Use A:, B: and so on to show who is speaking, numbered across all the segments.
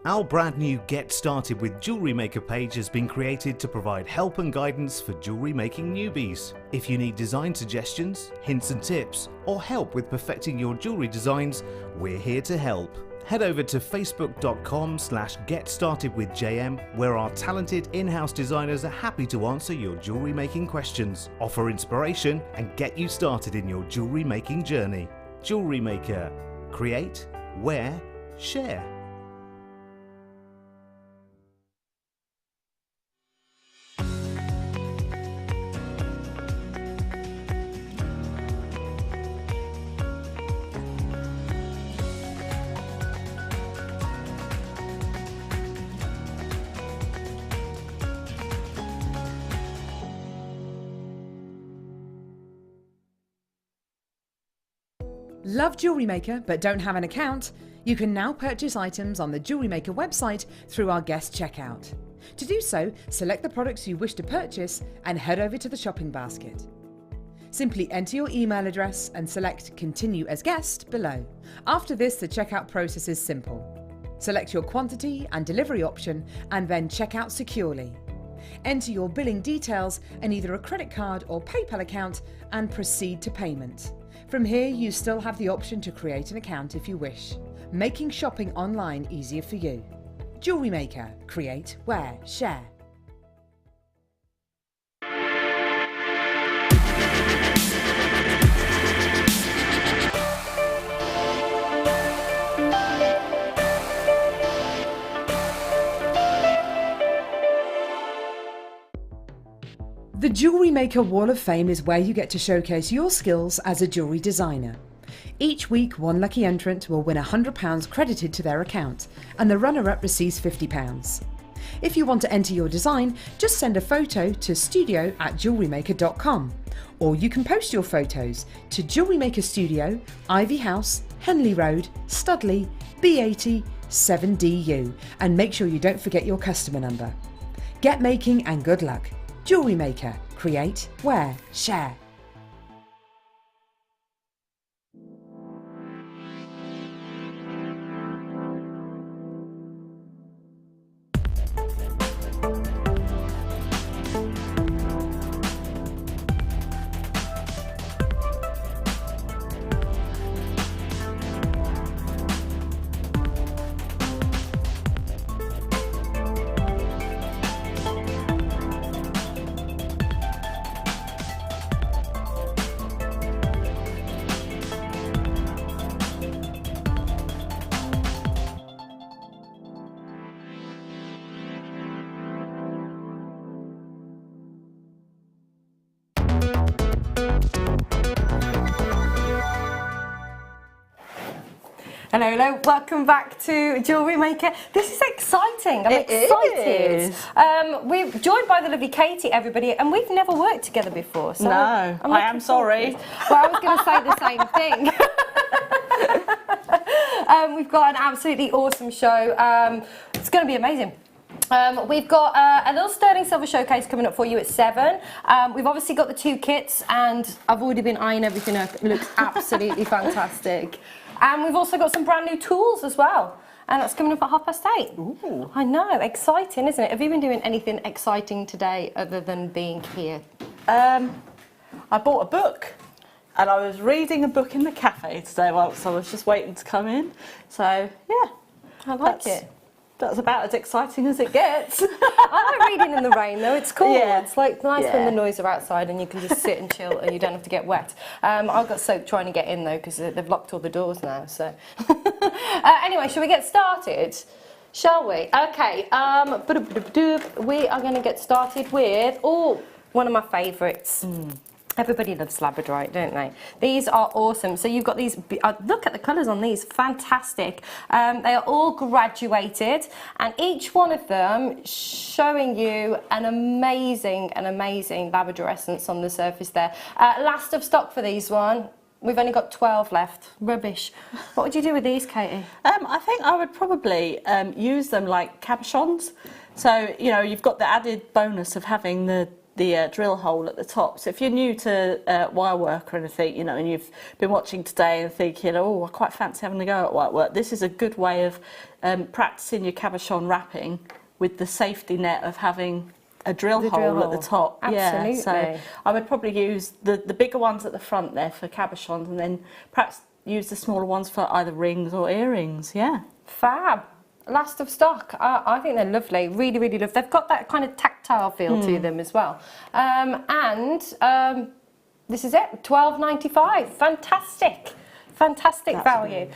A: Our brand new Get Started with Jewellery Maker page has been created to provide help and guidance for jewellery making newbies. If you need design suggestions, hints and tips, or help with perfecting your jewellery designs, we're here to help. Head over to facebook.com/getstartedwithjm, where our talented in-house designers are happy to answer your jewellery making questions, offer inspiration, and get you started in your jewellery making journey. Jewellery Maker. Create, wear, share.
B: Love Jewellery Maker but don't have an account? You can now purchase items on the Jewellery Maker website through our guest checkout. To do so, select the products you wish to purchase and head over to the shopping basket. Simply enter your email address and select Continue as Guest below. After this, the checkout process is simple. Select your quantity and delivery option and then check out securely. Enter your billing details and either a credit card or PayPal account and proceed to payment. From here, you still have the option to create an account if you wish, making shopping online easier for you. Jewellery Maker. Create, wear, share. The Jewellery Maker Wall of Fame is where you get to showcase your skills as a jewellery designer. Each week, one lucky entrant will win £100 credited to their account, and the runner-up receives £50. If you want to enter your design, just send a photo to studio@jewellerymaker.com, or you can post your photos to Jewellery Maker Studio, Ivy House, Henley Road, Studley, B80 7DU, and make sure you don't forget your customer number. Get making and good luck. Jewellery Maker. Create, wear, share.
C: Hello, hello, welcome back to Jewellery Maker. This is exciting, I'm excited. We're joined by the lovely Katie, everybody, and we've never worked together before. So
D: no, I am sorry.
C: Well, I was going to say the same thing. We've got an absolutely awesome show. It's going to be amazing. We've got a little sterling silver showcase coming up for you at 7. We've obviously got the 2 kits, and I've already been eyeing everything up. It looks absolutely fantastic. And we've also got some brand new tools as well. And that's coming up at 8:30.
D: Ooh.
C: I know, exciting, isn't it? Have you been doing anything exciting today other than being here?
D: I bought a book, and I was reading a book in the cafe today whilst I was just waiting to come in. So, yeah.
C: I like it.
D: That's about as exciting as it gets.
C: I like reading in the rain though, it's cool.
D: Yeah.
C: It's like nice when the noise are outside and you can just sit and chill and you don't have to get wet. I got soaked trying to get in though because they've locked all the doors now, so. Anyway, shall we get started? Shall we? Okay, we are going to get started with, one of my favourites. Everybody loves labradorite, don't they? These are awesome. So you've got these, look at the colours on these, fantastic. They are all graduated, and each one of them showing you an amazing labrador essence on the surface there. Last of stock for these one. We've only got 12 left. Rubbish. What would you do with these, Katie?
D: I think I would probably use them like cabochons. So, you know, you've got the added bonus of having the the drill hole at the top. So if you're new to wire work or anything, you know, and you've been watching today and thinking, oh, I quite fancy having a go at wire work, this is a good way of practicing your cabochon wrapping with the safety net of having a drill hole at the top.
C: Absolutely.
D: Yeah, so I would probably use the bigger ones at the front there for cabochons, and then perhaps use the smaller ones for either rings or earrings. Yeah.
C: Fab. Last of stock. I think they're lovely. Really, really lovely. They've got that kind of tactile feel to them as well. This is it. $12.95. Fantastic. Fantastic value.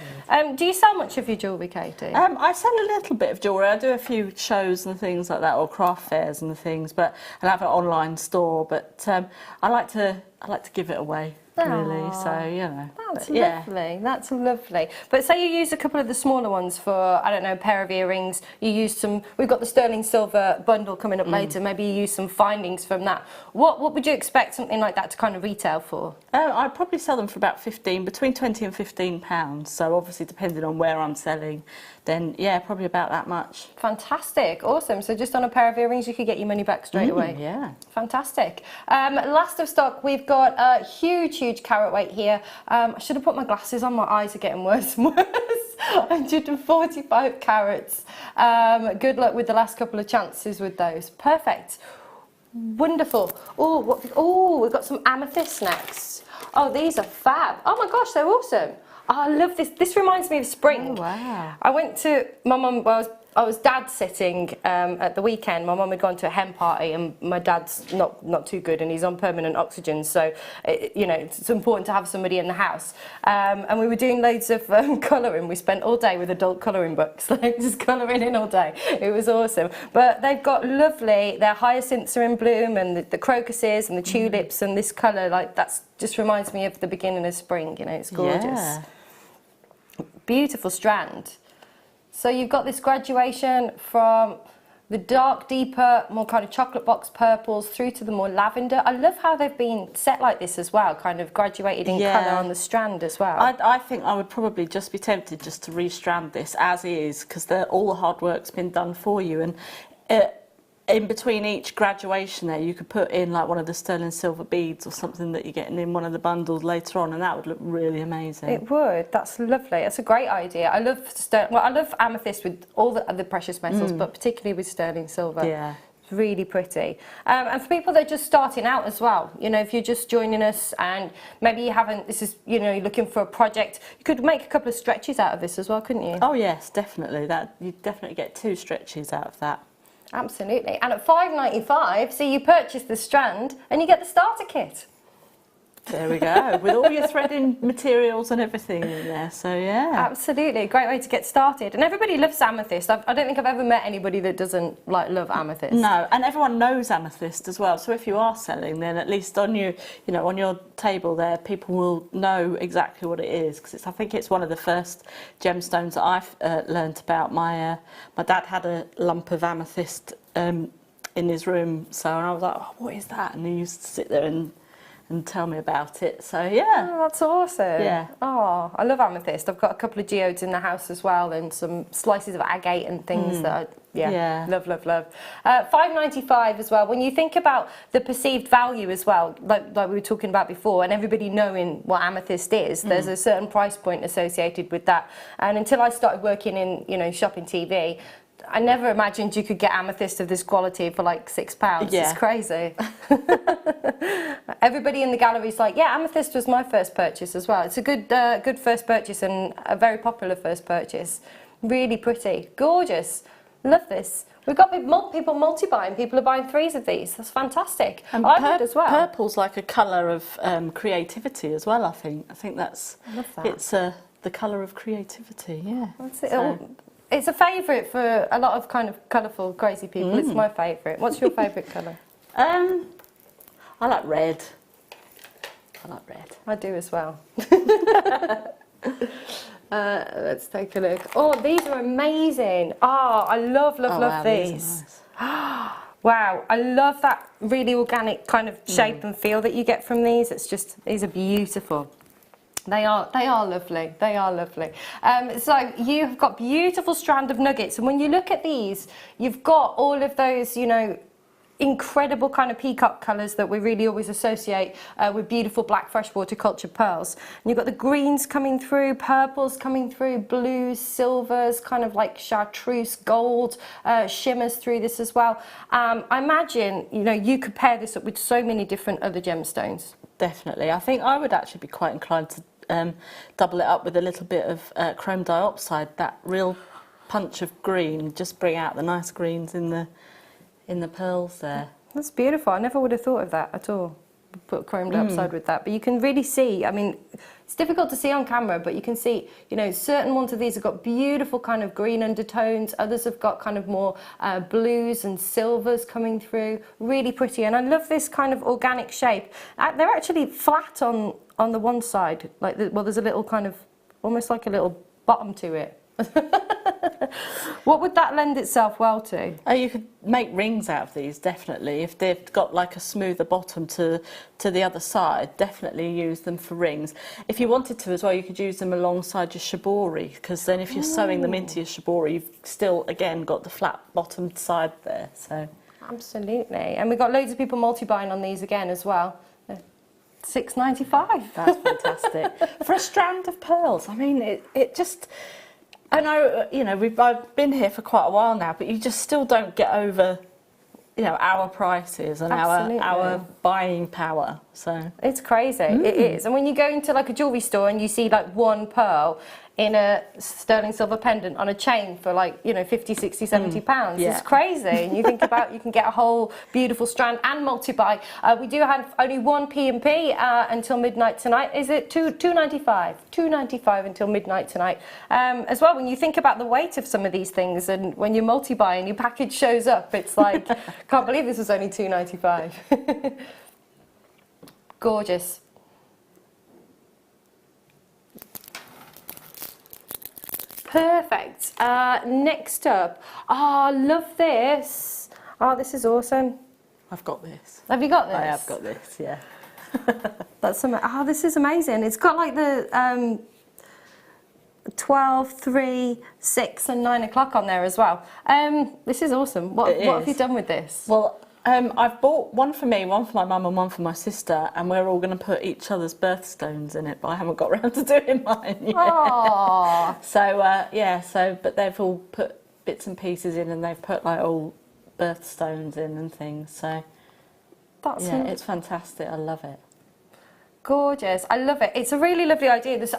C: Do you sell much of your jewellery, Katie?
D: I sell a little bit of jewellery. I do a few shows and things like that, or craft fairs and things. But and I have an online store. But I like to give it away. Really, so you know.
C: That's lovely. That's lovely. But say you use a couple of the smaller ones for, I don't know, a pair of earrings. You use some. We've got the sterling silver bundle coming up later. Maybe you use some findings from that. What would you expect something like that to kind of retail for?
D: I'd probably sell them for about between 20 and 15 pounds. So obviously, depending on where I'm selling, then yeah, probably about that much.
C: Fantastic, awesome. So just on a pair of earrings, you could get your money back straight away.
D: Yeah.
C: Fantastic. Last of stock, we've got a huge carat weight here. I should have put my glasses on. My eyes are getting worse and worse. 145 carats. Good luck with the last couple of chances with those. Perfect. Wonderful. Oh, we've got some amethyst next. Oh, these are fab. Oh my gosh, they're awesome. Oh, I love this. This reminds me of spring.
D: Oh, wow.
C: I went to my mum. I was dad sitting at the weekend. My mum had gone to a hen party, and my dad's not too good, and he's on permanent oxygen. So, you know, it's important to have somebody in the house. And we were doing loads of colouring. We spent all day with adult colouring books, like just colouring in all day. It was awesome. But they've got lovely. Their hyacinths are in bloom, and the crocuses and the tulips, and this colour, like that's just reminds me of the beginning of spring. You know, it's gorgeous.
D: Yeah.
C: Beautiful strand. So you've got this graduation from the dark, deeper, more kind of chocolate box purples through to the more lavender. I love how they've been set like this as well, kind of graduated in colour on the strand as well.
D: I think I would probably just be tempted just to restrand this as is, because all the hard work's been done for you. And in between each graduation there, you could put in like one of the sterling silver beads or something that you're getting in one of the bundles later on, and that would look really amazing.
C: It would. That's lovely. That's a great idea. I love I love amethyst with all the other precious metals, but particularly with sterling silver.
D: Yeah.
C: It's really pretty. And for people that are just starting out as well, you know, if you're just joining us and maybe you haven't, you know, you're looking for a project, you could make a couple of stretches out of this as well, couldn't you?
D: Oh yes, definitely. You'd definitely get 2 stretches out of that.
C: Absolutely. And at $5.95, so you purchase the strand and you get the starter kit.
D: There we go, with all your threading materials and everything in there, so yeah.
C: Absolutely, a great way to get started. And everybody loves amethyst. I don't think I've ever met anybody that doesn't love amethyst.
D: No, and everyone knows amethyst as well, so if you are selling, then at least on on your table there, people will know exactly what it is, because I think it's one of the first gemstones that I've learnt about. My dad had a lump of amethyst in his room, so and I was like, oh, what is that? And he used to sit there and tell me about it. So yeah.
C: Oh, that's awesome.
D: Yeah.
C: Oh, I love amethyst. I've got a couple of geodes in the house as well, and some slices of agate and things that I love. $5.95 as well. When you think about the perceived value as well, like we were talking about before, and everybody knowing what amethyst is, there's a certain price point associated with that. And until I started working in, shopping TV, I never imagined you could get amethyst of this quality for like £6.
D: Yeah.
C: It's crazy. Everybody in the gallery's like, yeah, amethyst was my first purchase as well. It's a good first purchase, and a very popular first purchase. Really pretty, gorgeous. Love this. We've got people multi-buying. People are buying 3s of these. That's fantastic.
D: And
C: I would as well.
D: Purple's like a colour of creativity as well. I think that's.
C: I love that.
D: It's the colour of creativity. Yeah.
C: That's it. It's a favourite for a lot of kind of colourful, crazy people. It's my favourite. What's your favourite colour?
D: I like red.
C: I do as well. Let's take a look. Oh, these are amazing. Oh, I love
D: wow,
C: these.
D: These are nice.
C: Wow, I love that really organic kind of shape and feel that you get from these. These are beautiful. They are lovely. They are lovely. So you've got beautiful strand of nuggets, and when you look at these, you've got all of those, incredible kind of peacock colours that we really always associate with beautiful black freshwater cultured pearls. And you've got the greens coming through, purples coming through, blues, silvers, kind of like chartreuse gold shimmers through this as well. I imagine, you know, you could pair this up with so many different other gemstones.
D: Definitely. I think I would actually be quite inclined to double it up with a little bit of chrome dioxide, that real punch of green, just bring out the nice greens in the pearls there.
C: That's beautiful. I never would have thought of that at all. Put chrome dioxide with that, but you can really see, I mean, it's difficult to see on camera, but you can see, you know, certain ones of these have got beautiful kind of green undertones, others have got kind of more blues and silvers coming through, really pretty. And I love this kind of organic shape. They're actually flat on the one side, like, well, there's a little kind of, almost like a little bottom to it. What would that lend itself well to?
D: Oh, you could make rings out of these, definitely. If they've got like a smoother bottom to the other side, definitely use them for rings. If you wanted to as well, you could use them alongside your shibori, because then if you're sewing them into your shibori, you've still, again, got the flat bottomed side there. So
C: absolutely. And we've got loads of people multi-buying on these again as well. £6.95.
D: That's fantastic. For a strand of pearls. I mean, it just... I know, you know, I've been here for quite a while now, but you just still don't get over, you know, our prices and our buying power. So
C: it's crazy. It is. And when you go into like a jewellery store and you see like one pearl in a sterling silver pendant on a chain for like, you know, 50, 60, 70 pounds.
D: Yeah.
C: It's crazy. And you think about, you can get a whole beautiful strand and multi-buy. We do have only one P&P until midnight tonight. Is it £2.95? £2.95 until midnight tonight. As well, when you think about the weight of some of these things and when you multi-buy and your package shows up, it's like, can't believe this was only £2.95. Gorgeous. Perfect. Next up, I love this. Oh, this is awesome.
D: I've got this.
C: Have you got this?
D: I have got this, yeah.
C: That's oh, this is amazing. It's got like the 12, 3, 6 and 9 o'clock on there as well. This is awesome. What have you done with this?
D: Well, I've bought one for me, one for my mum and one for my sister, and we're all going to put each other's birthstones in it, but I haven't got around to doing mine yet.
C: Aww.
D: So, but they've all put bits and pieces in, and they've put like all birthstones in and things, so it's fantastic. I love it.
C: Gorgeous. I love it. It's a really lovely idea. There's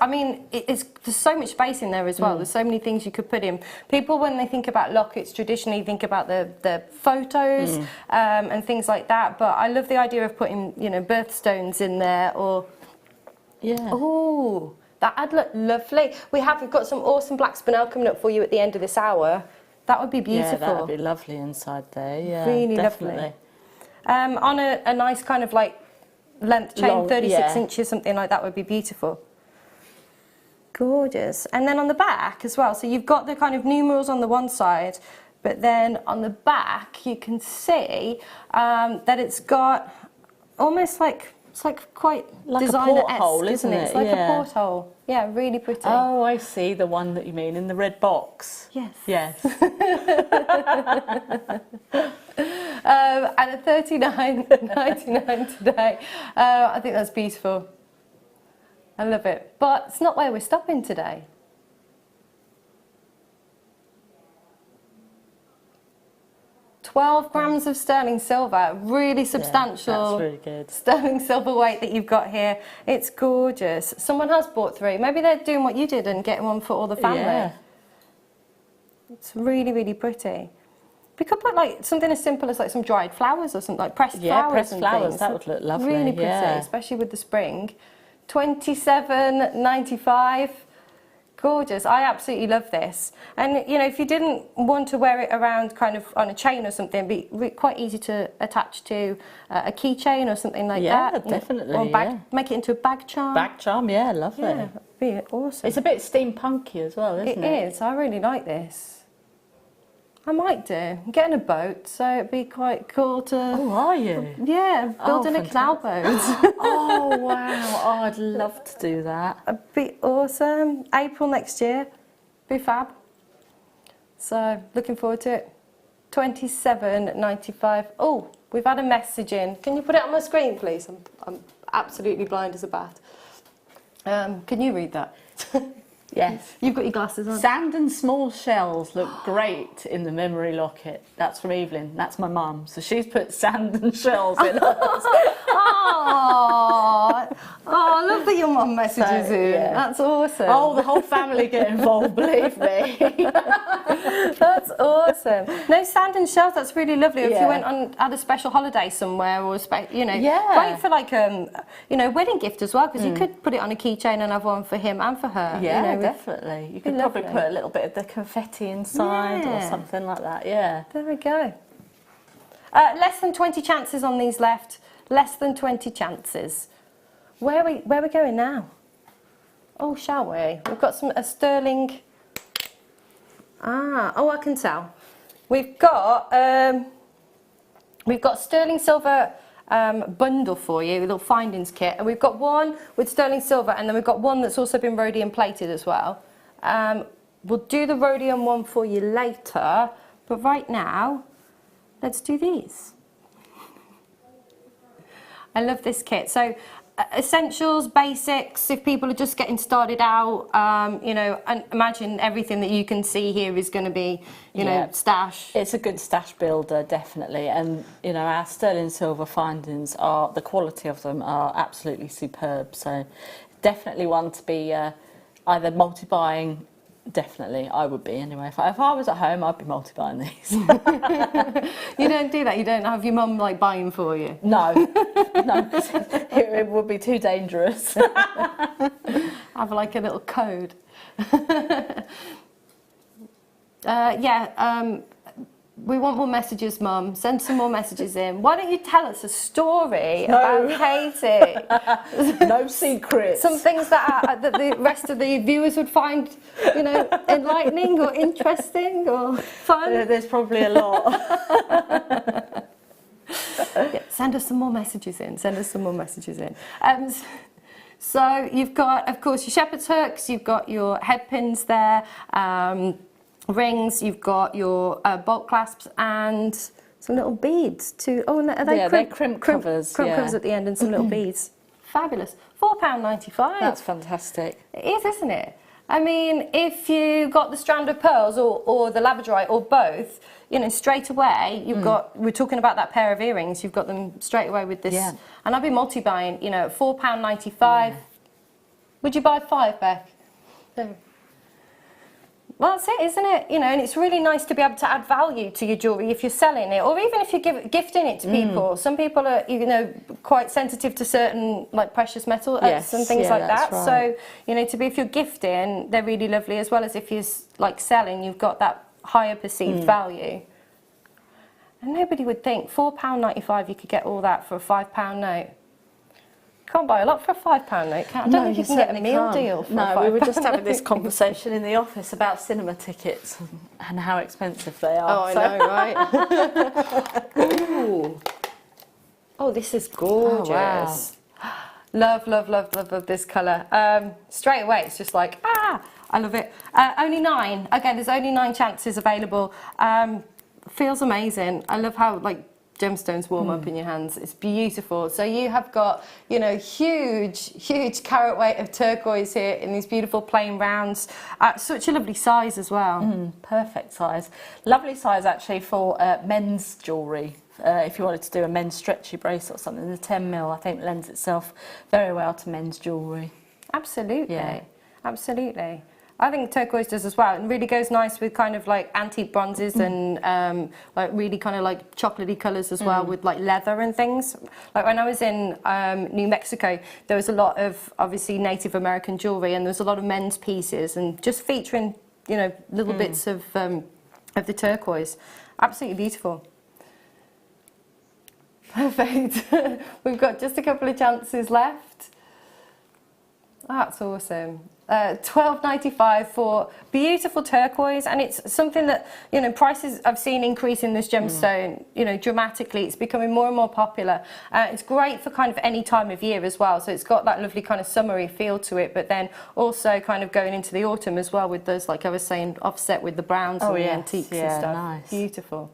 C: so much space in there as well. There's so many things you could put in. People, when they think about lockets, traditionally think about the photos and things like that. But I love the idea of putting, you know, birthstones in there or...
D: Yeah.
C: Oh, that'd look lovely. We've got some awesome black spinel coming up for you at the end of this hour. That would be beautiful.
D: Yeah, that would be lovely inside there. Yeah,
C: really
D: definitely.
C: Lovely. On a nice kind of like length chain, long, 36 inches, something like that would be beautiful. Gorgeous. And then on the back as well, so you've got the kind of numerals on the one side, but then on the back you can see that it's got almost like, it's like quite
D: like
C: designer-esque,
D: a porthole, isn't it?
C: It's like a porthole. Yeah, really pretty.
D: Oh, I see the one that you mean, in the red box.
C: Yes.
D: Yes.
C: And at $39.99 today. I think that's beautiful. I love it. But it's not where we're stopping today. £12 grams of sterling silver, really substantial.
D: Yeah, that's really good. Sterling
C: silver weight that you've got here. It's gorgeous. Someone has bought 3. Maybe they're doing what you did and getting one for all the family.
D: Yeah.
C: It's really, really pretty. We could put like something as simple as like some dried flowers or something, like pressed flowers.
D: Yeah, pressed flowers.
C: Things.
D: That would look lovely.
C: Really pretty, especially with the spring. £27.95. Gorgeous. I absolutely love this. And, you know, if you didn't want to wear it around kind of on a chain or something, it'd be quite easy to attach to a keychain or something like that.
D: Yeah, definitely.
C: Or make it into a bag charm.
D: Bag charm, yeah, lovely.
C: Yeah, that'd be awesome.
D: It's a bit steampunky as well, isn't it?
C: It is. I really like this. I might do. I'm getting a boat, so it'd be quite cool to...
D: Oh, are you?
C: Yeah, building a canal boat.
D: Oh, wow. Oh, I'd love to do that.
C: It'd be awesome. April next year. Be fab. So, looking forward to it. £27.95. Oh, We've had a message in. Can you put it on my screen, please? I'm absolutely blind as a bat. Can you read that?
D: Yes.
C: You've got your glasses on.
D: Sand and small shells look great in the memory locket. That's from Evelyn. That's my mum. So she's put sand and shells in hers.
C: Oh, I love that your mum messages in.
D: Yeah.
C: That's awesome.
D: Oh, the whole family get involved, believe me.
C: That's awesome. No, sand and shells, that's really lovely. If
D: Yeah.
C: you went on had a special holiday somewhere or you know,
D: Yeah.
C: great for like you know, wedding gift as well, because you could put it on a keychain and have one for him and for her.
D: Yeah,
C: you know,
D: definitely. You could
C: lovely.
D: probably put a little bit of the confetti inside or
C: Yeah.
D: something like that. Yeah.
C: There we go. Less than 20 chances on these left. Less than 20 chances. Where are we going now? Oh, shall we? We've got a sterling. Oh, I can tell. We've got sterling silver bundle for you, a little findings kit, and we've got one with sterling silver, and then we've got one that's also been rhodium plated as well. We'll do the rhodium one for you later, but right now, let's do these. I love this kit. So essentials, basics, if people are just getting started out, you know, and imagine everything that you can see here is going to be, you know, stash.
D: It's a good stash builder, definitely. And, you know, our sterling silver findings are, the quality of them are absolutely superb. So definitely one to be either multi-buying. Definitely, I would be anyway. If I was at home, I'd be multi-buying these.
C: You don't do that? You don't have your mum like buying for you?
D: No, no, 'cause it would be too dangerous.
C: Have like a little code. We want more messages, Mum. Send some more messages in. Why don't you tell us a story about Katie?
D: No secrets.
C: Some things that the rest of the viewers would find, you know, enlightening or interesting or fun.
D: There's probably a lot.
C: Yeah, send us some more messages in. Send us some more messages in. So you've got, of course, your shepherd's hooks. You've got your head pins there. Rings, you've got your bolt clasps and some little beads too. Oh, and are they
D: they're crimp covers.
C: Crimp covers at the end and some little beads. Fabulous. £4.95.
D: That's fantastic.
C: It is, isn't it? I mean, if you got the strand of pearls or the labradorite or both, you know, straight away you've got. We're talking about that pair of earrings. You've got them straight away with this. Yeah. And I'll be multi-buying. You know, at £4.95. Yeah. Would you buy 5, Beck? No. Well, that's it, isn't it? You know, and it's really nice to be able to add value to your jewellery if you're selling it, or even if you're gifting it to people. Some people are, you know, quite sensitive to certain like precious metal and things like that. Right. So, you know, if you're gifting, they're really lovely, as well as if you're like selling, you've got that higher perceived value. And nobody would think £4.95 you could get all that for a £5 note. Can't buy a lot for a £5 note, can I? I don't think you can get a meal deal for a £5
D: No, we were just having this conversation in the office about cinema tickets and how expensive they are.
C: Oh, I know, right? Ooh. Oh, this is gorgeous. Oh, wow. Love, love, love, love, love this colour. Straight away, it's just like, I love it. Only 9. Again, there's only 9 chances available. Feels amazing. I love how, like, gemstones warm up in your hands. It's beautiful. So you have got, you know, huge carat weight of turquoise here in these beautiful plain rounds. Such a lovely size as well.
D: Perfect size. Lovely size actually for men's jewellery. If you wanted to do a men's stretchy bracelet or something, the 10mm I think lends itself very well to men's jewellery.
C: Absolutely.
D: Yeah.
C: Absolutely. I think turquoise does as well. It really goes nice with kind of like antique bronzes and like really kind of like chocolatey colours as well with like leather and things. Like when I was in New Mexico, there was a lot of obviously Native American jewellery, and there was a lot of men's pieces and just featuring, you know, little bits of the turquoise. Absolutely beautiful. Perfect. We've got just a couple of chances left. That's awesome. £12.95 for beautiful turquoise, and it's something that, you know, prices I've seen increase in this gemstone, you know, dramatically. It's becoming more and more popular. It's great for kind of any time of year as well, so it's got that lovely kind of summery feel to it, but then also kind of going into the autumn as well with those, like I was saying, offset with the browns and the antiques and stuff. Nice. Beautiful.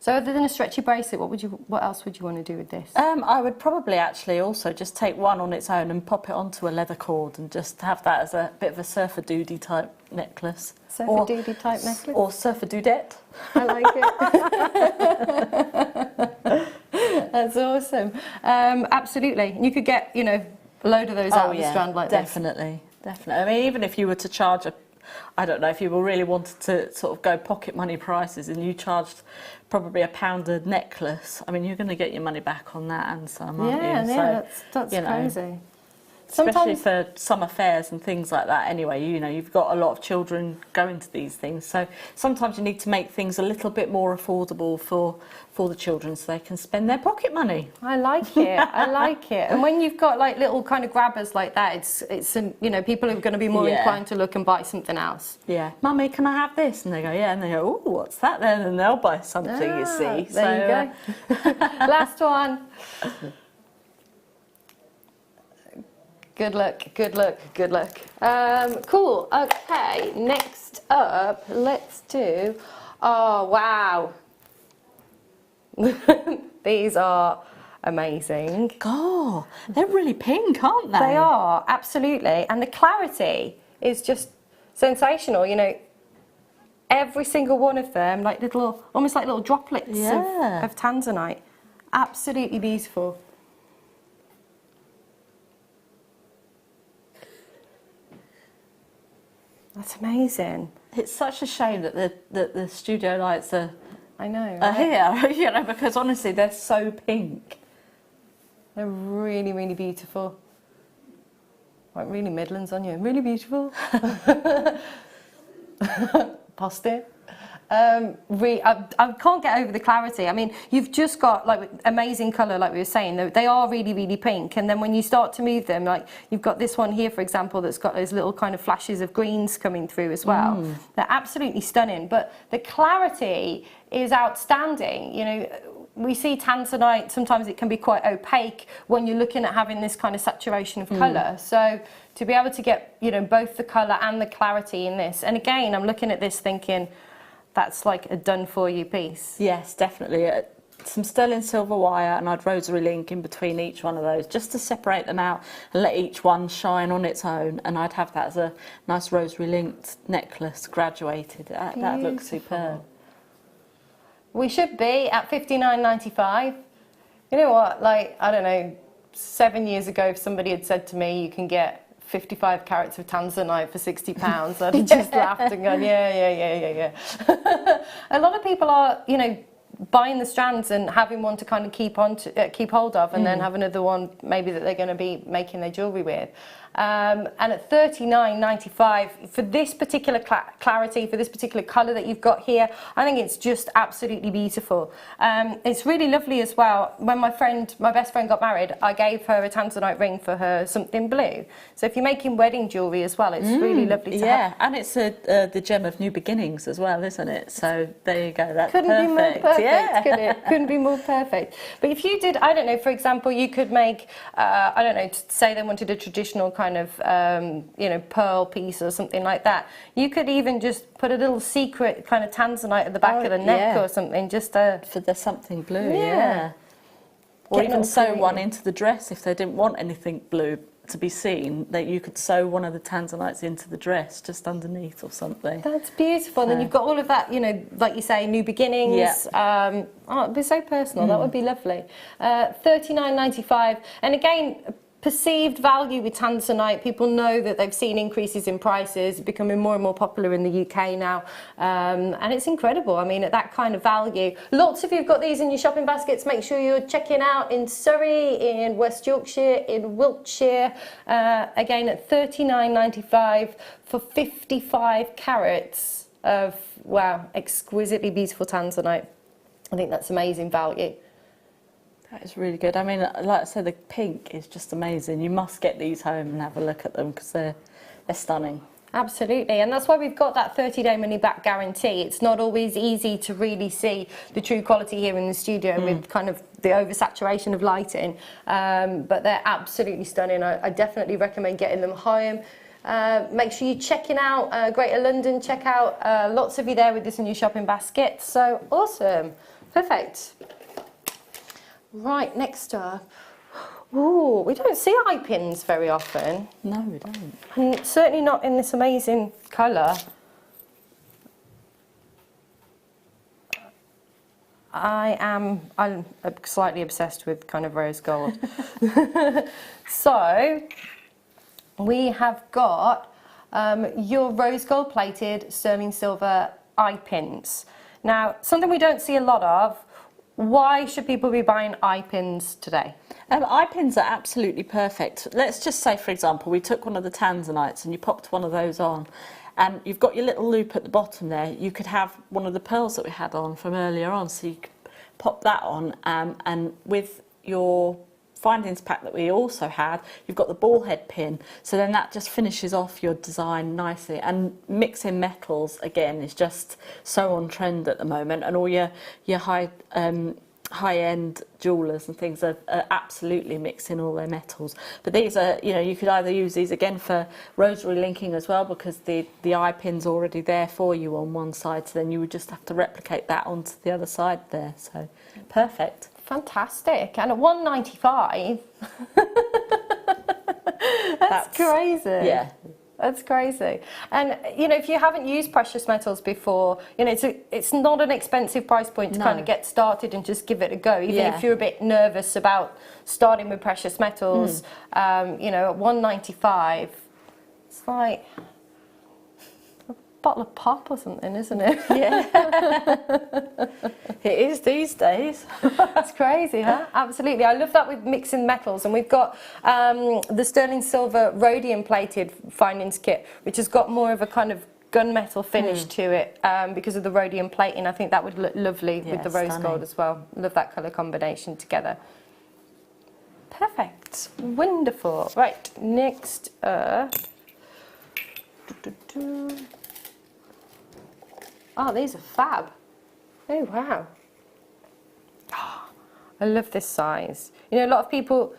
C: So other than a stretchy bracelet, what else would you want to do with this?
D: I would probably actually also just take one on its own and pop it onto a leather cord and just have that as a bit of a surfer doody type necklace.
C: Surfer doody type necklace?
D: Or surfer dudette.
C: I like it. That's awesome. Absolutely. You could get, you know, a load of those out of the strand like
D: definitely, this. Definitely. I mean, even if you were to charge I don't know, if you were really wanted to sort of go pocket money prices and you charged probably £1 a necklace, I mean, you're going to get your money back on that and some, aren't you?
C: Yeah, that's crazy.
D: Especially for summer fairs and things like that anyway, you know, you've got a lot of children going to these things, so sometimes you need to make things a little bit more affordable for the children so they can spend their pocket money.
C: I like it, I like it. And when you've got like little kind of grabbers like that, it's you know, people are going to be more inclined to look and buy something else.
D: Yeah. Mummy, can I have this? And they go, yeah, and they go, oh, what's that then? And they'll buy something, you see.
C: There you go. Last one. Good luck, good luck, good luck. Cool, okay, next up, let's do, oh wow. These are amazing.
D: God, they're really pink, aren't they?
C: They are, absolutely. And the clarity is just sensational, you know. Every single one of them, like little, almost like little droplets of tanzanite. Absolutely beautiful. That's amazing.
D: It's such a shame that the studio lights are
C: here,
D: you know, because honestly they're so pink.
C: They're really, really beautiful. Like really Midlands on you. Really beautiful. Posted. I can't get over the clarity. I mean, you've just got like amazing colour, like we were saying. They are really, really pink. And then when you start to move them, like you've got this one here, for example, that's got those little kind of flashes of greens coming through as well. They're absolutely stunning. But the clarity is outstanding. You know, we see tanzanite, sometimes it can be quite opaque when you're looking at having this kind of saturation of colour. So to be able to get, you know, both the colour and the clarity in this. And again, I'm looking at this thinking, that's like a done-for-you piece.
D: Yes, definitely. Some sterling silver wire, and I'd rosary link in between each one of those just to separate them out and let each one shine on its own. And I'd have that as a nice rosary linked necklace, graduated. That looks superb.
C: We should be at £59.95. You know what? Like, I don't know, 7 years ago, if somebody had said to me, you can get 55 carats of tanzanite for £60, I'd have just laughed and gone, yeah. A lot of people are, you know, buying the strands and having one to kind of keep hold of, and then have another one maybe that they're going to be making their jewellery with. And at £39.95 for this particular clarity, for this particular colour that you've got here, I think it's just absolutely beautiful. It's really lovely as well. When my best friend got married, I gave her a tanzanite ring for her something blue. So if you're making wedding jewellery as well, it's really lovely to have.
D: And it's the gem of new beginnings as well, isn't it? So there you go, that's
C: Couldn't
D: perfect.
C: be more perfect, could it? Couldn't be more perfect. But if you did, I don't know, for example, you could make, I don't know, say they wanted a traditional kind of, you know, pearl piece or something like that. You could even just put a little secret kind of tanzanite at the back of the neck or something, just for
D: the something blue, Or even sew one into the dress if they didn't want anything blue to be seen, that you could sew one of the tanzanites into the dress just underneath or something.
C: That's beautiful. And then you've got all of that, you know, like you say, new beginnings. Oh, it'd be so personal. That would be lovely. $39.95. And again, perceived value with tanzanite. People know that they've seen increases in prices, becoming more and more popular in the UK now, and it's incredible. I mean, at that kind of value, lots of you have got these in your shopping baskets. Make sure you're checking out in Surrey, in West Yorkshire, in Wiltshire, again at £39.95 for 55 carats of, wow, exquisitely beautiful tanzanite. I think that's amazing value.
D: That is really good. I mean, like I said, the pink is just amazing. You must get these home and have a look at them because they're stunning. Absolutely, and that's why we've got that 30-day money-back guarantee. It's not always easy to really see the true quality here in the studio with kind of the oversaturation of lighting, but they're absolutely stunning. I definitely recommend getting them home. Make sure you're checking out Greater London. Check out lots of you there with this in your shopping basket. So awesome.
C: Perfect. Right, next up. Ooh, we don't see eye pins very often.
D: No, we don't.
C: And certainly not in this amazing colour. I'm slightly obsessed with kind of rose gold. So we have got your rose gold plated sterling silver eye pins. Now, something we don't see a lot of. Why should people be buying eye pins today?
D: Eye pins are absolutely perfect. Let's just say, for example, we took one of the tanzanites and you popped one of those on, and you've got your little loop at the bottom there. You could have one of the pearls that we had on from earlier on, so you could pop that on, and with your findings pack that we also had, you've got the ball head pin, so then that just finishes off your design nicely. And mixing metals again is just so on trend at the moment, and all your high-end jewellers and things are absolutely mixing all their metals. But these are, you know, you could either use these again for rosary linking as well, because the eye pin's already there for you on one side, so then you would just have to replicate that onto the other side there. So perfect.
C: Fantastic. And at £1.95, that's crazy.
D: Yeah.
C: That's crazy. And, you know, if you haven't used precious metals before, you know, it's not an expensive price point to kind of get started and just give it a go, even if you're a bit nervous about starting with precious metals. You know, at £1.95, it's like a bottle of pop or something, isn't it?
D: Yeah. It is these days.
C: It's crazy, huh? Absolutely. I love that with mixing metals. And we've got the sterling silver rhodium plated findings kit, which has got more of a kind of gunmetal finish to it because of the rhodium plating. I think that would look lovely with the rose gold as well. Love that colour combination together. Perfect. Wonderful. Right, next up. Oh, these are fab. Oh, wow. Oh, I love this size. You know, a lot of people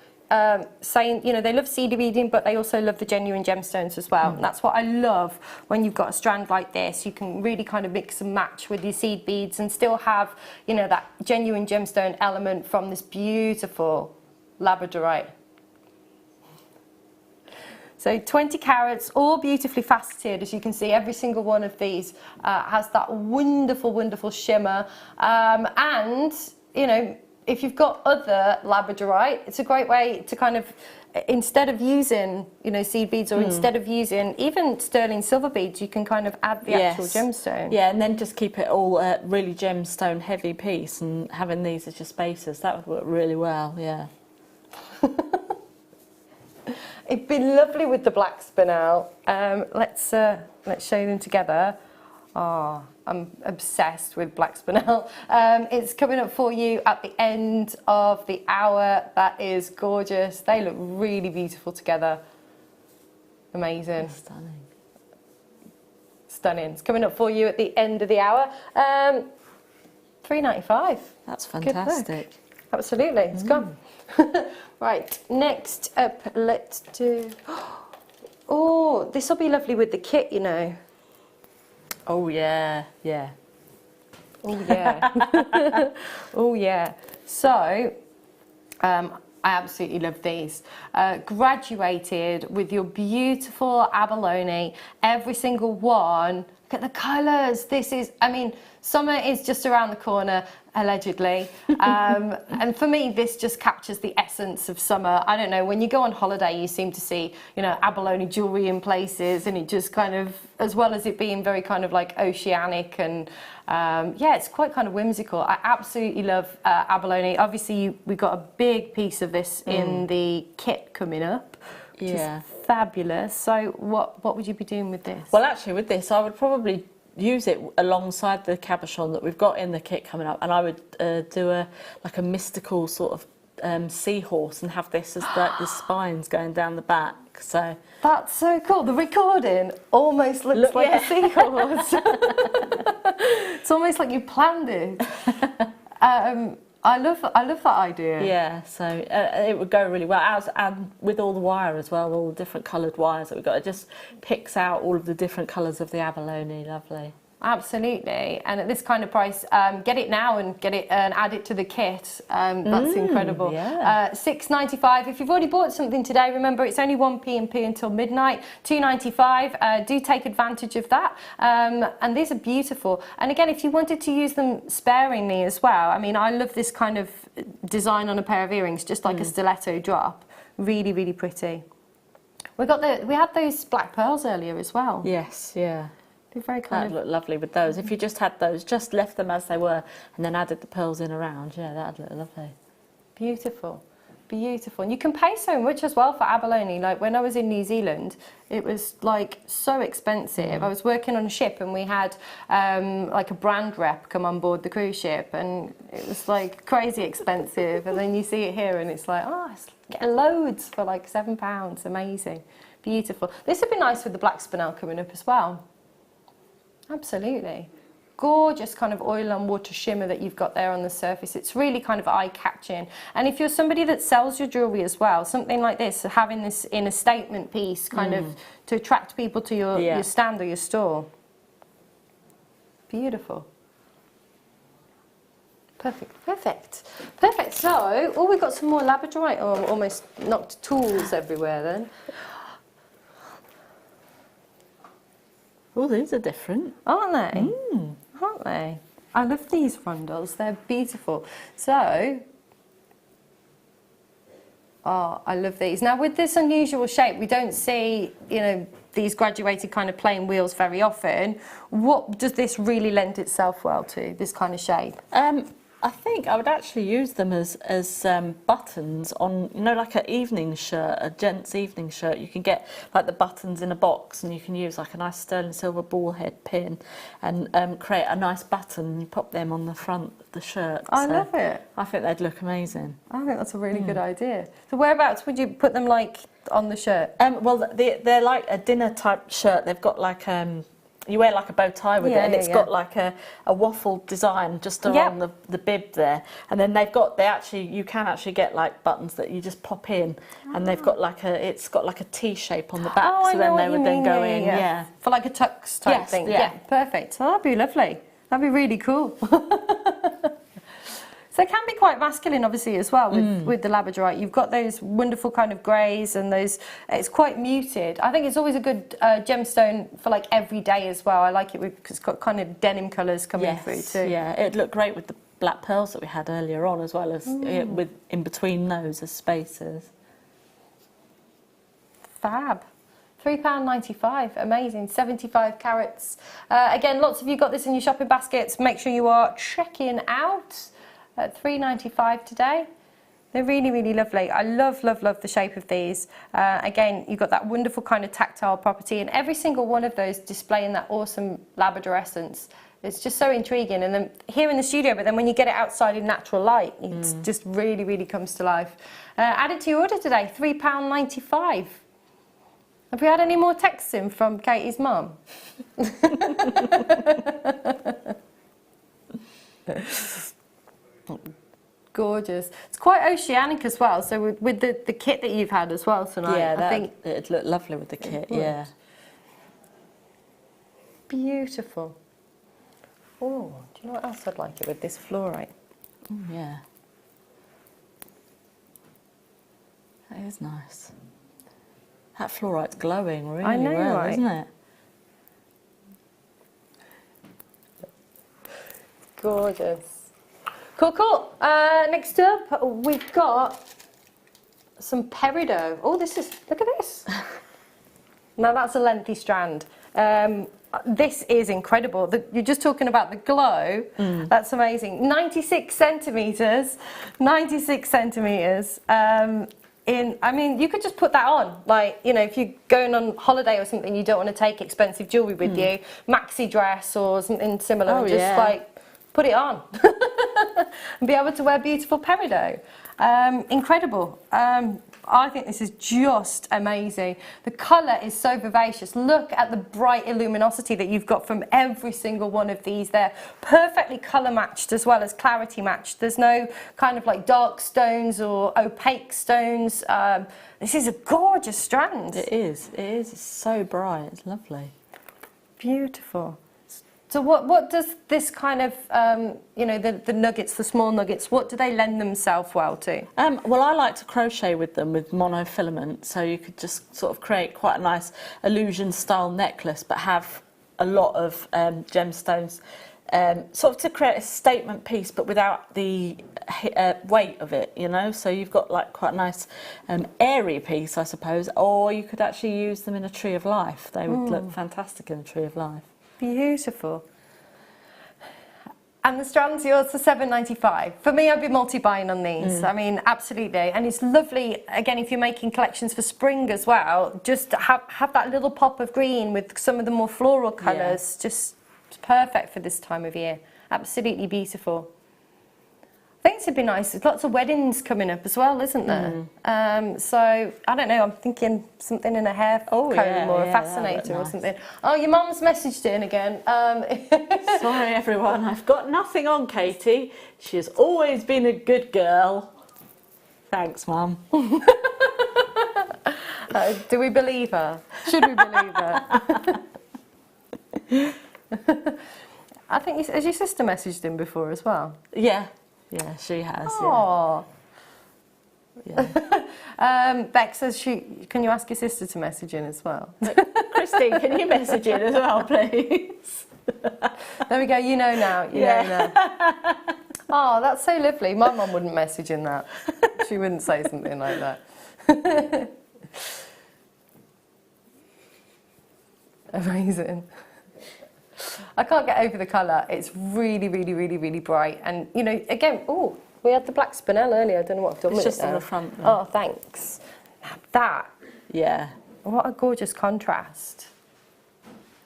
C: saying, you know, they love seed beading, but they also love the genuine gemstones as well. And that's what I love when you've got a strand like this. You can really kind of mix and match with your seed beads and still have, you know, that genuine gemstone element from this beautiful labradorite. So 20 carats, all beautifully faceted. As you can see, every single one of these has that wonderful, wonderful shimmer. And, you know, if you've got other labradorite, it's a great way to kind of, instead of using, you know, seed beads, or instead of using even sterling silver beads, you can kind of add the actual gemstone.
D: Yeah, and then just keep it all a really gemstone heavy piece, and having these as your spacers, that would work really well, yeah.
C: It'd be lovely with the black spinel. Let's show them together. Oh, I'm obsessed with black spinel. It's coming up for you at the end of the hour. That is gorgeous. They look really beautiful together. Amazing.
D: That's stunning.
C: Stunning. It's coming up for you at the end of the hour. £3.95.
D: That's fantastic.
C: Absolutely, it's gone. Right, next up, let's do... Oh, this will be lovely with the kit, you know.
D: Oh, yeah, yeah.
C: Oh, yeah. Oh, yeah. So, I absolutely love these. Graduated with your beautiful abalone, every single one. Look at the colours. This is, I mean, summer is just around the corner, allegedly. And for me, this just captures the essence of summer. I don't know, when you go on holiday, you seem to see, you know, abalone jewellery in places, and it just kind of, as well as it being very kind of like oceanic and, yeah, it's quite kind of whimsical. I absolutely love abalone. Obviously, we've got a big piece of this in the kit coming up, which is fabulous. So what would you be doing with this?
D: Well, actually, with this, I would probably use it alongside the cabochon that we've got in the kit coming up, and I would do a mystical sort of seahorse and have this as the spines going down the back. So
C: that's so cool. The recording almost looks like a seahorse. It's almost like you planned it. I love that idea.
D: Yeah, so it would go really well, and with all the wire as well, all the different coloured wires that we've got. It just picks out all of the different colours of the abalone. Lovely.
C: Absolutely, and at this kind of price, get it now and get it and add it to the kit. That's incredible.
D: Yeah.
C: $6.95. If you've already bought something today, remember it's only 1p until midnight. $2.95. Do take advantage of that. And these are beautiful. And again, if you wanted to use them sparingly as well, I mean, I love this kind of design on a pair of earrings, just like a stiletto drop. Really, really pretty. We had those black pearls earlier as well.
D: Yes, yeah.
C: They're very kind
D: That'd look lovely with those. If you just had those, just left them as they were, and then added the pearls in around, yeah, that'd look lovely.
C: Beautiful, beautiful. And you can pay so much as well for abalone. Like when I was in New Zealand, it was like so expensive. I was working on a ship and we had like a brand rep come on board the cruise ship, and it was like crazy expensive. And then you see it here and it's like, oh, it's getting loads for like £7. Amazing, beautiful. This would be nice with the black spinel coming up as well. Absolutely. Gorgeous kind of oil and water shimmer that you've got there on the surface. It's really kind of eye-catching. And if you're somebody that sells your jewellery as well, something like this, having this in a statement piece kind of to attract people to your stand or your store. Beautiful. Perfect, perfect, perfect. So, oh, we've got some more labradorite. Oh, almost knocked tools everywhere then.
D: Oh, these are different.
C: Aren't they? Aren't they? I love these rondels. They're beautiful. So, oh, I love these. Now, with this unusual shape, we don't see, you know, these graduated kind of plain wheels very often. What does this really lend itself well to, this kind of shape?
D: I think I would actually use them as buttons on, you know, like an evening shirt, a gent's evening shirt. You can get like the buttons in a box, and you can use like a nice sterling silver ball head pin and create a nice button, and you pop them on the front of the shirt.
C: I love it.
D: I think they'd look amazing.
C: I think that's a really good idea. So whereabouts would you put them, like on the shirt?
D: Well, they're like a dinner type shirt. They've got like you wear like a bow tie with it, and it's got like a waffle design just around the bib there, and then you can actually get like buttons that you just pop in, and they've got like it's got like a T shape on the back, so then they would then go in,
C: for like a tux type thing. Yeah, perfect. Oh, that'd be lovely. That'd be really cool. So it can be quite masculine, obviously, as well with the labradorite. You've got those wonderful kind of greys and those. It's quite muted. I think it's always a good gemstone for like every day as well. I like it because it's got kind of denim colours coming through too.
D: Yeah, it'd look great with the black pearls that we had earlier on, as well as with in between those as spaces.
C: Fab. £3.95, amazing, 75 carats. Again, lots of you got this in your shopping baskets. Make sure you are checking out. At $3.95 today. They're really, really lovely. I love, love, love the shape of these. Again, you've got that wonderful kind of tactile property, and every single one of those displaying that awesome labrador essence. It's just so intriguing. And then here in the studio, but then when you get it outside in natural light, it just really, really comes to life. Added to your order today, £3.95. Have we had any more texts in from Katie's mum? Gorgeous. It's quite oceanic as well, so with the kit that you've had as well tonight, I think
D: it'd look lovely with the kit. Yeah.
C: Beautiful. Oh, do you know what else I'd like it with? This fluorite.
D: Oh, yeah. That is nice. That fluorite's glowing really well,
C: right?
D: Isn't it?
C: Gorgeous. Cool, cool. Next up, we've got some peridot. Oh, look at this. Now that's a lengthy strand. This is incredible. You're just talking about the glow. That's amazing. 96 centimetres. 96 centimetres. I mean, you could just put that on. Like, you know, if you're going on holiday or something, you don't want to take expensive jewellery with you, maxi dress or something similar, and just like put it on and be able to wear beautiful peridot. Incredible. I think this is just amazing. The colour is so vivacious. Look at the bright luminosity that you've got from every single one of these. They're perfectly colour matched as well as clarity matched. There's no kind of like dark stones or opaque stones. This is a gorgeous strand.
D: It is. It is. It's so bright. It's lovely.
C: Beautiful. So what does this kind of, you know, the nuggets, the small nuggets, what do they lend themselves well to?
D: Well, I like to crochet with them with monofilament, so you could just sort of create quite a nice illusion style necklace, but have a lot of gemstones, sort of to create a statement piece, but without the weight of it, you know. So you've got like quite a nice airy piece, I suppose, or you could actually use them in a tree of life. They would look fantastic in a tree of life.
C: Beautiful. And the strands, yours for £7.95. For me, I'd be multi-buying on these. I mean, absolutely. And it's lovely, again, if you're making collections for spring as well, just to have that little pop of green with some of the more floral colours. Just perfect for this time of year. Absolutely beautiful. I think it'd be nice. There's lots of weddings coming up as well, isn't there? So, I don't know, I'm thinking something in a hair comb or a fascinator or something. Oh, your mum's messaged in again.
D: Sorry, everyone. I've got nothing on Katie. She has always been a good girl. Thanks, Mum.
C: Do we believe her? Should we believe her? I think, has your sister messaged in before as well?
D: Yeah. Yeah, she has.
C: Oh.
D: Yeah.
C: Beck says, can you ask your sister to message in as well?
D: Christine, can you message in as well, please?
C: There we go, you know now, you know now. Oh, that's so lovely. My mum wouldn't message in that. She wouldn't say something like that. Amazing. I can't get over the colour. It's really, really, really, really bright. And, you know, again, oh, we had the black spinel earlier. I don't know what I've done with it.
D: It's just on the front. Then.
C: Oh, thanks. That.
D: Yeah.
C: What a gorgeous contrast.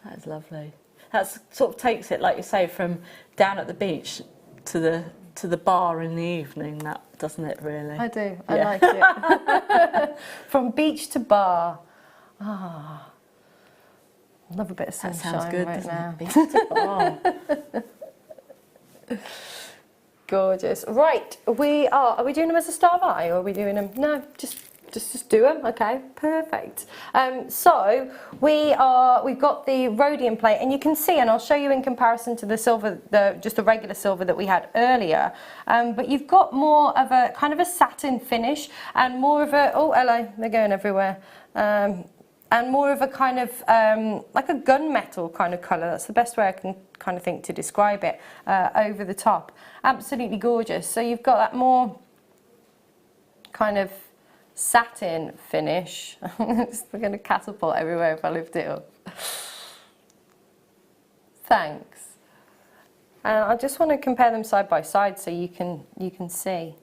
D: That is lovely. That sort of takes it, like you say, from down at the beach to the bar in the evening. That doesn't it really?
C: I do. I like it. From beach to bar. Ah. Love a bit of sunshine.
D: That sounds good,
C: right now. Gorgeous. Right, are we doing them as a star of eye, or are we doing them? No, just do them. Okay, perfect. So we've got the rhodium plate, and you can see, and I'll show you in comparison to the silver, just the regular silver that we had earlier. But you've got more of a kind of a satin finish, and more of a hello, they're going everywhere. And more of a kind of like a gunmetal kind of colour. That's the best way I can kind of think to describe it, over the top. Absolutely gorgeous. So you've got that more kind of satin finish. It's going to catapult everywhere if I lift it up. Thanks. And I just want to compare them side by side so you can see.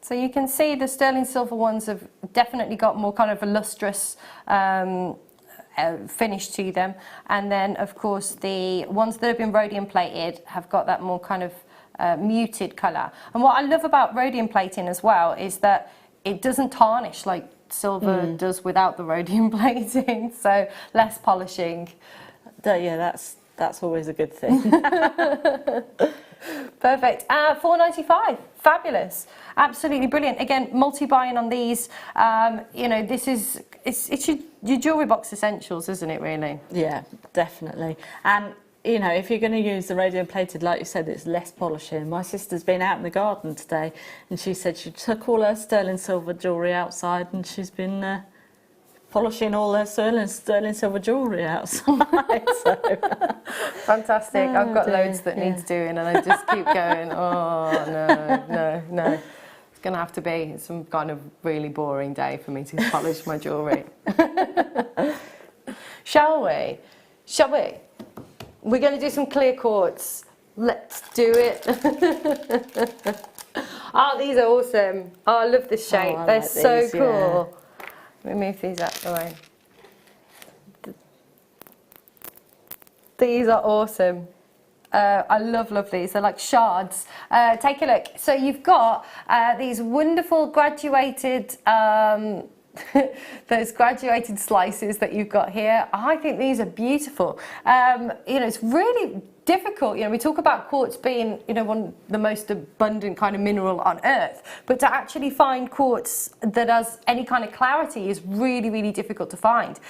C: So you can see the sterling silver ones have definitely got more kind of a lustrous finish to them. And then, of course, the ones that have been rhodium plated have got that more kind of muted colour. And what I love about rhodium plating as well is that it doesn't tarnish like silver does without the rhodium plating. So less polishing.
D: Yeah, that's always a good thing.
C: Perfect. £4.95. Fabulous. Absolutely brilliant. Again, multi-buying on these. You know, it's your jewellery box essentials, isn't it, really?
D: Yeah, definitely. And, you know, if you're going to use the rhodium plated, like you said, it's less polishing. My sister's been out in the garden today, and she said she took all her sterling silver jewellery outside, and she's been polishing all her sterling silver jewellery outside. So.
C: Fantastic. I've got loads that needs doing, and I just keep going, oh, no. It's going to have to be some kind of really boring day for me to polish my jewellery. Shall we? We're going to do some clear quartz. Let's do it. Oh, these are awesome. Oh, I love this shape. They're like so cool. Yeah. Let me move these out of the way. These are awesome. I love these. They're like shards. Take a look. So you've got these wonderful graduated, those graduated slices that you've got here. I think these are beautiful. You know, it's really difficult. You know, we talk about quartz being, you know, one of the most abundant kind of mineral on earth, but to actually find quartz that has any kind of clarity is really, really difficult to find.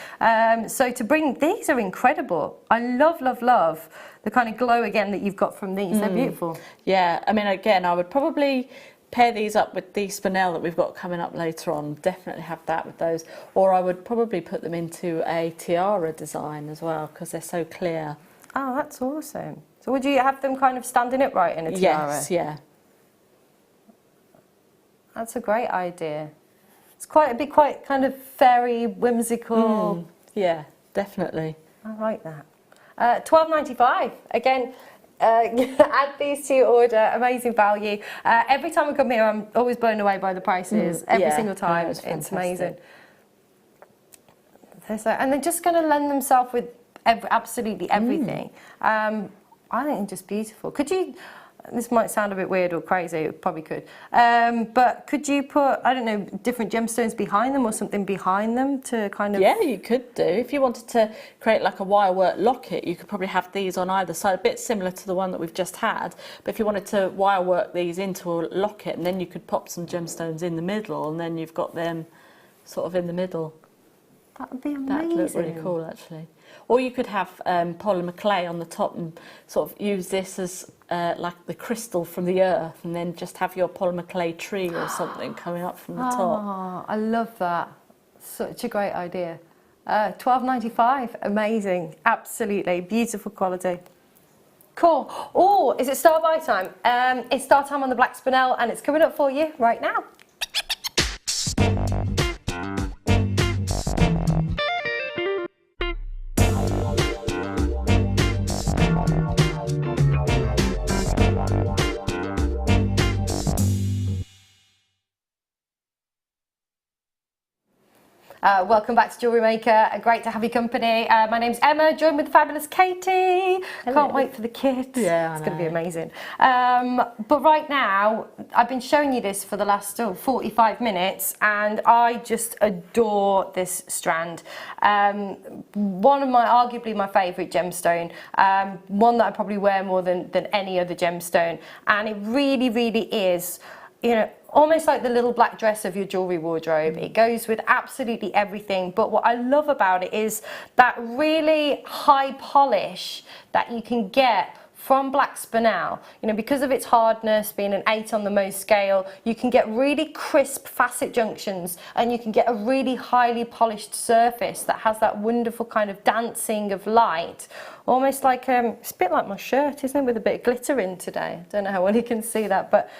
C: So to bring, these are incredible. I love, love, love the kind of glow again that you've got from these. They're beautiful.
D: Yeah, I mean, again, I would probably pair these up with the spinel that we've got coming up later on. Definitely have that with those. Or I would probably put them into a tiara design as well, because they're so clear.
C: Oh, that's awesome. So would you have them kind of standing upright in a tiara?
D: Yes, yeah.
C: That's a great idea. It's quite kind of fairy, whimsical.
D: Yeah, definitely.
C: I like that. $12.95. Again, add these to your order. Amazing value. Every time I come here, I'm always blown away by the prices. Every single time. It's amazing. And they're just going to lend themselves with absolutely everything. I think they're just beautiful. Could you, this might sound a bit weird or crazy, it probably could, but could you put, I don't know, different gemstones behind them or something behind them to kind of...
D: Yeah, you could do. If you wanted to create like a wire work locket, you could probably have these on either side, a bit similar to the one that we've just had, but if you wanted to wire work these into a locket, and then you could pop some gemstones in the middle, and then you've got them sort of in the middle.
C: That would be amazing.
D: That would look really cool, actually. Or you could have polymer clay on the top and sort of use this as like the crystal from the earth, and then just have your polymer clay tree or something coming up from the top.
C: Oh, I love that. Such a great idea. $12.95, amazing. Absolutely, beautiful quality. Cool. Oh, is it star buy time? It's star time on the black spinel, and it's coming up for you right now. Welcome back to Jewellery Maker. Great to have your company. My name's Emma, joined with the fabulous Katie.
D: Hello.
C: Can't wait for the kids.
D: Yeah,
C: it's going to be amazing. But right now, I've been showing you this for the last 45 minutes, and I just adore this strand. One of arguably my favourite gemstone. One that I probably wear more than any other gemstone, and it really, really is, you know, almost like the little black dress of your jewellery wardrobe. It goes with absolutely everything, but what I love about it is that really high polish that you can get from black spinel. You know, because of its hardness, being an 8 on the Mohs scale, you can get really crisp facet junctions, and you can get a really highly polished surface that has that wonderful kind of dancing of light. Almost like, it's a bit like my shirt, isn't it, with a bit of glitter in today. I don't know how well you can see that, but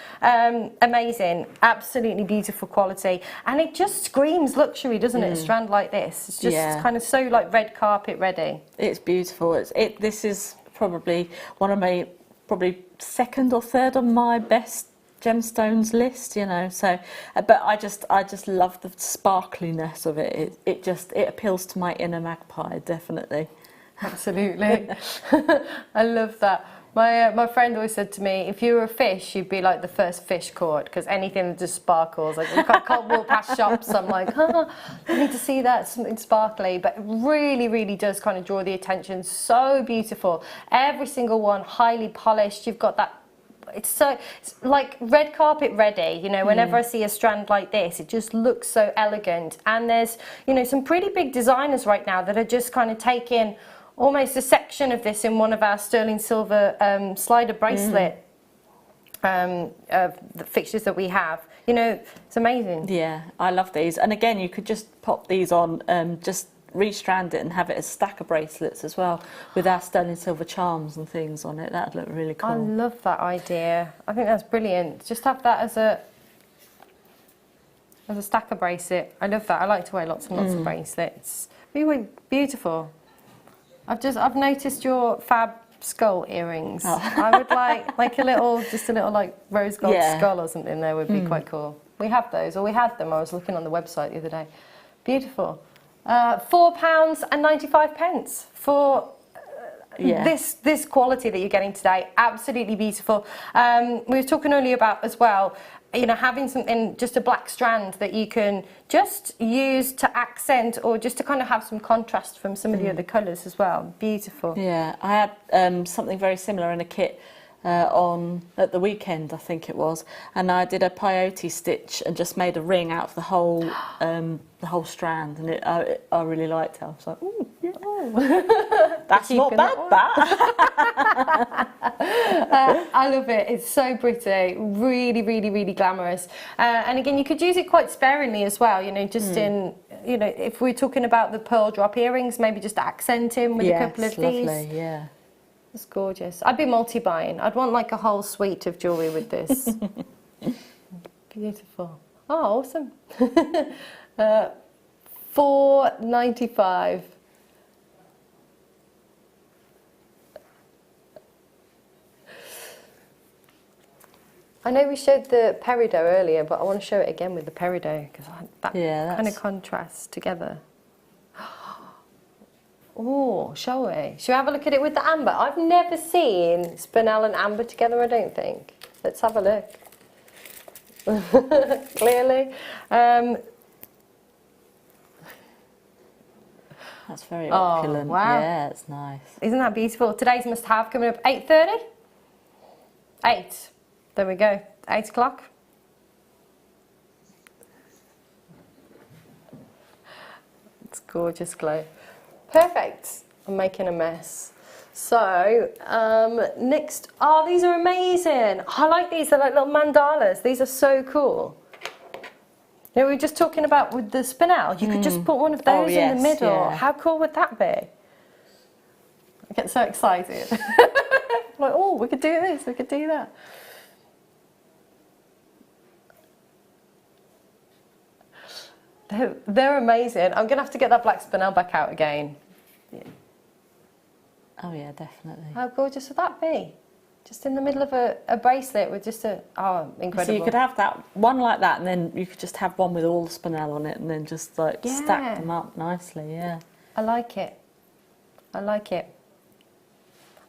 C: amazing, absolutely beautiful quality. And it just screams luxury, doesn't it, a strand like this? It's just kind of so like red carpet ready. It's
D: beautiful. This is probably one of my, probably second or third on my best gemstones list, you know, so but I just love the sparkliness of it. It appeals to my inner magpie, definitely.
C: Absolutely. I love that. My friend always said to me, if you were a fish, you'd be like the first fish caught, because anything that just sparkles, like I can't walk past shops, I'm like, I need to see that, something sparkly, but it really, really does kind of draw the attention. So beautiful. Every single one highly polished. You've got that, it's like red carpet ready, you know. Whenever I see a strand like this, it just looks so elegant. And there's, you know, some pretty big designers right now that are just kind of taking almost a section of this in one of our sterling silver slider bracelet the fixtures that we have. You know, it's amazing.
D: Yeah, I love these. And again, you could just pop these on, just restrand it and have it as stack of bracelets as well, with our sterling silver charms and things on it. That'd look really cool.
C: I love that idea. I think that's brilliant. Just have that as a stack of bracelet. I love that. I like to wear lots and lots of bracelets. Really beautiful. I've noticed your fab skull earrings. I would like a little, just a little like rose gold skull or something there would be quite cool. We have those, or we had them. I was looking on the website the other day. Beautiful. £4.95 for
D: Yeah.
C: This quality that you're getting today, absolutely beautiful. We were talking earlier about as well, you know, having something, just a black strand that you can just use to accent or just to kind of have some contrast from some of the other colours as well. Beautiful.
D: Yeah, I had something very similar in a kit on at the weekend, I think it was, and I did a peyote stitch and just made a ring out of the whole strand, and I really liked it. I was like, ooh, yeah. That's not bad, that.
C: I love it. It's so pretty. Really, really, really glamorous. And again, you could use it quite sparingly as well, you know, just in, you know, if we're talking about the pearl drop earrings, maybe just accenting with a couple of these.
D: Lovely, yeah.
C: It's gorgeous. I'd be multi-buying. I'd want like a whole suite of jewellery with this. Beautiful. Oh, awesome. $4.95. I know we showed the peridot earlier, but I want to show it again with the peridot because that kind of contrasts together. Oh, shall we? Shall we have a look at it with the amber? I've never seen spinel and amber together, I don't think. Let's have a look. Clearly.
D: That's very opulent.
C: Wow.
D: Yeah, it's nice.
C: Isn't that beautiful? Today's must-have coming up 8:30? 8. There we go. 8 o'clock. It's gorgeous glow. Perfect. I'm making a mess. So, next, oh, these are amazing. I like these, they're like little mandalas. These are so cool. You know, we were just talking about with the spinel, you could just put one of those in the middle.
D: Yeah.
C: How cool would that be? I get so excited. Like, oh, we could do this, we could do that. They're amazing. I'm going to have to get that black spinel back out again. Yeah.
D: Oh yeah, definitely.
C: How gorgeous would that be? Just in the middle of a bracelet with just a, oh, incredible.
D: So you could have that one like that, and then you could just have one with all the spinel on it, and then just like stack them up nicely. Yeah.
C: I like it. I like it.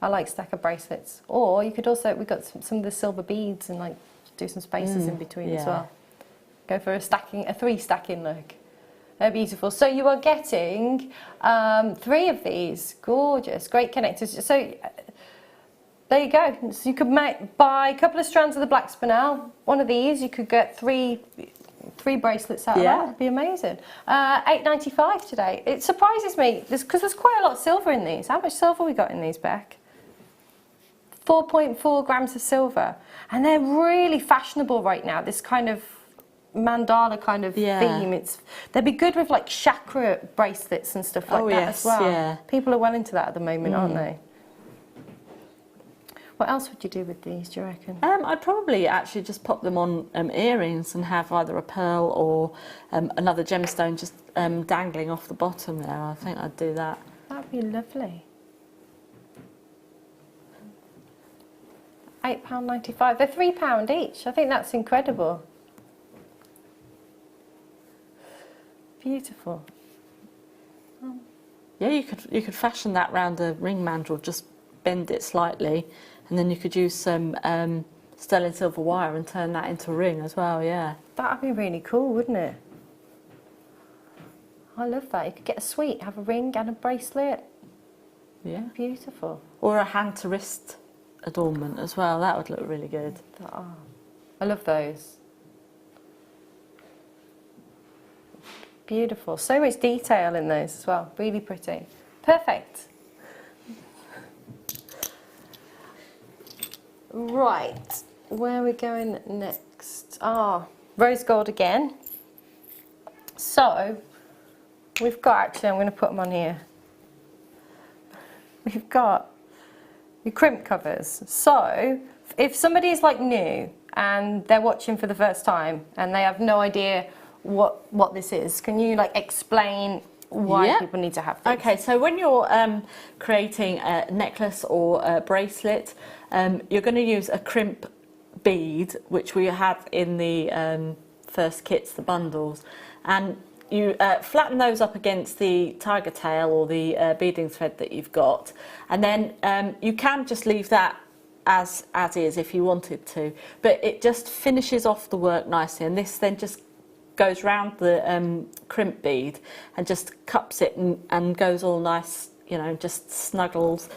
C: I like stacker bracelets. Or you could also, we've got some of the silver beads and like do some spaces in between as well. Go for a 3 stacking look. They're beautiful. So you are getting 3 of these. Gorgeous. Great connectors. So there you go. So you could buy a couple of strands of the black spinel. One of these, you could get 3 bracelets out of that. It'd be amazing. $8.95 today. It surprises me because there's quite a lot of silver in these. How much silver we got in these, Beck? 4.4 grams of silver. And they're really fashionable right now. This kind of mandala kind of theme. They'd be good with like chakra bracelets and stuff like that as well. Yeah. People are well into that at the moment, aren't they? What else would you do with these, do you reckon?
D: I'd probably actually just pop them on earrings and have either a pearl or another gemstone just dangling off the bottom there. I think I'd do that.
C: That'd be lovely. £8.95. They're £3 each. I think that's incredible. Beautiful.
D: Yeah, you could fashion that round a ring mandrel, just bend it slightly, and then you could use some sterling silver wire and turn that into a ring as well. Yeah,
C: that'd be really cool, wouldn't it? I love that. You could get a suite, have a ring and a bracelet.
D: Yeah,
C: beautiful.
D: Or a hand to wrist adornment as well. That would look really good.
C: Oh, I love those. Beautiful. So much detail in those as well. Really pretty. Perfect. Right. Where are we going next? Ah, rose gold again. So, we've got, actually, I'm going to put them on here. We've got your crimp covers. So, if somebody's like new and they're watching for the first time and they have no idea what this is, can you like explain why people need to have these?
D: Okay, so when you're creating a necklace or a bracelet, you're going to use a crimp bead, which we have in the first kits, the bundles, and you flatten those up against the tiger tail or the beading thread that you've got, and then you can just leave that as is if you wanted to, but it just finishes off the work nicely, and this then just goes round the crimp bead and just cups it and goes all nice, you know, just snuggles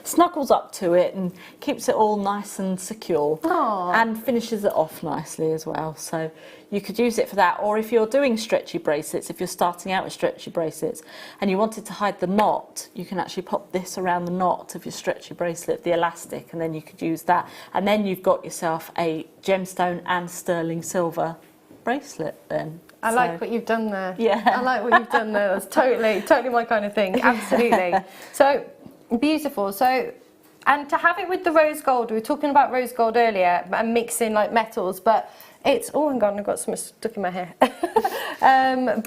D: up to it and keeps it all nice and secure.
C: Aww.
D: And finishes it off nicely as well. So you could use it for that, or if you're doing stretchy bracelets, if you're starting out with stretchy bracelets and you wanted to hide the knot, you can actually pop this around the knot of your stretchy bracelet, the elastic, and then you could use that, and then you've got yourself a gemstone and sterling silver bracelet then.
C: I like what you've done there.
D: Yeah.
C: I like what you've done there. That's totally my kind of thing. Absolutely. So beautiful. So, and to have it with the rose gold, we were talking about rose gold earlier and mixing like metals, but it's, oh, hang on, I've got something stuck in my hair.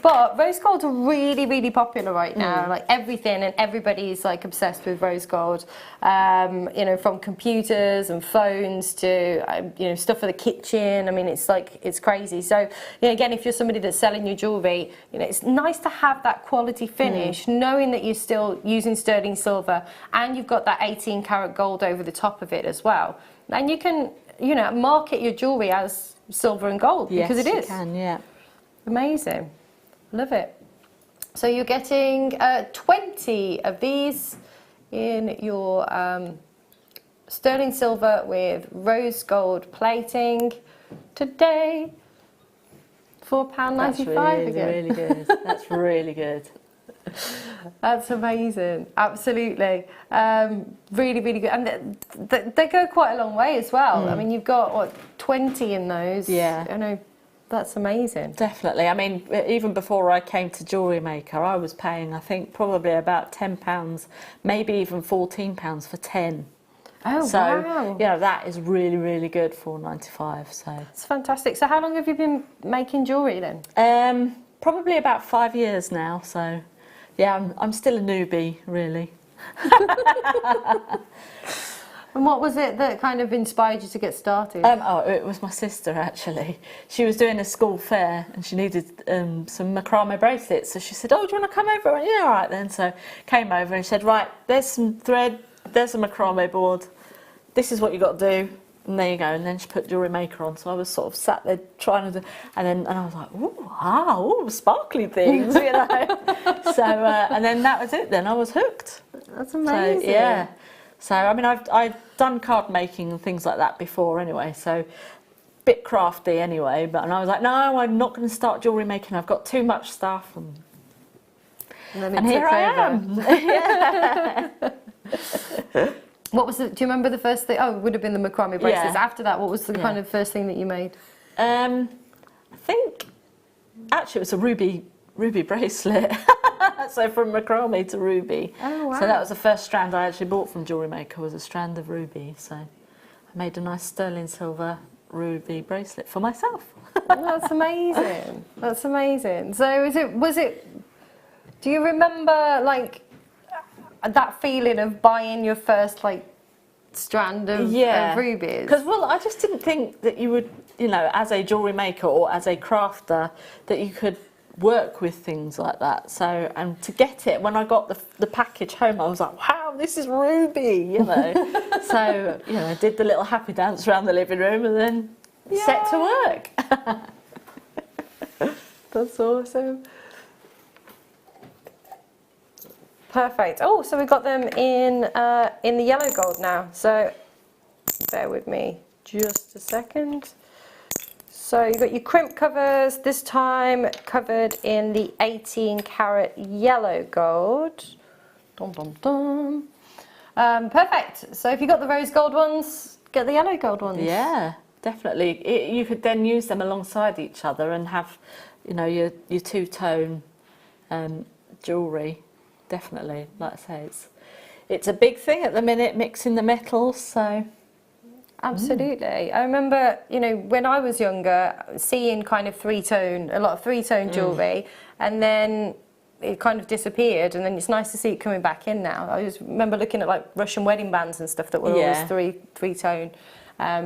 C: But rose gold's really, really popular right now. Like everything and everybody's like obsessed with rose gold. You know, from computers and phones to, you know, stuff for the kitchen. I mean, it's like, it's crazy. So, you know, again, if you're somebody that's selling your jewellery, you know, it's nice to have that quality finish, knowing that you're still using sterling silver and you've got that 18 karat gold over the top of it as well. And you can, you know, market your jewellery as silver and gold, because it is.
D: Yes, you can, yeah.
C: Amazing. Love it. So you're getting 20 of these in your sterling silver with rose gold plating today. £4.95 again.
D: That's really good. That's really good.
C: That's amazing. Absolutely. Really, really good. And they go quite a long way as well. I mean, you've got, what, 20 in those?
D: Yeah.
C: I know. That's amazing.
D: Definitely. I mean, even before I came to Jewellery Maker, I was paying, I think, probably about £10, maybe even £14 for 10.
C: Oh,
D: so,
C: wow.
D: you know, that is really, really good, £4.95. So
C: It's fantastic. So how long have you been making jewellery then?
D: probably about 5 years now. So, yeah, I'm still a newbie, really.
C: And what was it that kind of inspired you to get started?
D: Oh, it was my sister, actually. She was doing a school fair and she needed some macrame bracelets. So she said, oh, do you want to come over? I went, yeah, all right then. So came over and she said, right, there's some thread, there's a macrame board. This is what you got to do. And there you go. And then she put Jewellery Maker on. So I was sort of sat there trying to do, and I was like, oh, wow, ooh, sparkly things, you know. So, and then that was it then. I was hooked.
C: That's amazing.
D: So, yeah. So, I mean, I've done card making and things like that before anyway, so bit crafty anyway, and I was like, no, I'm not going to start jewellery making, I've got too much stuff, and here I am.
C: What was it? Do you remember the first thing? Oh, it would have been the macrame bracelets.
D: Yeah.
C: After that, what was the kind of first thing that you made?
D: I think, actually it was a ruby bracelet. So from macrame to ruby.
C: Oh, wow.
D: So that was the first strand I actually bought from Jewellery Maker, was a strand of ruby. So I made a nice sterling silver ruby bracelet for myself.
C: That's amazing. That's amazing. So do you remember like that feeling of buying your first like strand of rubies?
D: Because, well, I just didn't think that you would, you know, as a jewellery maker or as a crafter, that you could work with things like that. So, and to get it, when I got the package home, I was like, wow, this is ruby, you know. So, you know, I did the little happy dance around the living room and then set to work.
C: That's awesome. Perfect. Oh, so we got them in the yellow gold now. So bear with me just a second. So you've got your crimp covers, this time covered in the 18 karat yellow gold. Dum, dum, dum. Perfect. So if you got the rose gold ones, get the yellow gold ones.
D: Yeah, definitely. You could then use them alongside each other and have, you know, your two-tone jewellery. Definitely, like I say, it's a big thing at the minute, mixing the metals, so...
C: Absolutely. I remember, you know, when I was younger, seeing kind of a lot of three-tone jewellery, and then it kind of disappeared, and then it's nice to see it coming back in now. I just remember looking at like Russian wedding bands and stuff that were always three-tone.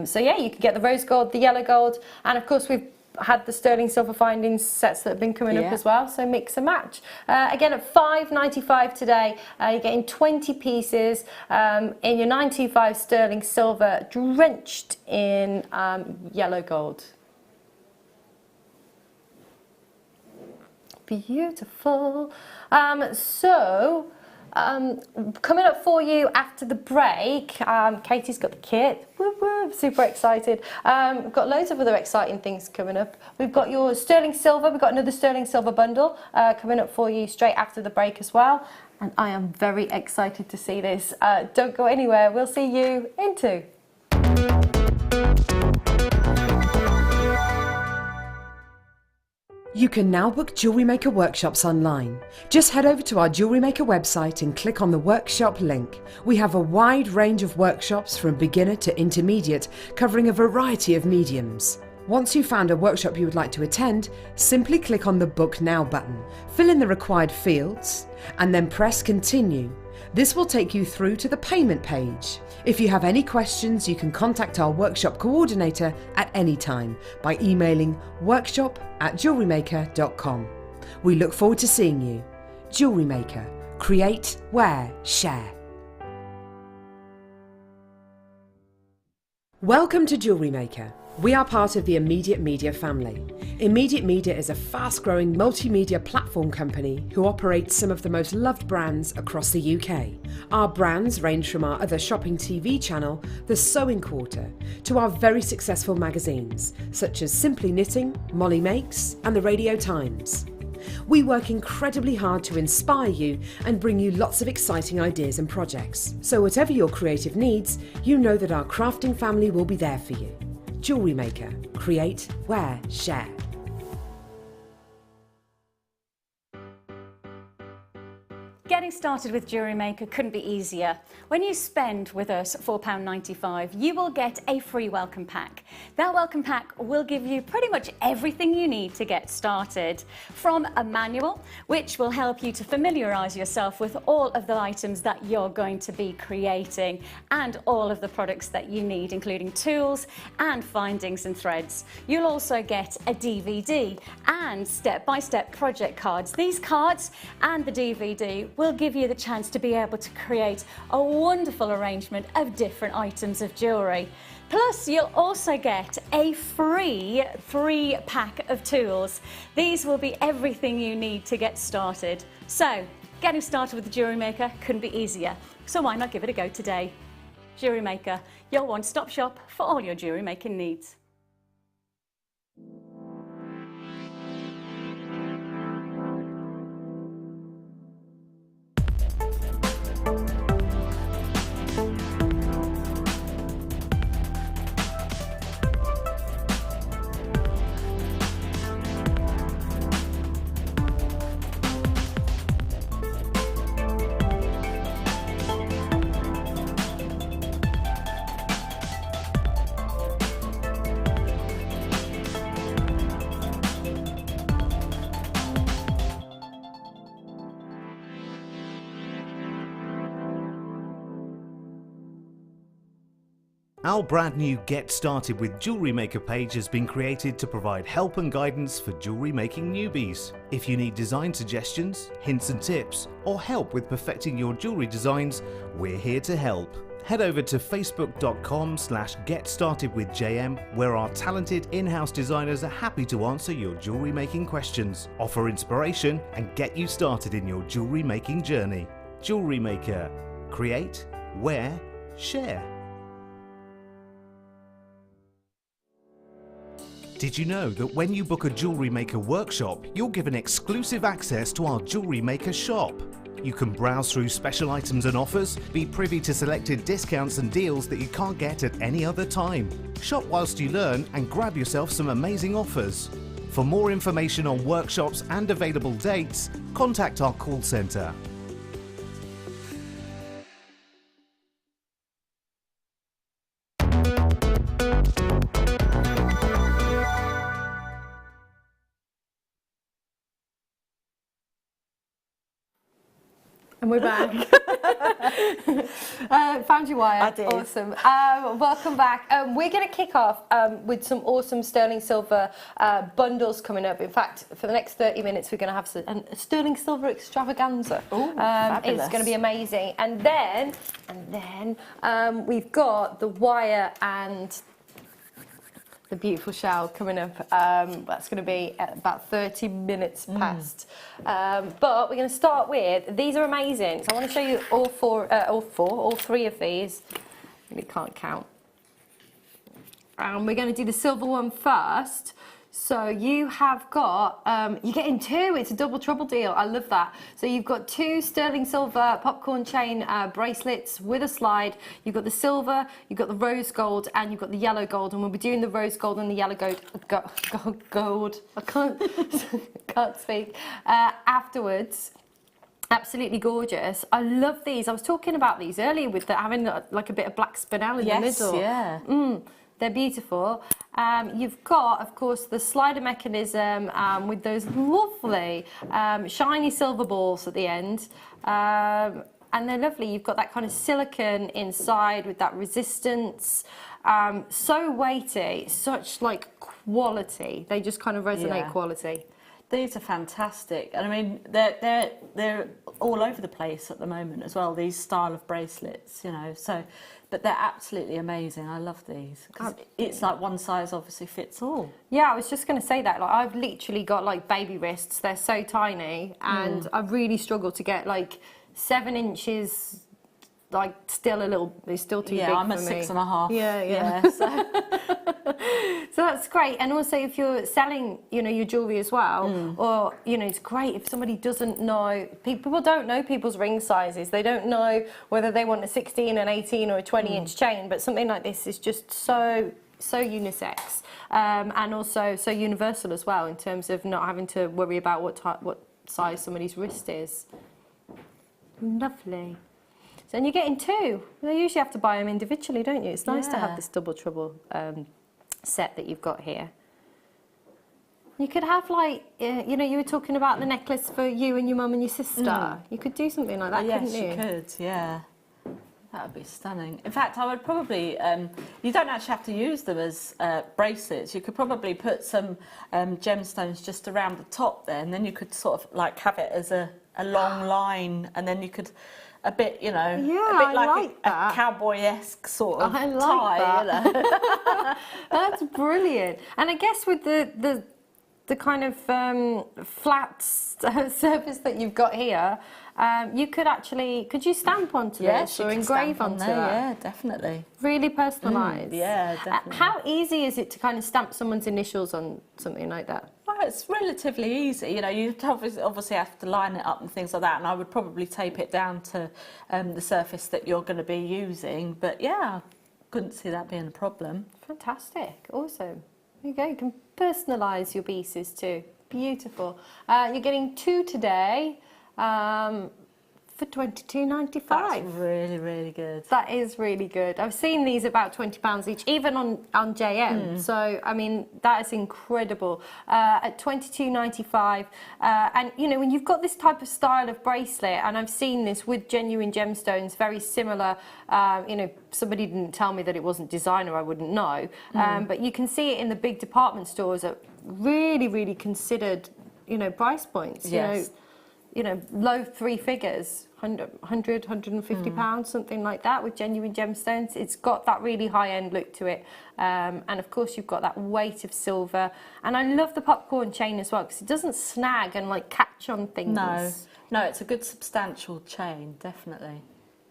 C: So yeah, you can get the rose gold, the yellow gold, and of course we've had the sterling silver findings sets that have been coming up as well, so mix and match. Again, at £5.95 today, you're getting 20 pieces in your 925 sterling silver, drenched in yellow gold. Beautiful. Coming up for you after the break, Katie's got the kit. Woo woo, super excited. We've got loads of other exciting things coming up. We've got your sterling silver. We've got another sterling silver bundle coming up for you straight after the break as well. And I am very excited to see this. Don't go anywhere. We'll see you in 2.
B: You can now book Jewellery Maker workshops online. Just head over to our Jewellery Maker website and click on the workshop link. We have a wide range of workshops from beginner to intermediate, covering a variety of mediums. Once you've found a workshop you would like to attend, simply click on the Book Now button, fill in the required fields, and then press Continue. This will take you through to the payment page. If you have any questions, you can contact our workshop coordinator at any time by emailing workshop@jewellerymaker.com. We look forward to seeing you. Jewellery Maker. Create, wear, share. Welcome to Jewellery Maker. We are part of the Immediate Media family. Immediate Media is a fast-growing multimedia platform company who operates some of the most loved brands across the UK. Our brands range from our other shopping TV channel, The Sewing Quarter, to our very successful magazines, such as Simply Knitting, Molly Makes, and The Radio Times. We work incredibly hard to inspire you and bring you lots of exciting ideas and projects. So whatever your creative needs, you know that our crafting family will be there for you. Jewellery Maker. Create, wear, share.
E: Getting started with Jewellery Maker couldn't be easier. When you spend with us £4.95, you will get a free welcome pack. That welcome pack will give you pretty much everything you need to get started. From a manual, which will help you to familiarise yourself with all of the items that you're going to be creating and all of the products that you need, including tools and findings and threads. You'll also get a DVD and step-by-step project cards. These cards and the DVD will give you the chance to be able to create a wonderful arrangement of different items of jewellery. Plus, you'll also get a free 3-pack of tools. These will be everything you need to get started. So, getting started with the Jewellery Maker couldn't be easier. So why not give it a go today? Jewellery Maker, your one-stop shop for all your jewellery making needs.
A: Our brand new Get Started with Jewellery Maker page has been created to provide help and guidance for jewellery making newbies. If you need design suggestions, hints and tips, or help with perfecting your jewellery designs, we're here to help. Head over to facebook.com/getstartedwithjm, where our talented in-house designers are happy to answer your jewellery making questions, offer inspiration, and get you started in your jewellery making journey. Jewellery Maker. Create, wear, share. Did you know that when you book a Jewellery Maker workshop, you're given exclusive access to our Jewellery Maker shop? You can browse through special items and offers, be privy to selected discounts and deals that you can't get at any other time. Shop whilst you learn and grab yourself some amazing offers. For more information on workshops and available dates, contact our call centre.
C: And we're back. Found your wire.
D: I did.
C: Awesome. Welcome back. We're going to kick off with some awesome sterling silver bundles coming up. In fact, for the next 30 minutes, we're going to have a sterling silver extravaganza.
D: Ooh, fabulous.
C: It's going to be amazing. And then we've got the wire and the beautiful shell coming up. That's going to be at about 30 minutes past. But we're going to start with, these are amazing. So I want to show you all three of these. Really can't count. And we're going to do the silver one first. So you have got, you're getting two, it's a double trouble deal, I love that. So you've got two sterling silver popcorn chain bracelets with a slide. You've got the silver, you've got the rose gold, and you've got the yellow gold. And we'll be doing the rose gold and the yellow gold. I can't speak. Afterwards. Absolutely gorgeous. I love these. I was talking about these earlier with having like a bit of black spinel in the middle.
D: Yeah.
C: They're beautiful. You've got, of course, the slider mechanism with those lovely shiny silver balls at the end. And they're lovely. You've got that kind of silicone inside with that resistance. So weighty, such like quality. They just kind of resonate quality.
D: These are fantastic, and I mean they're all over the place at the moment as well. These style of bracelets, you know. So, but they're absolutely amazing. I love these because it's like one size obviously fits all.
C: Yeah, I was just going to say that. Like I've literally got like baby wrists. They're so tiny, and I really struggle to get like 7 inches. Like still a little, it's still too big for me.
D: Yeah, I'm at 6.5.
C: Yeah. So that's great. And also if you're selling, you know, your jewellery as well, or, you know, it's great if somebody doesn't know, people don't know people's ring sizes. They don't know whether they want a 16, an 18 or a 20-inch chain, but something like this is just so unisex, and also so universal as well in terms of not having to worry about what size somebody's wrist is. Lovely. And you're getting two. You usually have to buy them individually, don't you? It's nice to have this double trouble set that you've got here. You could have like, you know, you were talking about the necklace for you and your mum and your sister. You could do something like that, couldn't you?
D: Yes, you could, yeah. That would be stunning. In fact, I would probably, you don't actually have to use them as bracelets. You could probably put some gemstones just around the top there, and then you could sort of like have it as a long line, and then you could... a bit, you know, a bit like a cowboy-esque sort of tie.
C: That. You know? That's brilliant. And I guess with the kind of flat surface that you've got here, you could actually, could you stamp onto this or engrave onto that?
D: Yeah, definitely.
C: Really personalised.
D: Yeah, definitely.
C: How easy is it to kind of stamp someone's initials on something like that?
D: Well, it's relatively easy. You know, you obviously have to line it up and things like that, and I would probably tape it down to the surface that you're going to be using. But yeah, I couldn't see that being a problem.
C: Fantastic. Awesome. There you go. You can personalise your pieces too. Beautiful. You're getting two today. For £22.95.
D: That's really, really good.
C: That is really good. I've seen these about £20 each, even on JM. So, I mean, that is incredible. At £22.95. And, you know, when you've got this type of style of bracelet, and I've seen this with genuine gemstones, very similar, you know, somebody didn't tell me that it wasn't designer, I wouldn't know. But you can see it in the big department stores at really, really considered, you know, price points. You know, low 3 figures, 100, 150 pounds, something like that, with genuine gemstones. It's got that really high-end look to it. And of course, you've got that weight of silver. And I love the popcorn chain as well, because it doesn't snag and like catch on things.
D: No, it's a good substantial chain, definitely.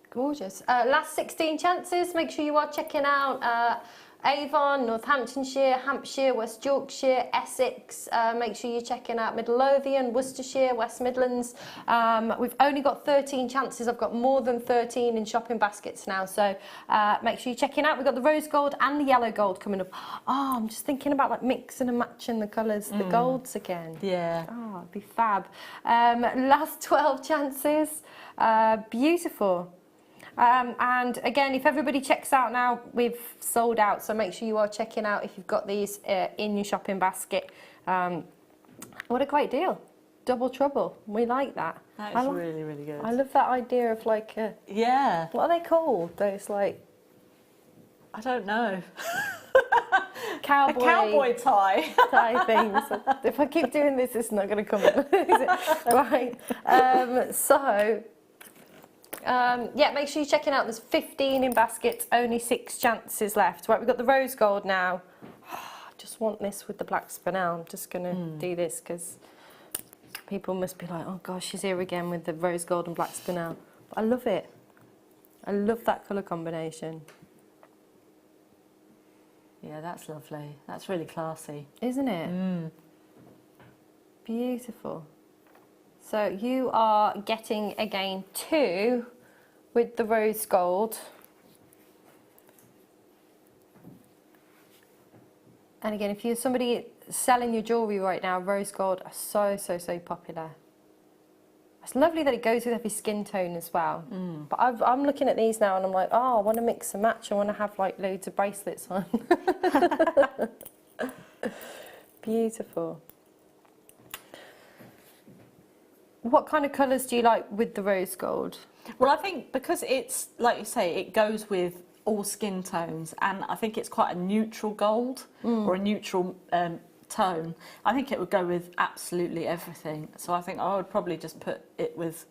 C: Gorgeous. Last 16 chances. Make sure you are checking out Avon, Northamptonshire, Hampshire, West Yorkshire, Essex. Make sure you're checking out Midlothian, Worcestershire, West Midlands. We've only got 13 chances. I've got more than 13 in shopping baskets now. So make sure you're checking out. We've got the rose gold and the yellow gold coming up. Oh, I'm just thinking about like mixing and matching the colours, the golds again.
D: Yeah.
C: Oh, it'd be fab. Last 12 chances. Beautiful. And again, if everybody checks out now, we've sold out, so make sure you are checking out if you've got these in your shopping basket. What a great deal. double trouble. We like that.
D: That is really, really good.
C: I love that idea of like,
D: Yeah.
C: what are they called? Those like
D: I don't know.
C: cowboy,
D: A cowboy tie.
C: tie things. If I keep doing this, it's not going to come up. Right. Yeah, make sure you're checking out. There's 15 in baskets, only 6 chances left. Right, we've got the rose gold now. I just want this with the black spinel. I'm just going to do this because people must be like, oh gosh, she's here again with the rose gold and black spinel. But I love it. I love that colour combination.
D: Yeah, that's lovely. That's really classy.
C: Isn't it? Beautiful. So you are getting, again, 2 with the rose gold. And again, if you're somebody selling your jewellery right now, rose gold are so, so, so popular. It's lovely that it goes with every skin tone as well. But I'm looking at these now and I'm like, oh, I want to mix and match. I want to have like loads of bracelets on. Beautiful. What kind of colours do you like with the rose gold?
D: Well, I think because it's, like you say, it goes with all skin tones, and I think it's quite a neutral gold or a neutral tone. I think it would go with absolutely everything. So I think I would probably just put it with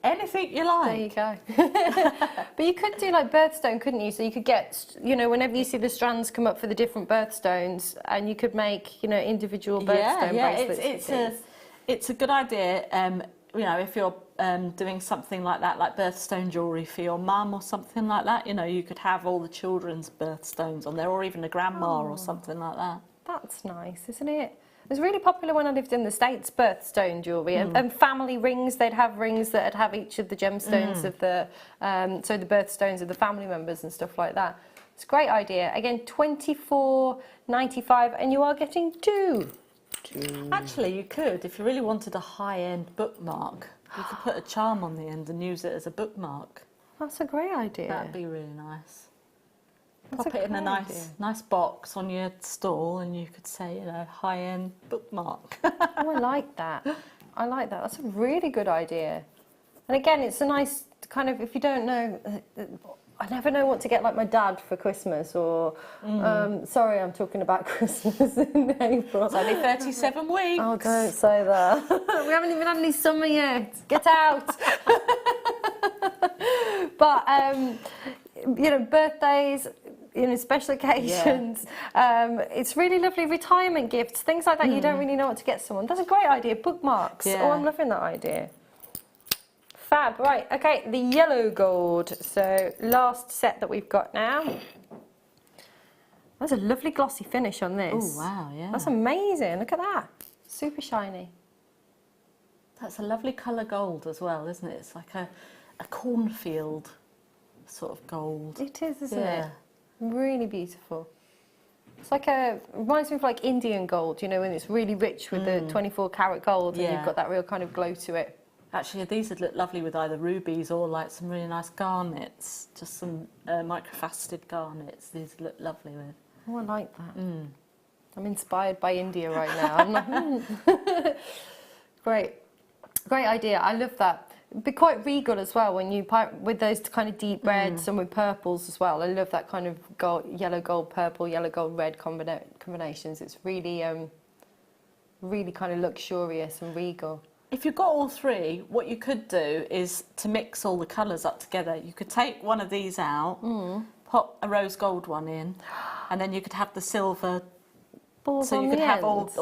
D: anything you like.
C: There you go. But you could do like birthstone, couldn't you? So you could get, you know, whenever you see the strands come up for the different birthstones, and you could make, you know, individual birthstone bracelets.
D: It's a good idea. You know, if you're doing something like that, like birthstone jewellery for your mum or something like that, you know, you could have all the children's birthstones on there, or even a grandma or something like that. That's nice, isn't it?
C: It was really popular when I lived in the States, birthstone jewellery and family rings. They'd have rings that would have each of the gemstones of the, so the birthstones of the family members and stuff like that. It's a great idea. Again, $24.95, and you are getting 2.
D: Actually, you could, if you really wanted a high-end bookmark, you could put a charm on the end and use it as a bookmark.
C: That's a great idea.
D: That'd be really nice.
C: That's
D: Pop it in a nice box on your stall, and you could say, you know, high-end bookmark.
C: Oh, I like that. I like that. That's a really good idea. And again, it's a nice kind of, if you don't know, I never know what to get like my dad for Christmas, or sorry, I'm talking about Christmas in April.
D: It's only 37 weeks.
C: Oh, don't say that. We haven't even had any summer yet. Get out. But you know, birthdays, you know, special occasions. It's really lovely retirement gifts, things like that. You don't really know what to get someone. That's a great idea. Bookmarks.
D: Yeah.
C: Oh, I'm loving that idea. Fab. Right. Okay. The yellow gold. So last set that we've got now. That's a lovely glossy finish on this.
D: Oh wow! Yeah.
C: That's amazing. Look at that. Super shiny.
D: That's a lovely colour gold as well, isn't it? It's like a cornfield sort of gold.
C: It is, isn't it? Really beautiful. It's like reminds me of like Indian gold, you know, when it's really rich with the 24 karat gold, and you've got that real kind of glow to it.
D: Actually, these would look lovely with either rubies or like some really nice garnets, just some microfaceted garnets. These would look lovely with.
C: Oh, I like that. I'm inspired by India right now. I'm like, Great idea. I love that. It'd be quite regal as well when you with those kind of deep reds and with purples as well. I love that kind of yellow gold purple, yellow gold red combinations. It's really really kind of luxurious and regal.
D: If you've got all three, what you could do is to mix all the colours up together. You could take one of these out, pop a rose gold one in, and then you could have the silver.
C: Balls
D: so
C: on
D: you could
C: the
D: have
C: ends.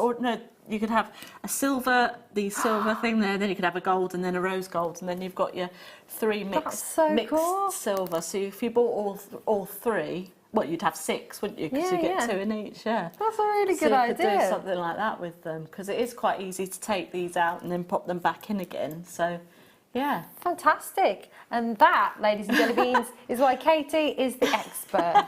D: you could have a silver thing there, then you could have a gold and then a rose gold, and then you've got your 3 mixed
C: cool.
D: silver. So if you bought all 3, well, you'd have 6, wouldn't you? Because you get 2 in each. Yeah,
C: that's a really good
D: idea.
C: idea.
D: So you could do something like that with them, because it is quite easy to take these out and then pop them back in again. So, yeah,
C: fantastic. And that, ladies and jelly beans, is why Katie is the expert.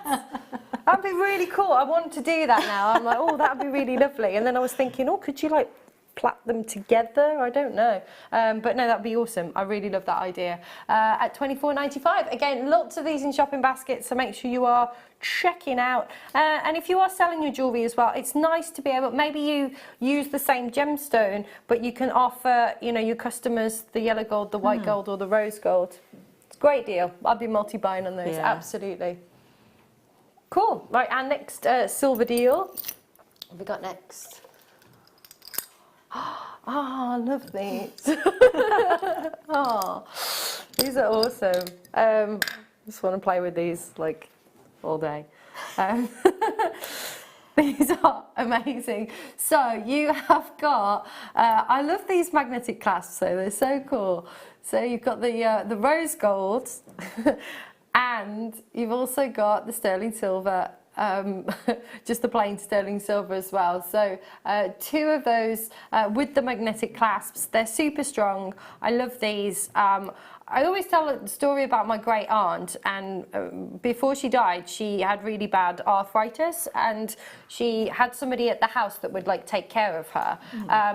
C: That'd be really cool. I want to do that now. I'm like, oh, that'd be really lovely. And then I was thinking, oh, could you like plait them together. I don't know, but no, that'd be awesome. I really love that idea. At £24.95, again, lots of these in shopping baskets, so make sure you are checking out. And if you are selling your jewellery as well, it's nice to be able, maybe you use the same gemstone, but you can offer, you know, your customers the yellow gold, the white gold, or the rose gold. It's a great deal. I'd be multi-buying on those, absolutely. Cool. Right, our next silver deal. What have we got next? Oh, I love these. Oh, these are awesome. I just want to play with these like all day. These are amazing. So you have got, I love these magnetic clasps, so they're so cool. So you've got the rose gold and you've also got the sterling silver, just the plain sterling silver as well. So two of those with the magnetic clasps. They're super strong. I love these. I always tell a story about my great aunt, and before she died she had really bad arthritis, and she had somebody at the house that would like take care of her,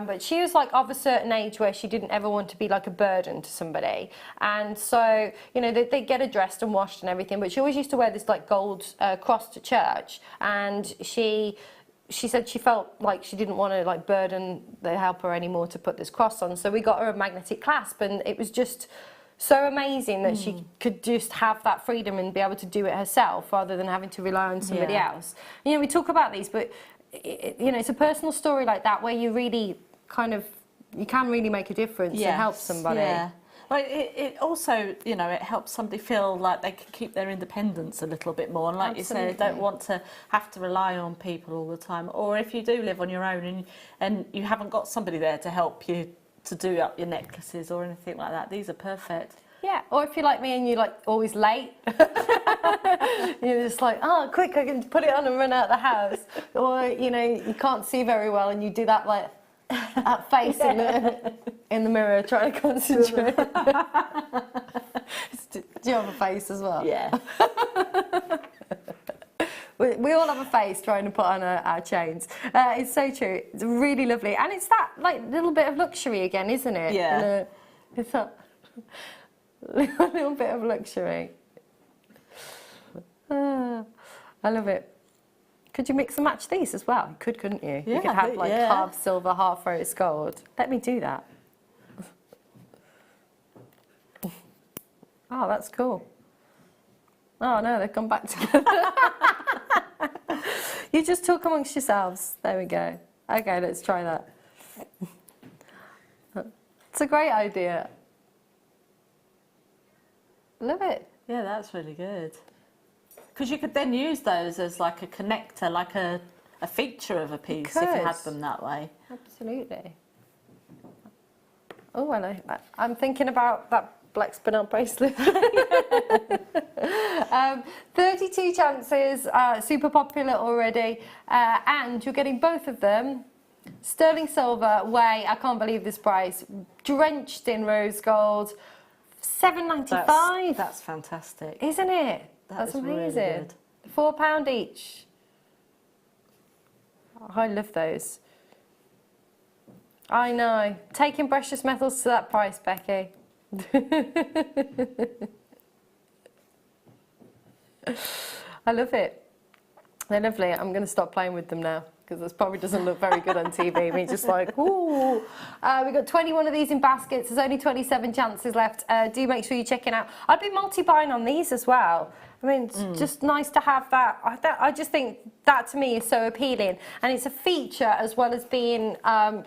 C: but she was like of a certain age where she didn't ever want to be like a burden to somebody, and so you know they get her dressed and washed and everything, but she always used to wear this like gold cross to church, and she said she felt like she didn't want to like burden the helper anymore to put this cross on, so we got her a magnetic clasp, and it was just so amazing that she could just have that freedom and be able to do it herself rather than having to rely on somebody else. You know, we talk about these, but you know, it's a personal story like that where you really kind of, you can really make a difference and help somebody.
D: Yeah. Well, it also, you know, it helps somebody feel like they can keep their independence a little bit more. And like you say, they don't want to have to rely on people all the time. Or if you do live on your own and you haven't got somebody there to help you to do up your necklaces or anything like that, these are perfect.
C: Yeah, or if you're like me and you're like always late, you're just like, oh, quick, I can put it on and run out of the house. Or, you know, you can't see very well and you do that like, that face in the mirror trying to concentrate. Do you have a face as well?
D: Yeah.
C: We all have a face trying to put on our chains. It's so true. It's really lovely. And it's that like little bit of luxury again, isn't it?
D: Yeah.
C: It's that little bit of luxury. I love it. Could you mix and match these as well? You could, couldn't you?
D: Yeah,
C: you could have like half silver, half rose gold. Let me do that. Oh, that's cool. Oh no, they've gone back together. You just talk amongst yourselves. There we go. Okay, let's try that. It's a great idea. Love it.
D: Yeah, that's really good. Because you could then use those as like a connector, like a feature of a piece if you had them that way. Absolutely.
C: Oh, and I'm thinking about that black spinel bracelet. 32 chances, super popular already, and you're getting both of them. Sterling silver, I can't believe this price, drenched in rose gold, £7.95.
D: That's fantastic.
C: Isn't it? That's amazing.
D: Really good.
C: £4 each. Oh, I love those. I know. Taking precious metals to that price, Becky. I love it. They're lovely. I'm going to stop playing with them now because this probably doesn't look very good on TV. Me just like, ooh. We've got 21 of these in baskets. There's only 27 chances left. Do make sure you're checking out. I'd be multi-buying on these as well. I mean, it's just nice to have that. I just think that to me is so appealing. And it's a feature as well as being,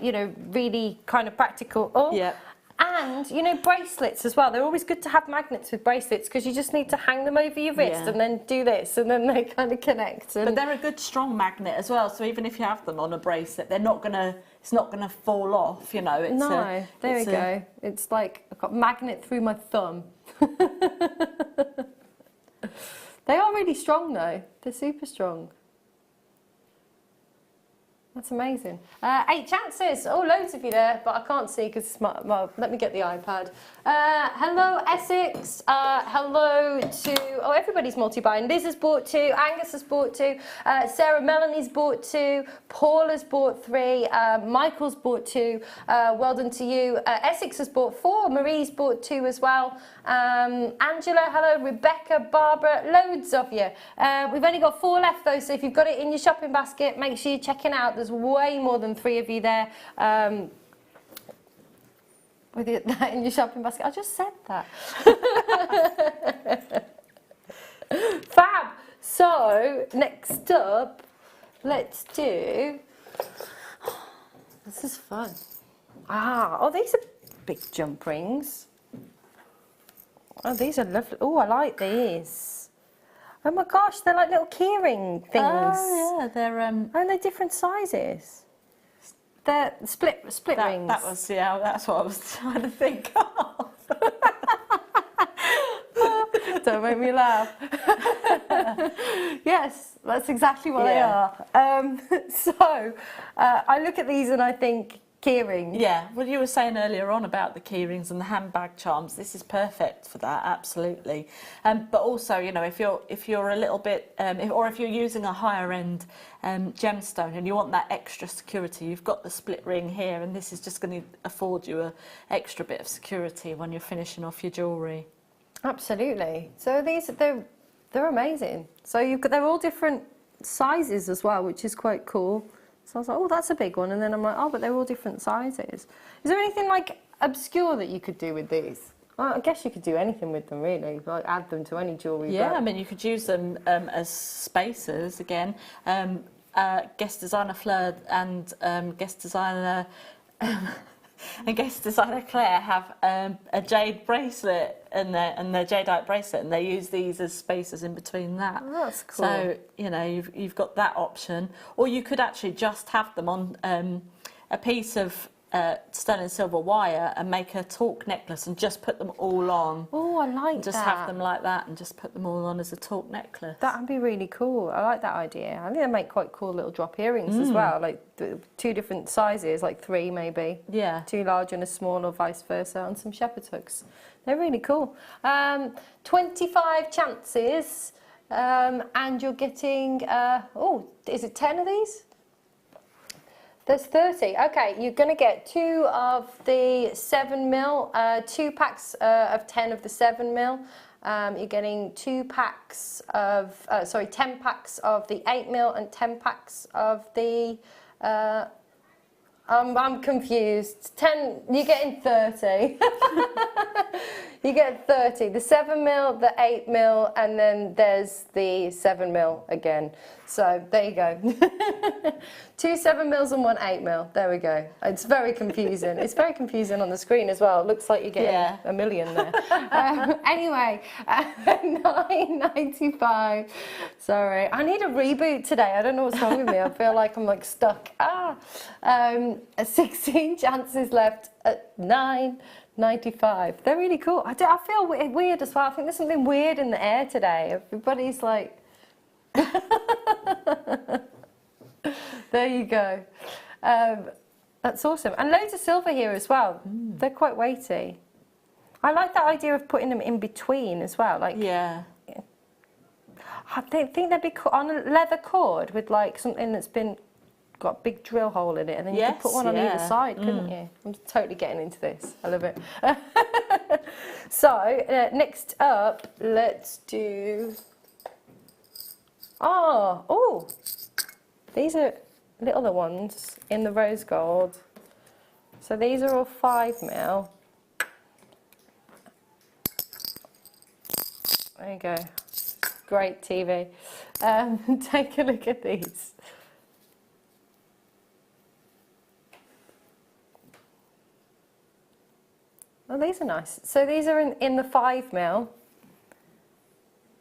C: you know, really kind of practical. Oh, yeah. And, you know, bracelets as well. They're always good to have magnets with bracelets because you just need to hang them over your wrist and then do this and then they kind of connect.
D: But they're a good strong magnet as well. So even if you have them on a bracelet, they're not gonna. It's not gonna fall off. You know. It's
C: no. There we go. It's like I've got magnet through my thumb. They are really strong though. They're super strong. That's amazing. 8 chances. Oh, loads of you there, but I can't see because let me get the iPad. Hello, Essex. Hello to, oh, everybody's multi-buying. Liz has bought 2. Angus has bought 2. Sarah Melanie's bought 2. Paul has bought 3. Michael's bought 2. Well done to you. Essex has bought 4. Marie's bought 2 as well. Angela, hello. Rebecca, Barbara, loads of you. We've only got 4 left though, so if you've got it in your shopping basket, make sure you're checking out. There's way more than 3 of you there. With that in your shopping basket. I just said that. Fab. So, next up, let's do... This is fun. Oh, these are big jump rings. Oh, these are lovely. Oh, I like these. Oh my gosh, they're like little keyring things.
D: Oh, yeah, they're...
C: And they're different sizes. They're split rings.
D: That was, yeah, that's what I was trying to think of.
C: Don't make me laugh. Yes, that's exactly what they are. So, I look at these and I think keyring.
D: Yeah, well, you were saying earlier on about the keyrings and the handbag charms. This is perfect for that, absolutely. But also, you know, if you're a little bit, or if you're using a higher end gemstone and you want that extra security, you've got the split ring here, and this is just going to afford you an extra bit of security when you're finishing off your jewellery.
C: Absolutely. So they're amazing. So they're all different sizes as well, which is quite cool. So I was like, oh, that's a big one. And then I'm like, oh, but they're all different sizes. Is there anything like obscure that you could do with these? Well, I guess you could do anything with them, really. Like add them to any jewellery.
D: Yeah, I mean, you could use them as spacers again. Guest designer Fleur and guest designer Claire have a jade bracelet and their jadeite bracelet, and they use these as spacers in between that.
C: Oh, that's cool.
D: So you know you've got that option, or you could actually just have them on a piece of sterling silver wire and make a torque necklace and just put them all on.
C: Oh, I like that.
D: Just have them like that and just put them all on as a torque necklace.
C: That'd be really cool. I like that idea. I think they make quite cool little drop earrings as well, like 2 different sizes, like 3 maybe.
D: Yeah.
C: 2 large and a small, or vice versa, and some shepherd hooks. They're really cool. 25 chances, and you're getting, oh, is it 10 of these? There's 30. Okay, you're going to get 2 of the 7mm, 2 packs of 10 of the 7mm. You're getting 2 packs of, 10 packs of the 8mm and 10 packs of the, I'm confused. 10, you're getting 30. You get 30, the 7mm, the 8mm, and then there's the 7mm again. So there you go. 2 7mm and 1 8mm. There we go. It's very confusing. It's very confusing on the screen as well. It looks like you're getting a million there. Anyway, 9.95. Sorry, I need a reboot today. I don't know what's wrong with me. I feel like I'm like stuck. 16 chances left at 9.95. They're really cool. I feel weird as well. I think there's something weird in the air today. Everybody's like... There you go. That's awesome. And loads of silver here as well. They're quite weighty. I like that idea of putting them in between as well. Like,
D: yeah.
C: I think they'd be on a leather cord with like something that's got a big drill hole in it, and then you could put one on either side, couldn't you? I'm totally getting into this. I love it. So, next up, let's do... Oh, these are littler ones in the rose gold. So these are all 5mm. There you go. Great TV. Take a look at these. Oh, these are nice. So these are in the 5mm.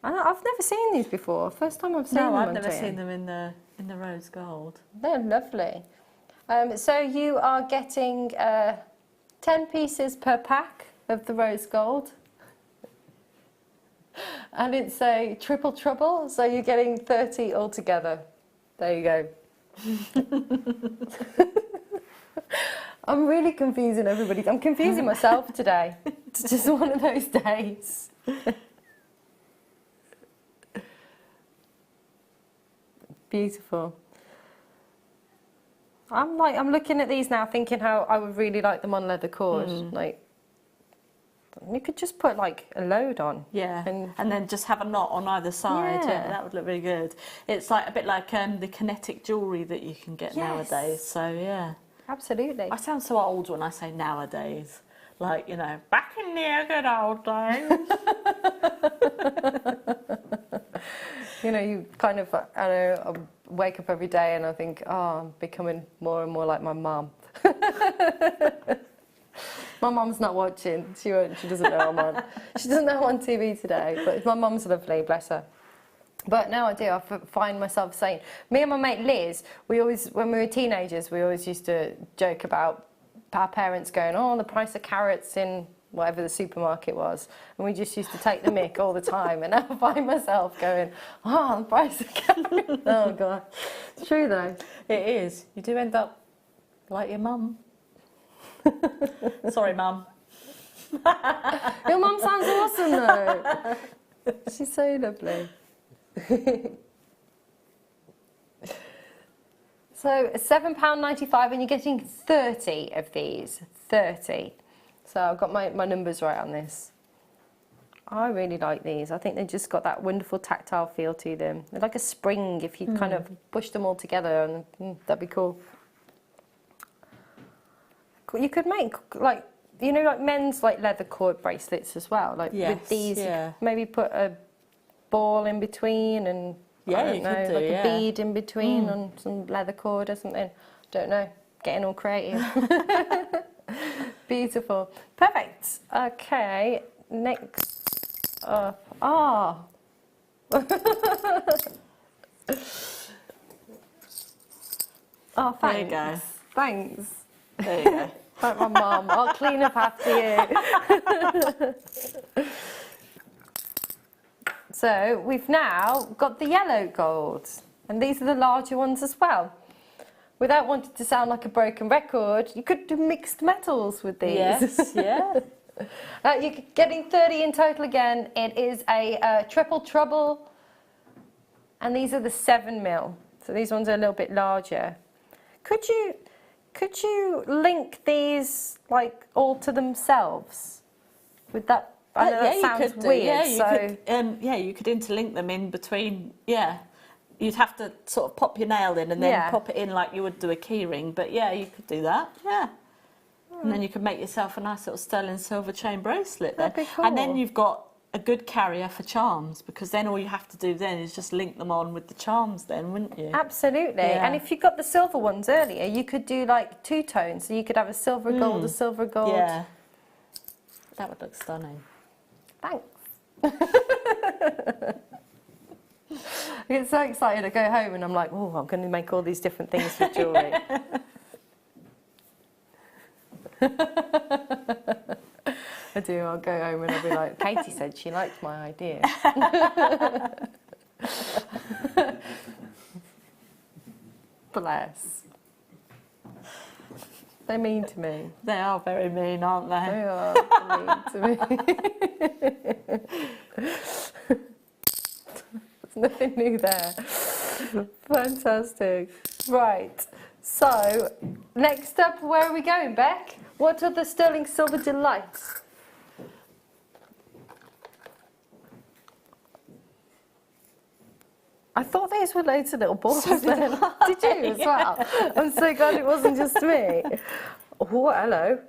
C: I've never seen these before. First time I've seen them.
D: No, I've
C: on
D: never
C: TV.
D: seen them in the rose gold.
C: They're lovely. So you are getting 10 pieces per pack of the rose gold. And it's a triple trouble, so you're getting 30 altogether. There you go. I'm really confusing everybody. I'm confusing myself today. It's just one of those days. Beautiful. I'm looking at these now, thinking how I would really like them on leather cord. Like, you could just put like a load on.
D: Yeah, and then just have a knot on either side. Yeah, that would look really good. It's like a bit like the kinetic jewellery that you can get nowadays. So yeah,
C: absolutely.
D: I sound so old when I say nowadays. Like, you know, back in the good old days.
C: You know, you kind of, I know, I wake up every day and I think, oh, I'm becoming more and more like my mum. My mum's not watching. She doesn't know I'm on. She doesn't know I'm on TV today, but my mum's lovely, bless her. But now I do. I find myself saying, me and my mate Liz, we always, when we were teenagers, we always used to joke about our parents going, oh, the price of carrots in whatever the supermarket was, and we just used to take the mick all the time, and now I find myself going, oh, the price of carrots. Oh God, it's true though.
D: It is. You do end up like your mum. Sorry, mum.
C: Your mum sounds awesome though. She's so lovely. So £7.95, and you're getting 30 of these. 30. So I've got my numbers right on this. I really like these. I think they've just got that wonderful tactile feel to them. They're like a spring if you kind of push them all together, and that'd be cool. You could make, like, you know, like men's like leather cord bracelets as well. Like with these, you could maybe put a ball in between and I don't know, like a bead in between on some leather cord or something. Don't know. Getting all creative. Beautiful. Perfect. Okay. Next up. Ah. Oh, thanks.
D: There you go.
C: Thanks.
D: There you go.
C: Like my mum. I'll clean up after you. So we've now got the yellow gold, and these are the larger ones as well. Without wanting to sound like a broken record, you could do mixed metals with these.
D: Yes, yeah.
C: You're getting 30 in total again. It is a triple treble, and these are the 7mm. So these ones are a little bit larger. Could you link these like all to themselves? With that, I know that sounds weird.
D: Yeah, you could interlink them in between. Yeah. You'd have to sort of pop your nail in and then pop it in like you would do a key ring. But yeah, you could do that. Yeah. And then you could make yourself a nice little sterling silver chain bracelet then.
C: That'd be cool.
D: And then you've got a good carrier for charms, because then all you have to do then is just link them on with the charms then, wouldn't you?
C: Absolutely. Yeah. And if you got the silver ones earlier, you could do like two tones. So you could have a silver gold, a silver gold.
D: Yeah. That would look stunning.
C: Thanks. I get so excited. I go home and I'm like, oh, I'm going to make all these different things with jewellery. I do. I'll go home and I'll be like, Katie said she liked my idea. Bless. They're mean to me.
D: They are very mean, aren't they?
C: They are mean to me. There's nothing new there. Fantastic. Right. So, next up, where are we going, Beck? What are the sterling silver delights? I thought these were loads of little balls then. Did you as well? I'm so glad it wasn't just me. Oh, hello.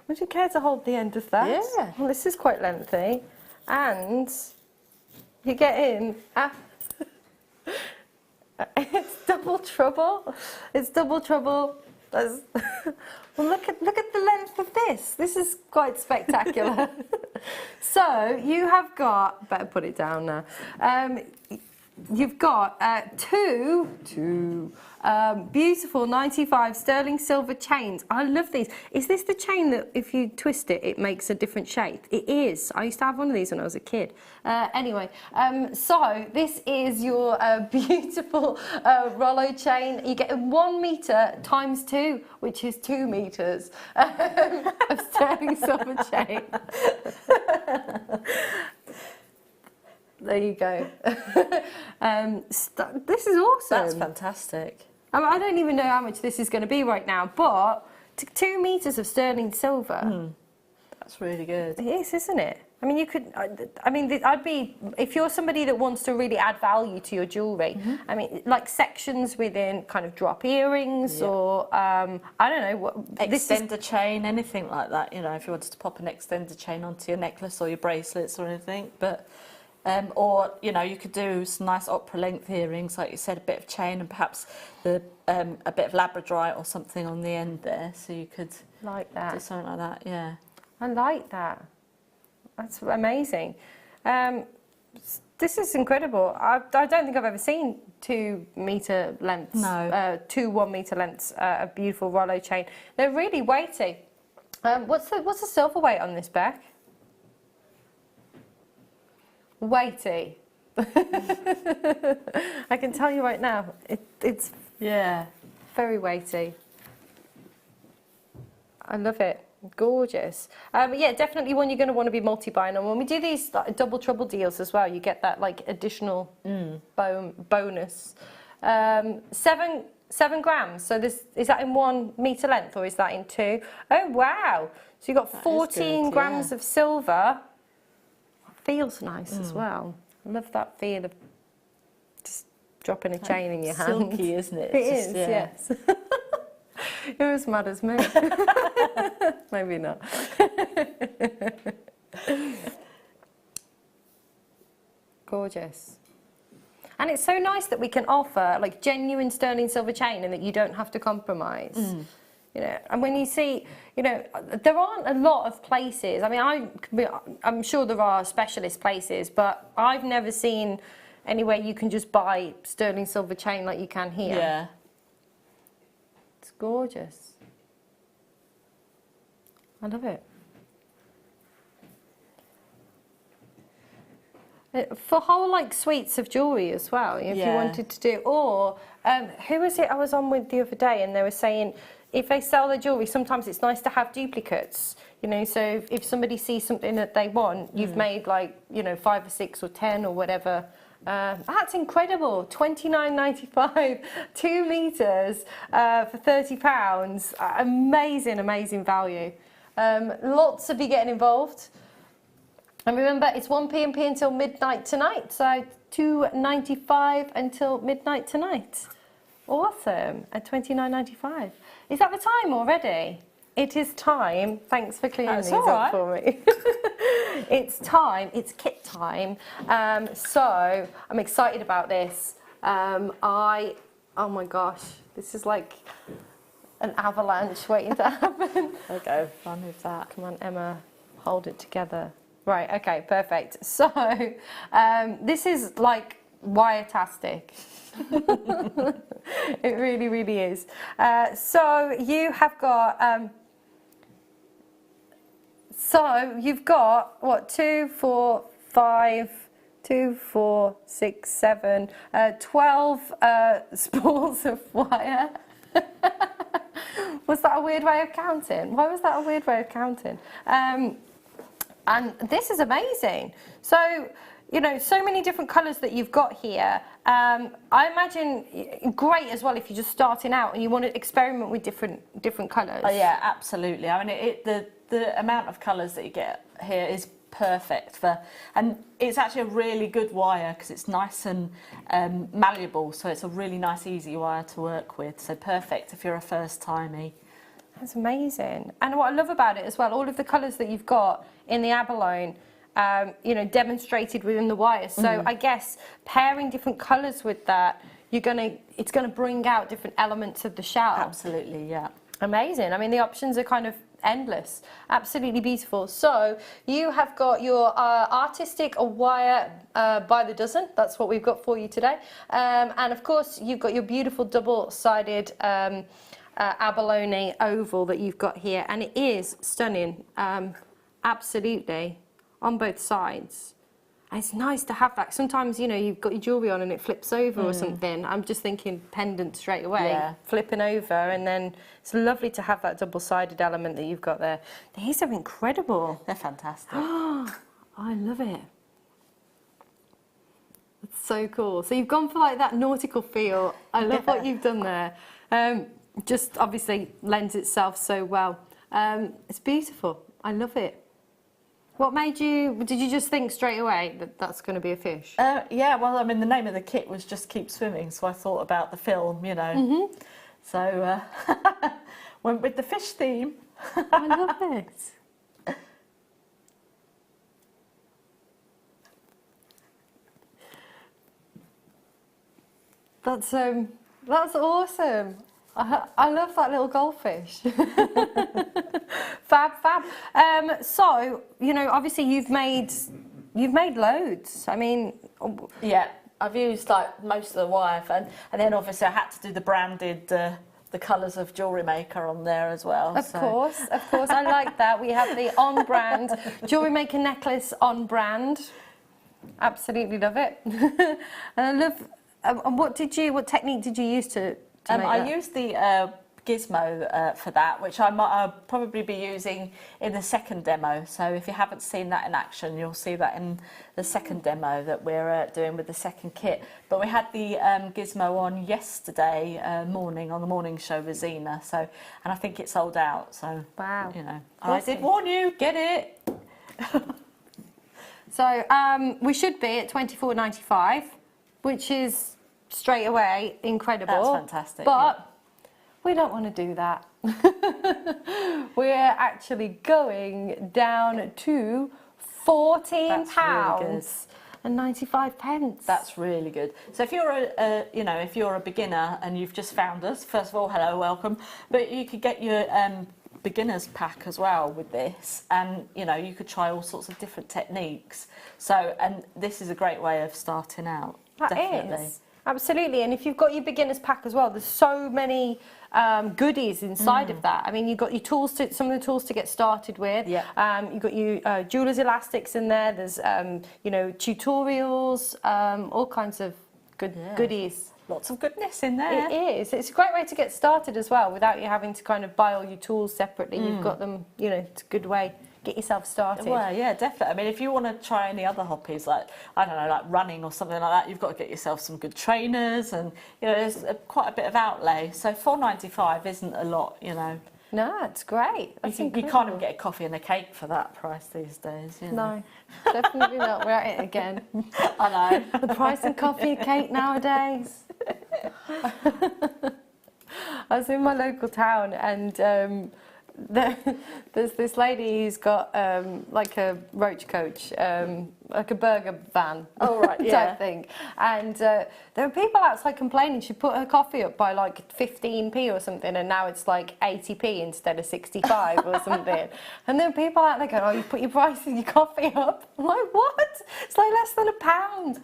C: Would you care to hold the end of that?
D: Yeah.
C: Well, this is quite lengthy. And you get in. It's double trouble. It's double trouble. Well, look at the length of this. This is quite spectacular. So you have got. Better put it down now. you've got two beautiful 95 sterling silver chains. I love these. Is this the chain that if you twist it, it makes a different shape? It is. I used to have one of these when I was a kid. Anyway, so this is your beautiful Rollo chain. You get 1 metre times 2, which is 2 metres of sterling silver chain. There you go. This is awesome.
D: That's fantastic.
C: I mean, I don't even know how much this is going to be right now, but 2 metres of sterling silver.
D: That's really good.
C: It is, isn't it? I mean, you could. I mean, I'd be, if you're somebody that wants to really add value to your jewellery. I mean, like sections within kind of drop earrings, or I don't know what
D: Extender chain, anything like that. You know, if you wanted to pop an extender chain onto your necklace or your bracelets or anything, but. Or, you know, you could do some nice opera length earrings, like you said, a bit of chain and perhaps a bit of labradorite or something on the end there, so you could
C: like that.
D: do something like that, yeah.
C: I like that. That's amazing. This is incredible. I don't think I've ever seen 2 metre lengths,
D: No.
C: 2 1 metre lengths of beautiful Rollo chain. They're really weighty. What's the silver weight on this, Beck? Weighty. I can tell you right now, it's very weighty. I love it. Gorgeous. But yeah, definitely one you're going to want to be multi-buying on. When we do these like, double trouble deals as well, you get that like additional bonus. 7 grams. So this is that in 1 metre length or is that in 2? Oh wow! So you've got 14 grams of silver. Feels nice as well. I love that feel of just dropping a chain in your hand.
D: Silky, isn't it?
C: It is, yes. You're as mad as me. Maybe not. Gorgeous. And it's so nice that we can offer like genuine sterling silver chain and that you don't have to compromise. You know, and when you see, you know, there aren't a lot of places. I mean, I'm sure there are specialist places, but I've never seen anywhere you can just buy sterling silver chain like you can here.
D: Yeah.
C: It's gorgeous. I love it. For whole like suites of jewellery as well, if you wanted to do, or who was it I was on with the other day and they were saying if they sell their jewellery, sometimes it's nice to have duplicates, you know, so if somebody sees something that they want, you've made like, you know, 5 or 6 or 10 or whatever. That's incredible. £29.95, 2 metres for £30. Amazing, amazing value. Lots of you getting involved. And remember, it's 1 p.m. until midnight tonight, so £2.95 until midnight tonight. Awesome, at £29.95. Is that the time already? It is time. Thanks for clearing these up for me. It's time. It's kit time. So I'm excited about this. Oh my gosh, this is like an avalanche waiting to happen.
D: Okay, fun with that.
C: Come on, Emma, hold it together. Right, okay, perfect. So, this is like wire-tastic. It really, really is. So you have got, so you've got, what, 2, 4, 5, 2, 4, 6, 7, 12 spools of wire. Was that a weird way of counting? Why was that a weird way of counting? And this is amazing. So, you know, so many different colours that you've got here. I imagine great as well if you're just starting out and you want to experiment with different colours.
D: Oh yeah, absolutely. I mean, the amount of colours that you get here is perfect for, and it's actually a really good wire because it's nice and malleable. So it's a really nice, easy wire to work with. So perfect if you're a first-timey.
C: That's amazing. And what I love about it as well, all of the colours that you've got in the abalone, you know, demonstrated within the wire. So I guess pairing different colours with that, it's gonna bring out different elements of the shell.
D: Absolutely, yeah.
C: Amazing. I mean, the options are kind of endless. Absolutely beautiful. So you have got your artistic wire by the dozen. That's what we've got for you today. And of course, you've got your beautiful double-sided abalone oval that you've got here, and it is stunning. Absolutely, on both sides. And it's nice to have that. Sometimes, you know, you've got your jewellery on and it flips over or something. I'm just thinking pendant straight away, flipping over, and then it's lovely to have that double-sided element that you've got there. These are incredible.
D: They're fantastic.
C: Oh, I love it. It's so cool. So you've gone for like that nautical feel. I love what you've done there. Just obviously lends itself so well. It's beautiful. I love it. What made you, did you just think straight away that that's going to be a fish?
D: Yeah, well, I mean, the name of the kit was Just Keep Swimming, so I thought about the film, you know. So, went with the fish theme.
C: I love it. That's awesome. I love that little goldfish. Fab, fab. So, you know, obviously you've made loads. I mean,
D: Yeah, I've used like most of the wire, and then obviously I had to do the branded, the colours of Jewellery Maker on there as well.
C: Of course, I like that. We have the on-brand Jewellery Maker necklace on brand. Absolutely love it. And I love. And what technique did you use to make that?
D: I used the gizmo for that, which I'll probably be using in the second demo. So if you haven't seen that in action, you'll see that in the second demo that we're doing with the second kit. But we had the gizmo on yesterday morning on the morning show with Zena. So, and I think it sold out. So
C: wow,
D: you know,
C: awesome.
D: I did warn you, get it.
C: So we should be at $24.95, which is straight away incredible.
D: That's fantastic.
C: But we don't want to do that. We're actually going down to £14 and 95 pence.
D: That's really good. So if you're if you're a beginner and you've just found us, first of all, hello, welcome. But you could get your beginner's pack as well with this, and you know, you could try all sorts of different techniques. So, and this is a great way of starting out. Definitely.
C: Is. Absolutely, and if you've got your beginner's pack as well, there's so many goodies inside of that. I mean, you've got your tools, some of the tools to get started with.
D: Yeah.
C: You've got your jeweler's elastics in there. There's you know, tutorials, all kinds of goodies.
D: Lots of goodness in there.
C: It is. It's a great way to get started as well, without you having to kind of buy all your tools separately. You've got them. You know, it's a good way. Get yourself started.
D: Well, yeah, definitely. I mean, if you want to try any other hobbies, like, I don't know, like running or something like that, you've got to get yourself some good trainers, and, you know, there's quite a bit of outlay. So $4.95 isn't a lot, you know.
C: No, it's great.
D: You can't even get a coffee and a cake for that price these days, you know.
C: No, definitely not. We're at it again.
D: I know.
C: The price of coffee and cake nowadays. I was in my local town, and there's this lady who's got like a roach coach, like a burger van, type thing, and there were people outside complaining she put her coffee up by like 15p or something, and now it's like 80p instead of 65 or something. And there are people out there going, "Oh, you put your price of your coffee up." I'm like, what? It's like less than £1.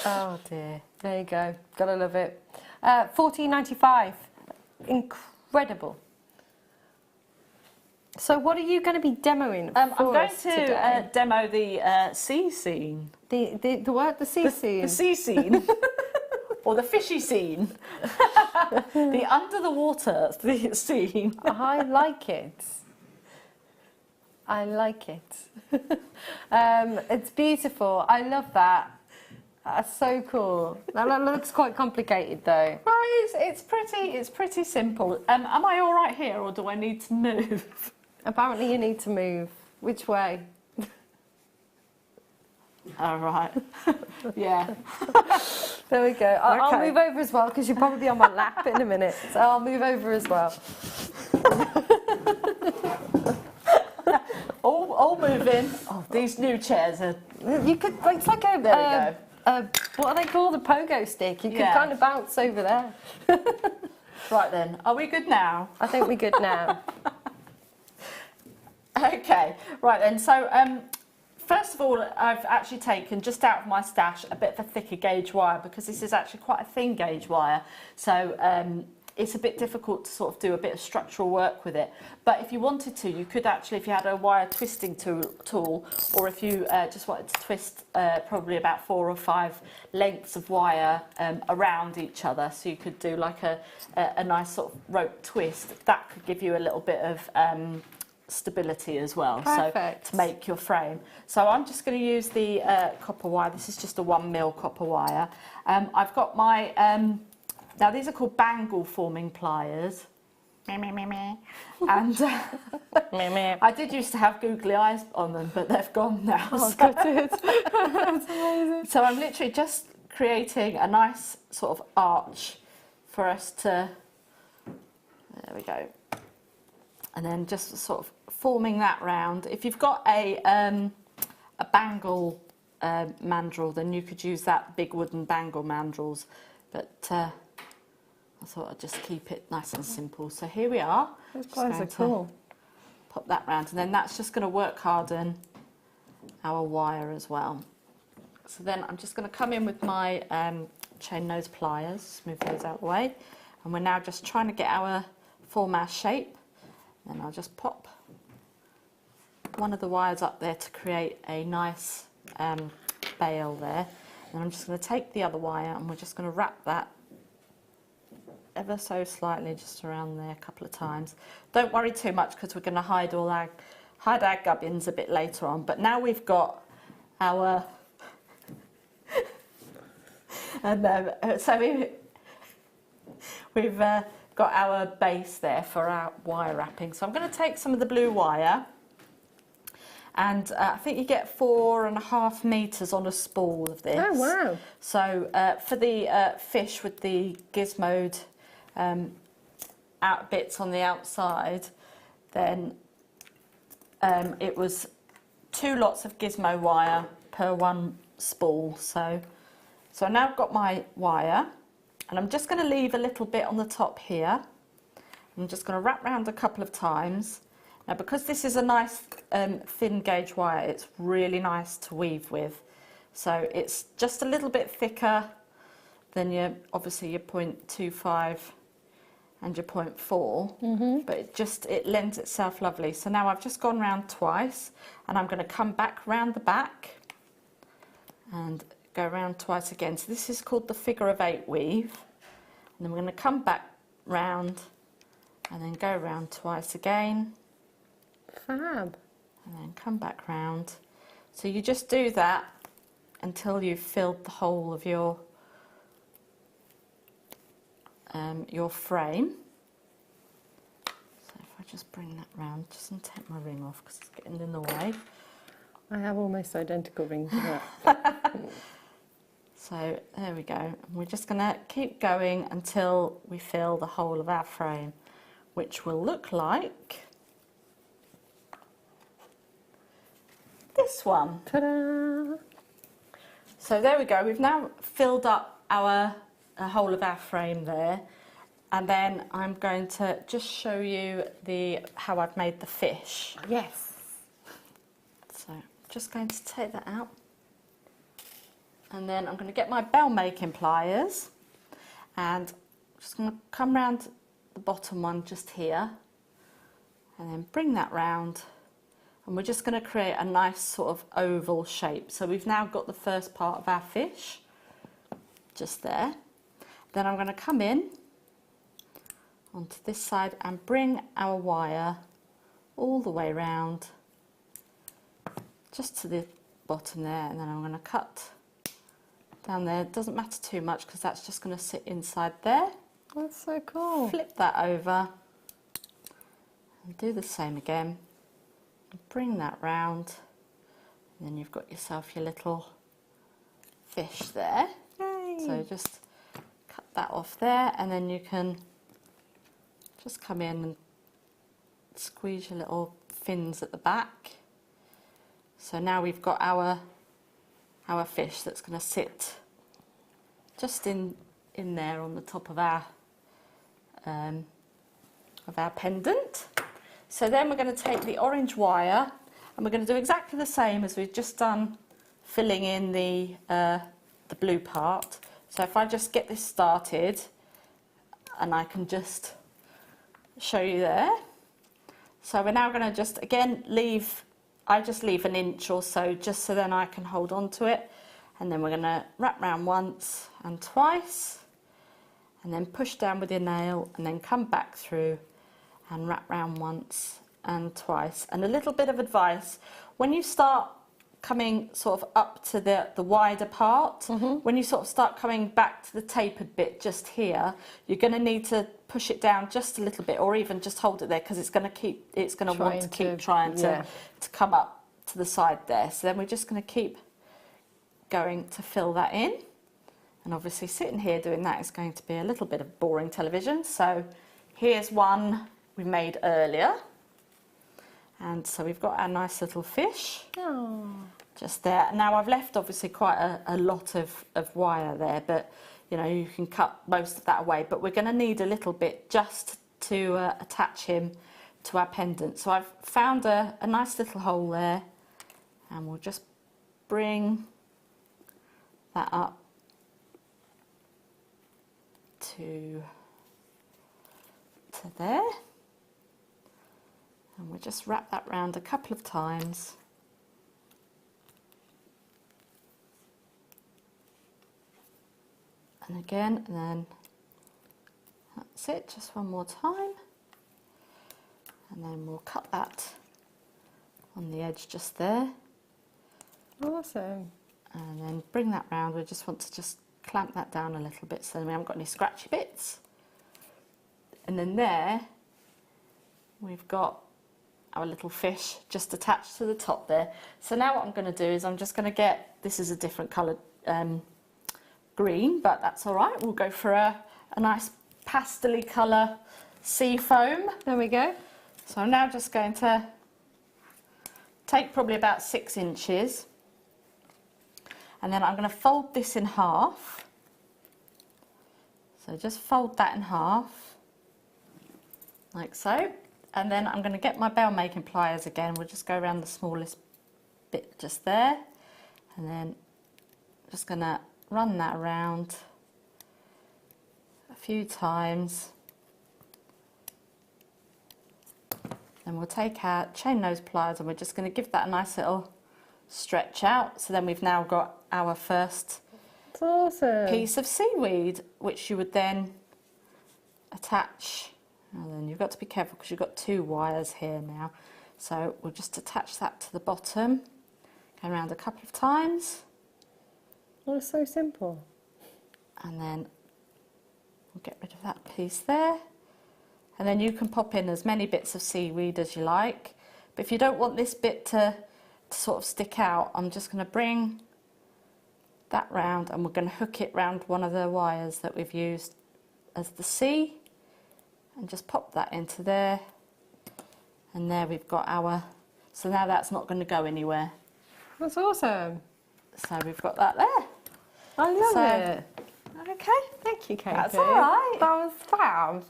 C: Oh dear. There you go. Gotta love it. $14.95. Incredible. So what are you going to be demoing
D: I'm
C: for
D: going
C: us
D: to
C: today?
D: demo the sea scene.
C: The what? The sea scene?
D: The sea scene. Or the fishy scene. The under the water scene.
C: I like it. I like it. It's beautiful. I love that. That's so cool. That looks quite complicated though.
D: Well, it's pretty simple. Am I all right here, or do I need to move?
C: Apparently you need to move. Which way?
D: All right. Yeah.
C: There we go. I'll
D: Okay.
C: move over as well, because you'll probably be on my lap in a minute. So I'll move over as well.
D: all moving. Oh, these new chairs are.
C: You could. It's like a.
D: There we go.
C: What are they called? A pogo stick. You could
D: Yeah.
C: kind of bounce over there.
D: Right then. Are we good now?
C: I think we're good now.
D: Okay, right then. So first of all, I've actually taken just out of my stash a bit of a thicker gauge wire because this is actually quite a thin gauge wire. So it's a bit difficult to sort of do a bit of structural work with it. But if you wanted to, you could actually, if you had a wire twisting tool, or if you just wanted to twist probably about 4 or 5 lengths of wire around each other, so you could do like a nice sort of rope twist, that could give you a little bit of stability as well.
C: Perfect.
D: So to make your frame. So I'm just going to use the copper wire. This is just a 1mm copper wire. I've got my now these are called bangle forming pliers. And I did used to have googly eyes on them, but they've gone now.
C: Oh, That's amazing.
D: So I'm literally just creating a nice sort of arch for us to, there we go. And then just sort of forming that round. If you've got a bangle mandrel, then you could use that big wooden bangle mandrels. But I thought I'd just keep it nice and simple. So here we are.
C: Those pliers are cool.
D: Pop that round, and then that's just going to work harden our wire as well. So then I'm just going to come in with my chain nose pliers, move those out of the way, and we're now just trying to get our form our shape. And I'll just pop one of the wires up there to create a nice bail there. And I'm just going to take the other wire and we're just going to wrap that ever so slightly just around there a couple of times. Don't worry too much because we're going to hide our gubbins a bit later on. But now we've got our and so we've got our base there for our wire wrapping. So I'm going to take some of the blue wire, and I think you get 4.5 meters on a spool of this.
C: Oh wow!
D: So for the fish with the gizmoed out bits on the outside, then it was 2 lots of gizmo wire per 1 spool. So now I've got my wire, and I'm just going to leave a little bit on the top here. I'm just going to wrap round a couple of times. Now, because this is a nice thin gauge wire, it's really nice to weave with. So it's just a little bit thicker than obviously your 0.25 and your 0.4, but it lends itself lovely. So now I've just gone round twice, and I'm going to come back round the back and go round twice again. So this is called the figure of 8 weave. And then we're going to come back round and then go round twice again.
C: Fab.
D: And then come back round. So you just do that until you've filled the whole of your frame. So if I just bring that round, just and take my ring off because it's getting in the way.
C: I have almost identical rings.
D: So there we go. And we're just going to keep going until we fill the whole of our frame, which will look like this one.
C: Ta-da!
D: So there we go. We've now filled up our whole of our frame there, and then I'm going to just show you how I've made the fish.
C: Yes.
D: So I'm just going to take that out. And then I'm going to get my bell making pliers, and I'm just going to come round the bottom one just here, and then bring that round, and we're just going to create a nice sort of oval shape. So we've now got the first part of our fish just there. Then I'm going to come in onto this side and bring our wire all the way round just to the bottom there, and then I'm going to cut down there. It doesn't matter too much because that's just going to sit inside there.
C: That's so cool.
D: Flip that over and do the same again. Bring that round, and then you've got yourself your little fish there.
C: Yay.
D: So just cut that off there, and then you can just come in and squeeze your little fins at the back. So now we've got our fish that's going to sit just in there on the top of our pendant. So then we're going to take the orange wire and we're going to do exactly the same as we've just done, filling in the blue part. So if I just get this started, and I can just show you there. So we're now going to just, again, I just leave an inch or so, just so then I can hold on to it. And then we're going to wrap round once and twice, and then push down with your nail, and then come back through and wrap round once and twice. And a little bit of advice, when you start coming sort of up to the wider part, when you sort of start coming back to the tapered bit just here, you're going to need to push it down just a little bit, or even just hold it there, because it's going to want to keep trying to come up to the side there. So then we're just going to keep going to fill that in. And obviously sitting here doing that is going to be a little bit of boring television. So here's one we made earlier. And so we've got our nice little fish.
C: Oh.
D: Just there. Now I've left obviously quite a lot of wire there, but you know, you can cut most of that away. But we're going to need a little bit just to attach him to our pendant. So I've found a nice little hole there, and we'll just bring that up to there. And we'll just wrap that round a couple of times. And again, and then that's it, just one more time. And then we'll cut that on the edge just there.
C: Awesome.
D: And then bring that round. We just want to just clamp that down a little bit so we haven't got any scratchy bits. And then there, we've got our little fish just attached to the top there. So now what I'm going to do is I'm just going to get, this is a different coloured green, but that's all right. We'll go for a nice pastel-y colour sea foam.
C: There we go.
D: So I'm now just going to take probably about 6 inches, and then I'm going to fold this in half. So just fold that in half, like so. And then I'm going to get my bell making pliers again. We'll just go around the smallest bit just there, and then just going to run that around a few times. Then we'll take our chain nose pliers and we're just going to give that a nice little stretch out. So then we've now got our first piece of seaweed, which you would then attach. And then you've got to be careful because you've got 2 wires here now. So we'll just attach that to the bottom, go around a couple of times.
C: Oh, it's so simple.
D: And then we'll get rid of that piece there. And then you can pop in as many bits of seaweed as you like. But if you don't want this bit to sort of stick out, I'm just going to bring that round and we're going to hook it round one of the wires that we've used as the C. And just pop that into there, and there we've got our, so now that's not going to go anywhere.
C: That's awesome.
D: So we've got that there.
C: I love it.
D: Okay.
C: Thank you, Katie.
D: That's all right.
C: That was fab.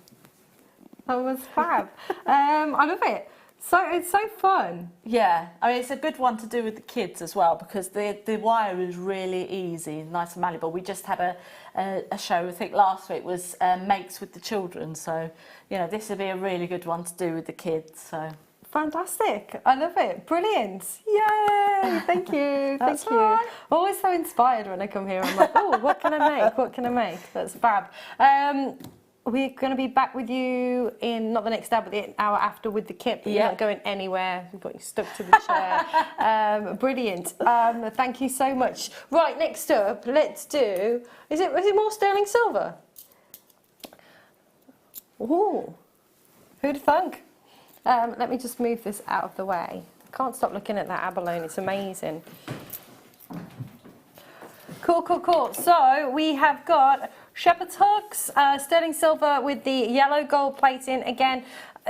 C: That was fab. I love it. So it's so fun.
D: Yeah, I mean it's a good one to do with the kids as well, because the wire is really easy, nice and malleable. We just had a show, I think last week, was makes with the children, so you know this would be a really good one to do with the kids. So
C: fantastic. I love it. Brilliant. Yay. Thank you.
D: That's
C: Thank you.
D: all right.
C: Always so inspired when I come here. I'm like, oh, what can I make? What can I make? That's fab. We're going to be back with you in, not the next hour, but the hour after with the kit. But you're not going anywhere. We've got you stuck to the chair. Brilliant. Thank you so much. Right, next up, let's do, is it more sterling silver? Ooh, who'd have thunk? Let me just move this out of the way. I can't stop looking at that abalone. It's amazing. Cool, cool, cool. So we have got shepherd's hooks, sterling silver with the yellow gold plating. Again,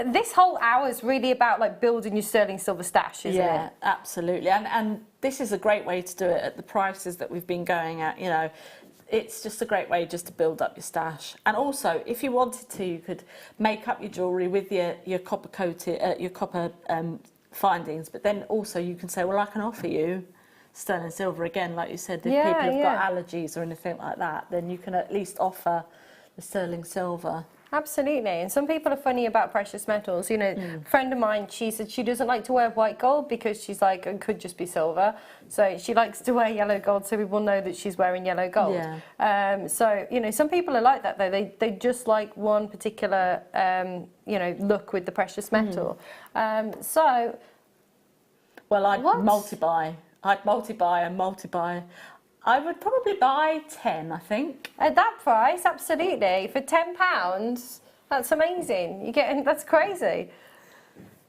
C: this whole hour is really about like building your sterling silver stash, isn't it?
D: Yeah, absolutely. And this is a great way to do it at the prices that we've been going at. You know, it's just a great way just to build up your stash. And also, if you wanted to, you could make up your jewellery with your copper coated, your copper findings. But then also you can say, well, I can offer you sterling silver again, like you said. If people have got allergies or anything like that, then you can at least offer the sterling silver.
C: Absolutely, and some people are funny about precious metals. You know, a friend of mine, she said she doesn't like to wear white gold because she's like, it could just be silver. So she likes to wear yellow gold so people know that she's wearing yellow gold.
D: Yeah.
C: So, you know, some people are like that though. They just like one particular, you know, look with the precious metal. So...
D: Well, I'd multi-buy. I'd multi-buy and multi-buy. I would probably buy 10, I think.
C: At that price, absolutely. For £10, that's amazing. You get, that's crazy.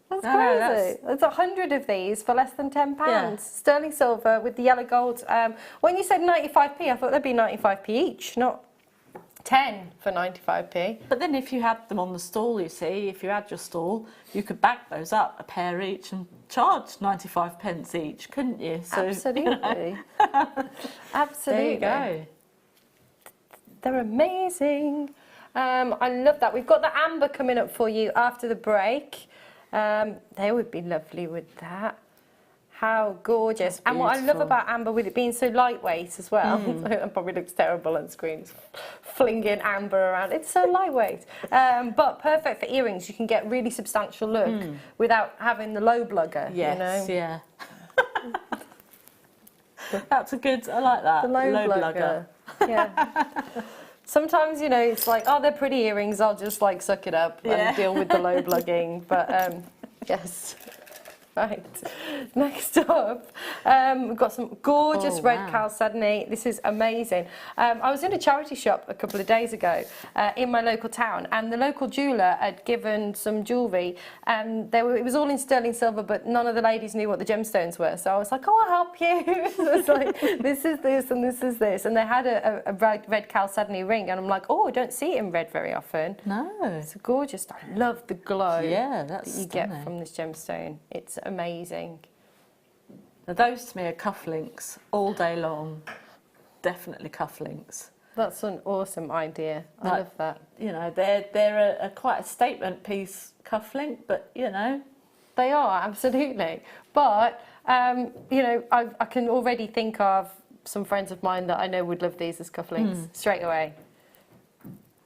C: That's crazy. There's 100 of these for less than £10.
D: Yeah.
C: Sterling silver with the yellow gold. When you said 95p, I thought they'd be 95p each, not 10 for 95p.
D: But then if you had them on the stall, you see, if you had your stall, you could back those up a pair each and charge 95p each, couldn't you? So,
C: Absolutely.
D: You know.
C: Absolutely.
D: There you go.
C: They're amazing. I love that. We've got the amber coming up for you after the break. They would be lovely with that. How gorgeous. And what I love about amber, with it being so lightweight as well, it probably looks terrible on screens, flinging amber around. It's so lightweight. But perfect for earrings. You can get really substantial look without having the low blugger.
D: Yes,
C: you know?
D: yeah. That's a good, I like that.
C: The low blugger. Yeah. Sometimes, you know, it's like, oh, they're pretty earrings, I'll just like suck it up and deal with the low blugging. But yes. Right, next up, we've got some gorgeous red chalcedony. This is amazing. I was in a charity shop a couple of days ago in my local town, and the local jeweller had given some jewellery, and it was all in sterling silver, but none of the ladies knew what the gemstones were. So I was like, oh, I'll help you. So it's like, this is this and this is this. And they had a red chalcedony ring, and I'm like, oh, I don't see it in red very often.
D: No.
C: It's gorgeous. I love the glow
D: that
C: you get from this gemstone. It's amazing.
D: Now those to me are cufflinks all day long. Definitely cufflinks.
C: That's an awesome idea. I love that.
D: You know, they're a quite a statement piece cufflink, but you know.
C: They are, absolutely. But, you know, I can already think of some friends of mine that I know would love these as cufflinks straight away.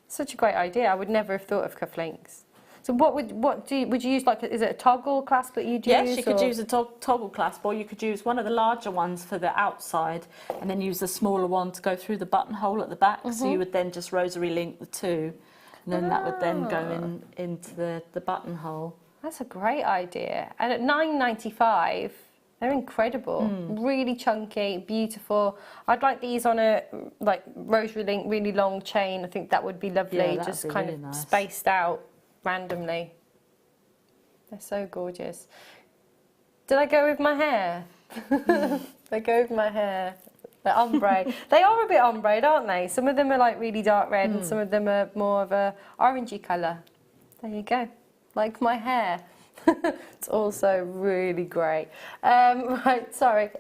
C: Such a great idea. I would never have thought of cufflinks. So would you use, like, is it a toggle clasp that you'd use?
D: Yes, you could use a toggle clasp, or you could use one of the larger ones for the outside and then use the smaller one to go through the buttonhole at the back. So you would then just rosary link the two, and then that would then go into the buttonhole.
C: That's a great idea. And at £9.95, they're incredible. Really chunky, beautiful. I'd like these on a rosary link, really long chain. I think that would be lovely.
D: Yeah, that'd
C: just
D: be
C: kind
D: really
C: of
D: nice.
C: spaced out randomly. They're so gorgeous. Did I go with my hair? I go with my hair. They're ombre. They are a bit ombre, aren't they? Some of them are like really dark red and some of them are more of a orangey colour. There you go. Like my hair. It's also really great. Right, sorry.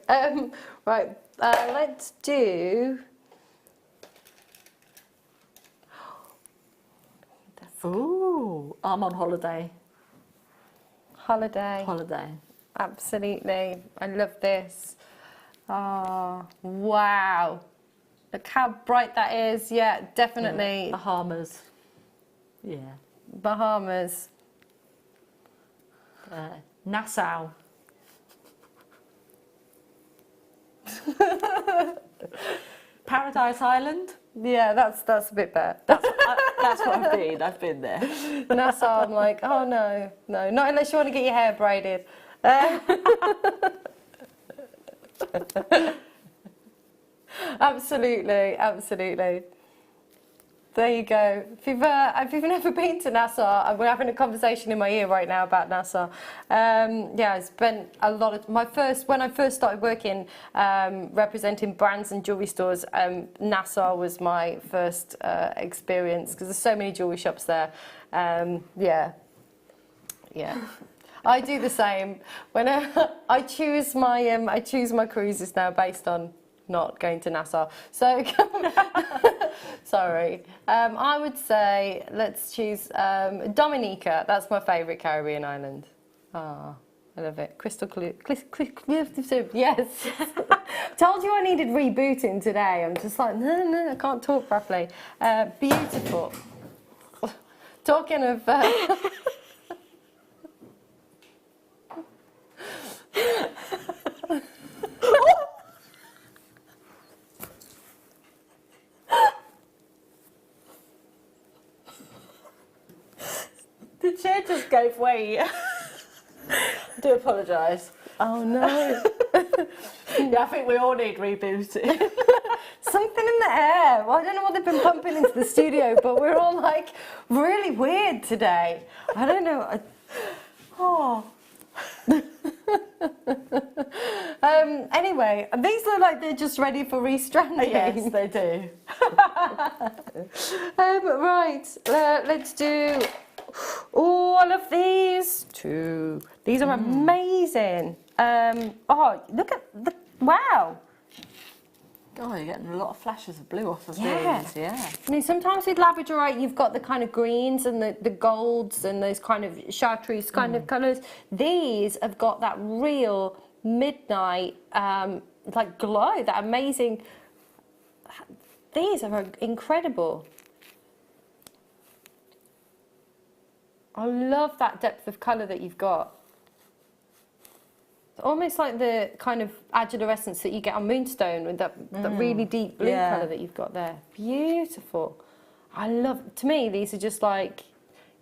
C: Right, let's do...
D: Ooh, I'm on holiday.
C: Holiday.
D: Holiday.
C: Absolutely. I love this. Oh, wow. Look how bright that is. Yeah, definitely.
D: Yeah, Bahamas. Yeah.
C: Bahamas.
D: Nassau. Paradise Island.
C: Yeah, that's a bit better.
D: That's what I've been. I've been there.
C: Nassau, I'm like, oh no, not unless you want to get your hair braided. Absolutely. There you go. If you've never been to Nassau, we're having a conversation in my ear right now about Nassau. Yeah, I spent a lot of when I first started working representing brands and jewellery stores. Nassau was my first experience because there's so many jewellery shops there. Yeah. I do the same when I choose my cruises now based on not going to Nassau. So, sorry. I would say let's choose Dominica. That's my favourite Caribbean island. Ah, I love it. Crystal clear. Yes. Told you I needed rebooting today. I'm just like, no, I can't talk properly. Beautiful. Talking of...
D: The chair just gave way. I do apologise.
C: Oh no.
D: Yeah, I think we all need rebooting.
C: Something in the air. Well, I don't know what they've been pumping into the studio, but we're all like really weird today. I don't know. Oh. Anyway, these look like they're just ready for restranding.
D: Yes, they do.
C: Right, let's do all of these. Two. These are amazing. Oh, look at the wow.
D: Oh, you're getting a lot of flashes of blue off of these. Yeah.
C: I mean, sometimes with labradorite, you've got the kind of greens and the golds and those kind of chartreuse kind of colours. These have got that real midnight, like glow, that amazing. These are incredible. I love that depth of colour that you've got. It's almost like the kind of agilurescence that you get on moonstone with that really deep blue colour that you've got there. Beautiful. I love, to me, these are just like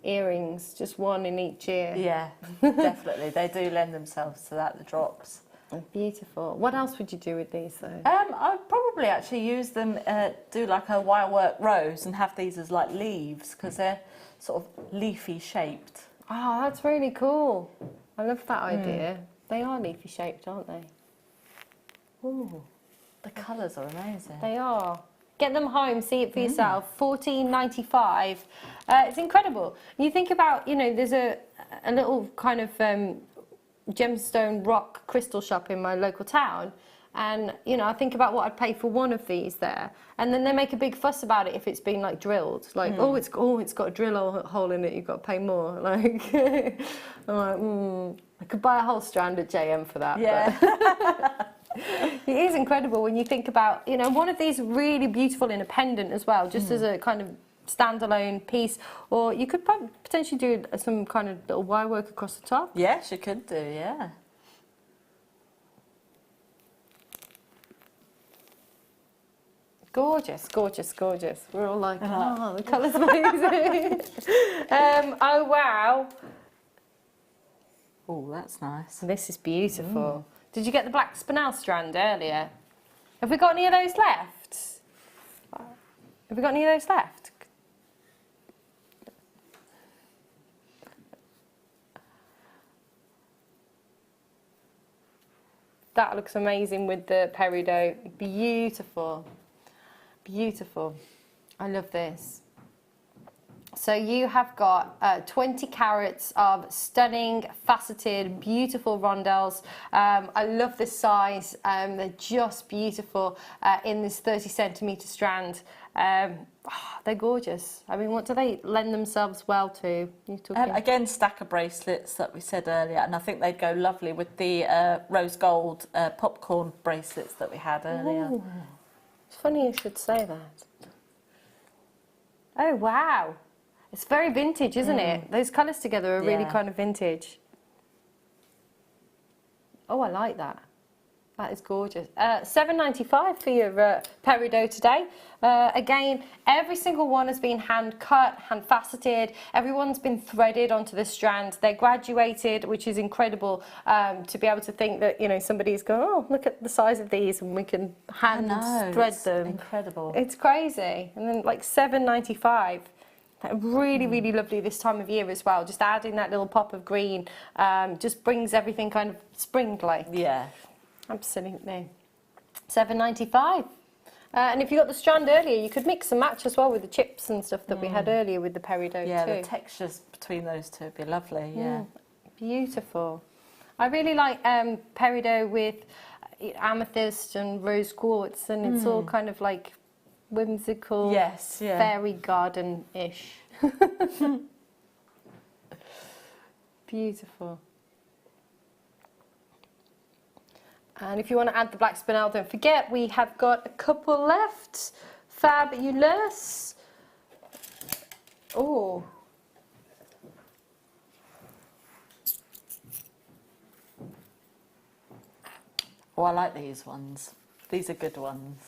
C: earrings, just one in each ear.
D: Yeah, definitely. They do lend themselves to that, the drops.
C: Beautiful. What else would you do with these though?
D: I'd probably actually use them, do like a wirework rose and have these as like leaves because they're sort of leafy shaped.
C: Oh, that's really cool. I love that idea. They are leafy shaped, aren't they? Ooh,
D: The colours are amazing.
C: they are. Get them home, see it for yourself. $14.95. It's incredible. You think about, you know, there's a little kind of gemstone rock crystal shop in my local town, and you know, I think about what I'd pay for one of these there, and then they make a big fuss about it if it's been like drilled, like oh it's got a drill hole in it, you've got to pay more. Like I'm like, I could buy a whole strand at JM for that.
D: Yeah.
C: But it is incredible when you think about, you know, one of these really beautiful in a pendant as well, just as a kind of standalone piece, or you could potentially do some kind of little wire work across the top.
D: Yes, you could do, yeah.
C: Gorgeous, gorgeous, gorgeous. We're all like, oh, the colour's amazing. Oh, wow.
D: Oh, that's nice.
C: This is beautiful. Did you get the black spinel strand earlier? Have we got any of those left? Have we got any of those left? That looks amazing with the peridot. Beautiful. Beautiful. I love this. So you have got 20 carats of stunning, faceted, beautiful rondelles. I love this size. They're just beautiful in this 30 centimetre strand. They're gorgeous. I mean, what do they lend themselves well to?
D: Again, stacker bracelets that we said earlier, and I think they'd go lovely with the rose gold popcorn bracelets that we had earlier.
C: Ooh. It's funny you should say that. Oh, wow. It's very vintage, isn't it? Those colours together are really kind of vintage. Oh, I like that. That is gorgeous. $7.95 for your peridot today. Again, every single one has been hand cut, hand faceted. Everyone's been threaded onto the strand. They're graduated, which is incredible to be able to think that, you know, somebody's going, oh, look at the size of these, and we can hand thread them.
D: Incredible.
C: It's crazy. And then like $7.95. Really, really lovely this time of year as well. Just adding that little pop of green just brings everything kind of spring-like.
D: Yeah.
C: Absolutely. $7.95. And if you got the strand earlier, you could mix and match as well with the chips and stuff that we had earlier with the peridot
D: Yeah,
C: too.
D: the textures between those two would be lovely, yeah.
C: Beautiful. I really like peridot with, amethyst and rose quartz, and it's all kind of like whimsical,
D: Yes, yeah.
C: fairy garden-ish. Beautiful. And if you want to add the black spinel, don't forget we have got a couple left. Fabulous. Oh.
D: Oh, I like these ones. These are good ones.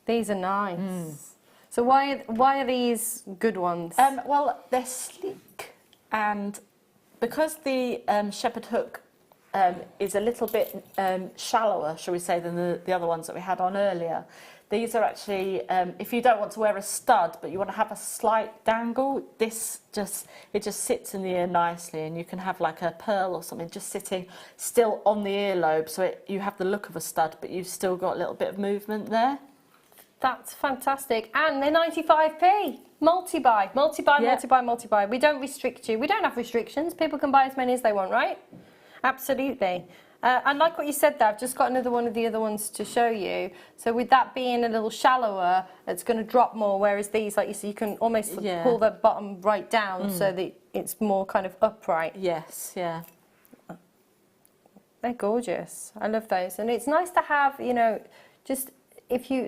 C: These are nice. So why are these good ones?
D: Well, they're sleek, and because the shepherd hook is a little bit shallower, shall we say, than the other ones that we had on earlier. These are actually, if you don't want to wear a stud, but you want to have a slight dangle, it just sits in the ear nicely, and you can have like a pearl or something just sitting still on the earlobe, so you have the look of a stud, but you've still got a little bit of movement there.
C: That's fantastic. And they're 95p. Multi-buy, multi-buy,
D: Yeah.
C: multi-buy, multi-buy. We don't restrict you. We don't have restrictions. People can buy as many as they want, right? Absolutely. And like what you said there, I've just got another one of the other ones to show you. So with that being a little shallower, it's going to drop more, whereas these, like you see, you can almost pull the bottom right down so that it's more kind of upright.
D: Yes, yeah.
C: They're gorgeous. I love those. And it's nice to have, you know, just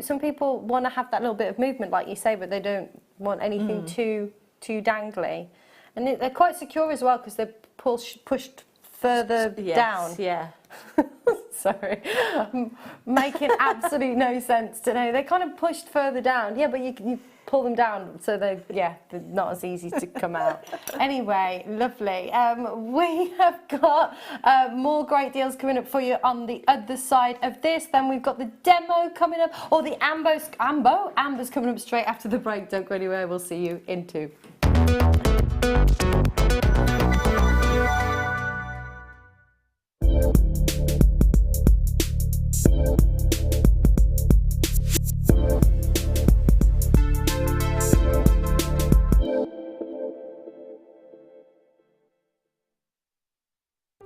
C: some people want to have that little bit of movement, like you say, but they don't want anything too dangly. And they're quite secure as well, because they're pushed further down.
D: Yeah.
C: Sorry, making absolutely no sense today. They're kind of pushed further down. Yeah, but you pull them down, so they're not as easy to come out. Anyway, lovely. We have got more great deals coming up for you on the other side of this. Then we've got the demo coming up, or the Amber's coming up straight after the break. Don't go anywhere. We'll see you in 2.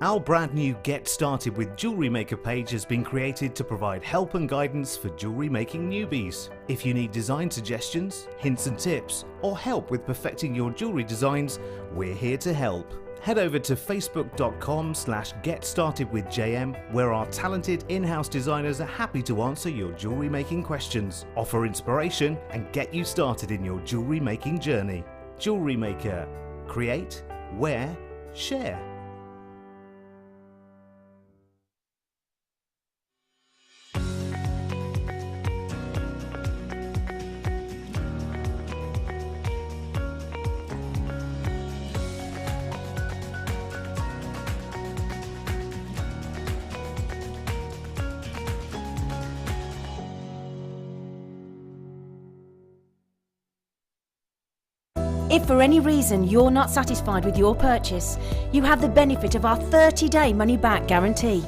A: Our brand new Get Started with Jewellery Maker page has been created to provide help and guidance for jewellery making newbies. If you need design suggestions, hints and tips, or help with perfecting your jewellery designs, we're here to help. Head over to facebook.com/getstartedwithjm, where our talented in-house designers are happy to answer your jewellery making questions, offer inspiration, and get you started in your jewellery making journey. Jewellery Maker. Create, wear, share.
F: If for any reason you're not satisfied with your purchase, you have the benefit of our 30-day money-back guarantee.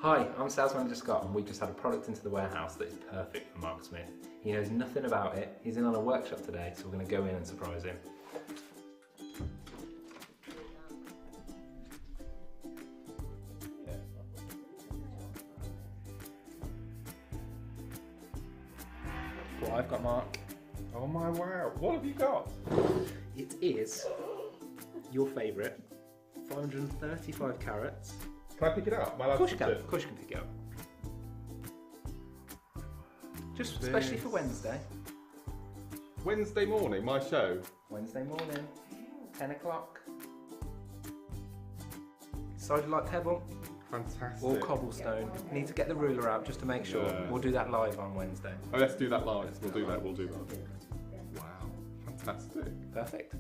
G: Hi, I'm Sales Manager Scott, and we've just had a product into the warehouse that is perfect for Mark Smith. He knows nothing about it. He's in on a workshop today, so we're going to go in and surprise him. What I've got, Mark.
H: Oh my wow, what have you got?
G: It is your favourite 535 carats.
H: Can I pick it up?
G: Of course you can. Of course you can pick it up. Just especially for Wednesday.
H: Wednesday morning, my show.
G: Wednesday morning, 10 o'clock. Solid like pebble
H: Fantastic.
G: or cobblestone. Need to get the ruler out just to make sure.
H: Yeah.
G: We'll do that live on Wednesday.
H: Oh, let's do that live. We'll do that. Wow, fantastic.
G: Perfect.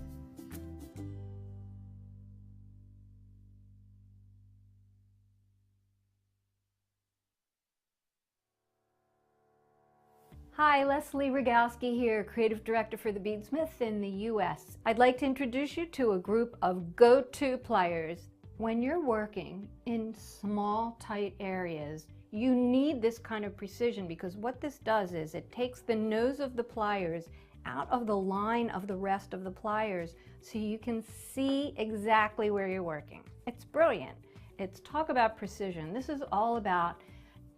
I: Hi, Leslie Rogowski here, Creative Director for the Beadsmith in the US. I'd like to introduce you to a group of go-to pliers. When you're working in small, tight areas, you need this kind of precision, because what this does is it takes the nose of the pliers out of the line of the rest of the pliers so you can see exactly where you're working. It's brilliant. It's talk about precision. This is all about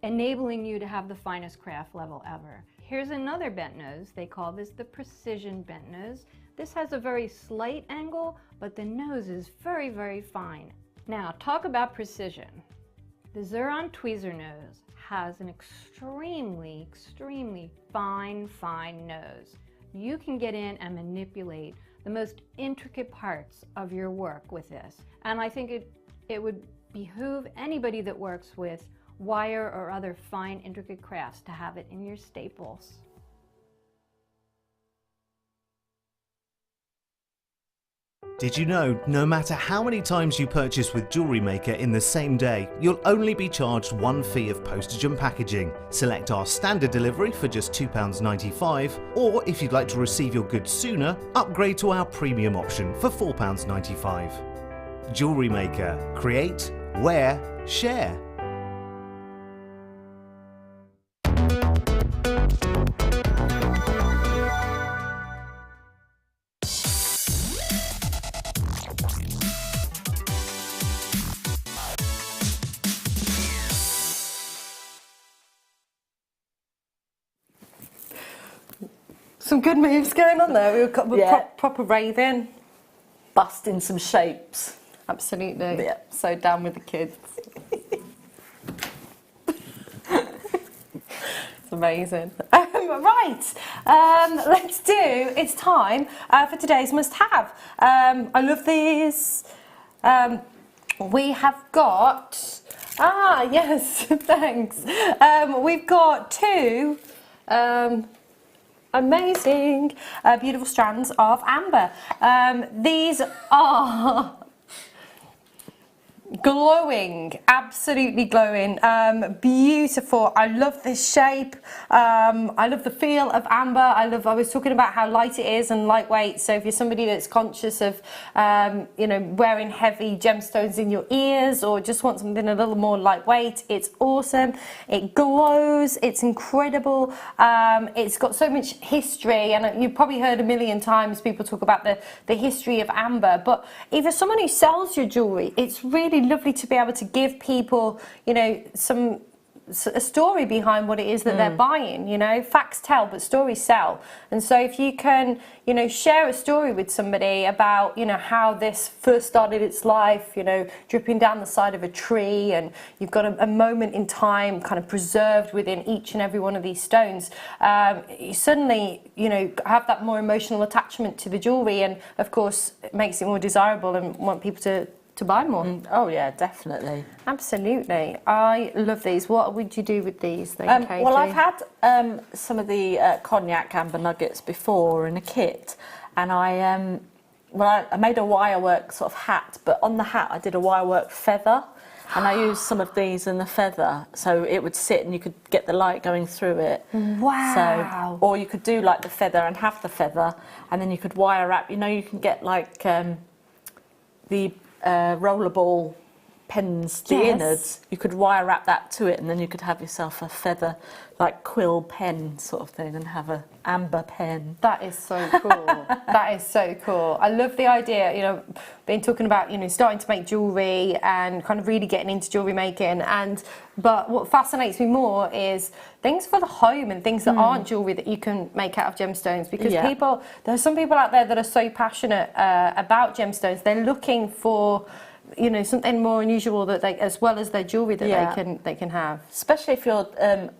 I: enabling you to have the finest craft level ever. Here's another bent nose. They call this the precision bent nose. This has a very slight angle, but the nose is very, very fine. Now, talk about precision. The Xuron tweezer nose has an extremely, extremely fine nose. You can get in and manipulate the most intricate parts of your work with this. And I think it would behoove anybody that works with wire or other fine, intricate crafts to have it in your staples.
A: Did you know, no matter how many times you purchase with Jewellery Maker in the same day, you'll only be charged one fee of postage and packaging. Select our standard delivery for just £2.95, or if you'd like to receive your goods sooner, upgrade to our premium option for £4.95. Jewellery Maker. Create, wear, share.
C: Some good moves going on there. We're proper raving.
D: Busting some shapes.
C: Absolutely.
D: Yeah.
C: So down with the kids. It's amazing. Right, it's time for today's must-have. I love these. We have got, yes, thanks. We've got two amazing, beautiful strands of amber. These are glowing, absolutely glowing, beautiful. I love this shape. I love the feel of amber. I was talking about how light it is and lightweight. So if you're somebody that's conscious of, wearing heavy gemstones in your ears, or just want something a little more lightweight, it's awesome. It glows. It's incredible. It's got so much history, and you've probably heard a million times people talk about the history of amber. But if you're someone who sells your jewellery, it's really lovely to be able to give people, a story behind what it is that they're buying. Facts tell, but stories sell. And so if you can, share a story with somebody about, how this first started its life, dripping down the side of a tree, and you've got a moment in time kind of preserved within each and every one of these stones, you suddenly, have that more emotional attachment to the jewellery, and of course it makes it more desirable and want people to buy more.
D: Oh yeah, definitely.
C: Absolutely. I love these. What would you do with these then, Katie?
D: Well, I've had some of the cognac amber nuggets before in a kit, and I made a wirework sort of hat, but on the hat I did a wirework feather, and I used some of these in the feather, so it would sit and you could get the light going through it.
C: Wow.
D: So, or you could do like the feather and have the feather, and then you could wire wrap. You can get like the rollerball pens, the innards, you could wire wrap that to it, and then you could have yourself a feather, like quill pen sort of thing, and have a amber pen.
C: That is so cool. That is so cool. I love the idea, been talking about, starting to make jewellery and kind of really getting into jewellery making, but what fascinates me more is things for the home and things that aren't jewellery that you can make out of gemstones, because there are some people out there that are so passionate about gemstones. They're looking for something more unusual that as well as their jewellery that they can have.
D: Especially if you're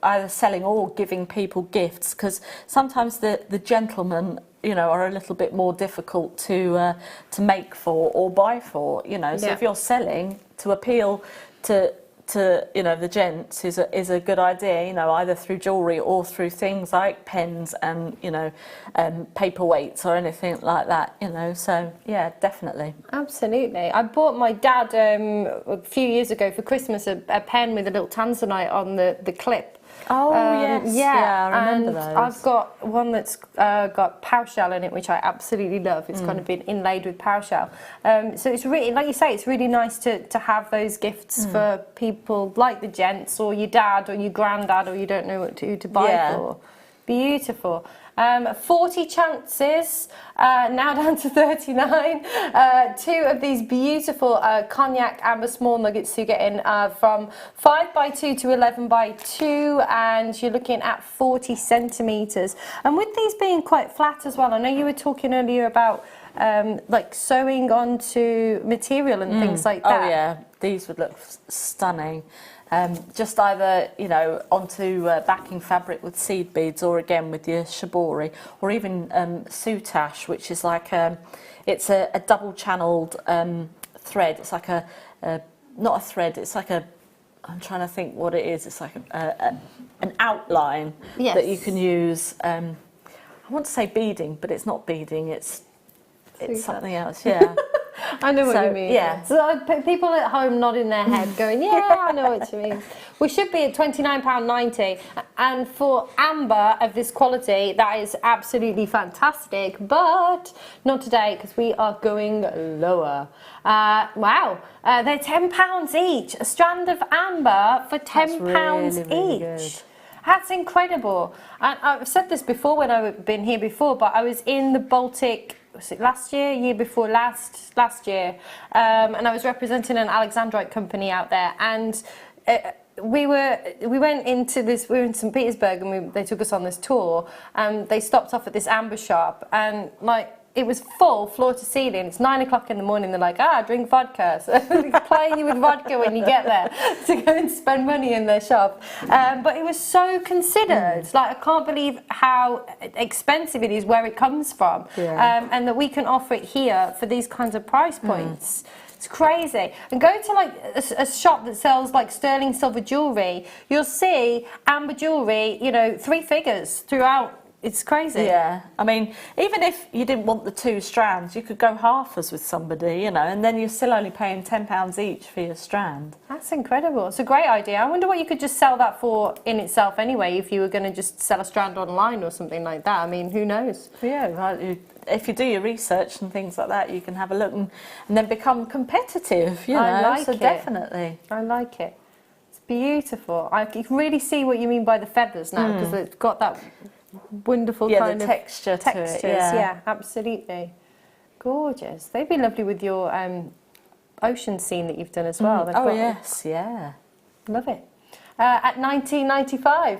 D: either selling or giving people gifts, because sometimes the gentlemen, are a little bit more difficult to make for or buy for. So if you're selling, to appeal to the gents is a good idea, either through jewellery or through things like pens and, paperweights or anything like that, so yeah, definitely.
C: Absolutely. I bought my dad a few years ago for Christmas a pen with a little tanzanite on the clip.
D: Oh, yes. Yeah, I remember those.
C: I've got one that's got PowerShell in it, which I absolutely love. It's kind of been inlaid with PowerShell. So it's really, like you say, it's really nice to have those gifts for people like the gents, or your dad, or your granddad, or you don't know who to buy for. Beautiful. 40 chances, now down to 39. 2 of these beautiful cognac amber small nuggets to get in from 5x2 to 11x2, and you're looking at 40 centimetres. And with these being quite flat as well, I know you were talking earlier about like sewing onto material and things like that.
D: Oh yeah, these would look stunning. Just either, you know, onto backing fabric with seed beads, or again with your shibori, or even soutache, which is like it's a double-channeled thread. It's like a not a thread. It's like a, I'm trying to think what it is. It's like an outline that you can use. I want to say beading, but it's not beading. It's something else. Yeah.
C: I know what you mean.
D: Yeah.
C: So people at home nodding their head going, yeah, I know what you mean. We should be at £29.90, and for amber of this quality, that is absolutely fantastic, but not today because we are going lower. Wow, they're £10 each. A strand of amber for £10
D: really
C: each.
D: good.
C: That's incredible. And I've said this before when I've been here before, but I was in the Baltic, was it last year, year before last year, and I was representing an Alexandrite company out there, and we went into this, we were in St. Petersburg, and they took us on this tour, and they stopped off at this amber shop, and like, it was full, floor to ceiling. It's 9 o'clock in the morning. They're like, drink vodka. So they're plying you with vodka when you get there to go and spend money in their shop. But it was so considered. Like, I can't believe how expensive it is where it comes from.
D: Yeah.
C: And that we can offer it here for these kinds of price points. It's crazy. And go to like a shop that sells like sterling silver jewellery. You'll see amber jewellery, you know, 3 figures throughout. It's crazy.
D: Yeah, I mean, even if you didn't want the 2 strands, you could go halfers with somebody, you know, and then you're still only paying £10 each for your strand.
C: That's incredible. It's a great idea. I wonder what you could just sell that for in itself anyway, if you were going to just sell a strand online or something like that. I mean, who knows?
D: Yeah, if you do your research and things like that, you can have a look and then become competitive, you know.
C: I like
D: so
C: it.
D: Definitely.
C: I like it. It's beautiful. I can really see what you mean by the feathers now, because it's got that wonderful kind
D: the
C: of
D: texture to it.
C: Yeah, absolutely. Gorgeous. They'd be lovely with your ocean scene that you've done as well. They've got-
D: yes, yeah.
C: Love it. At $19.95.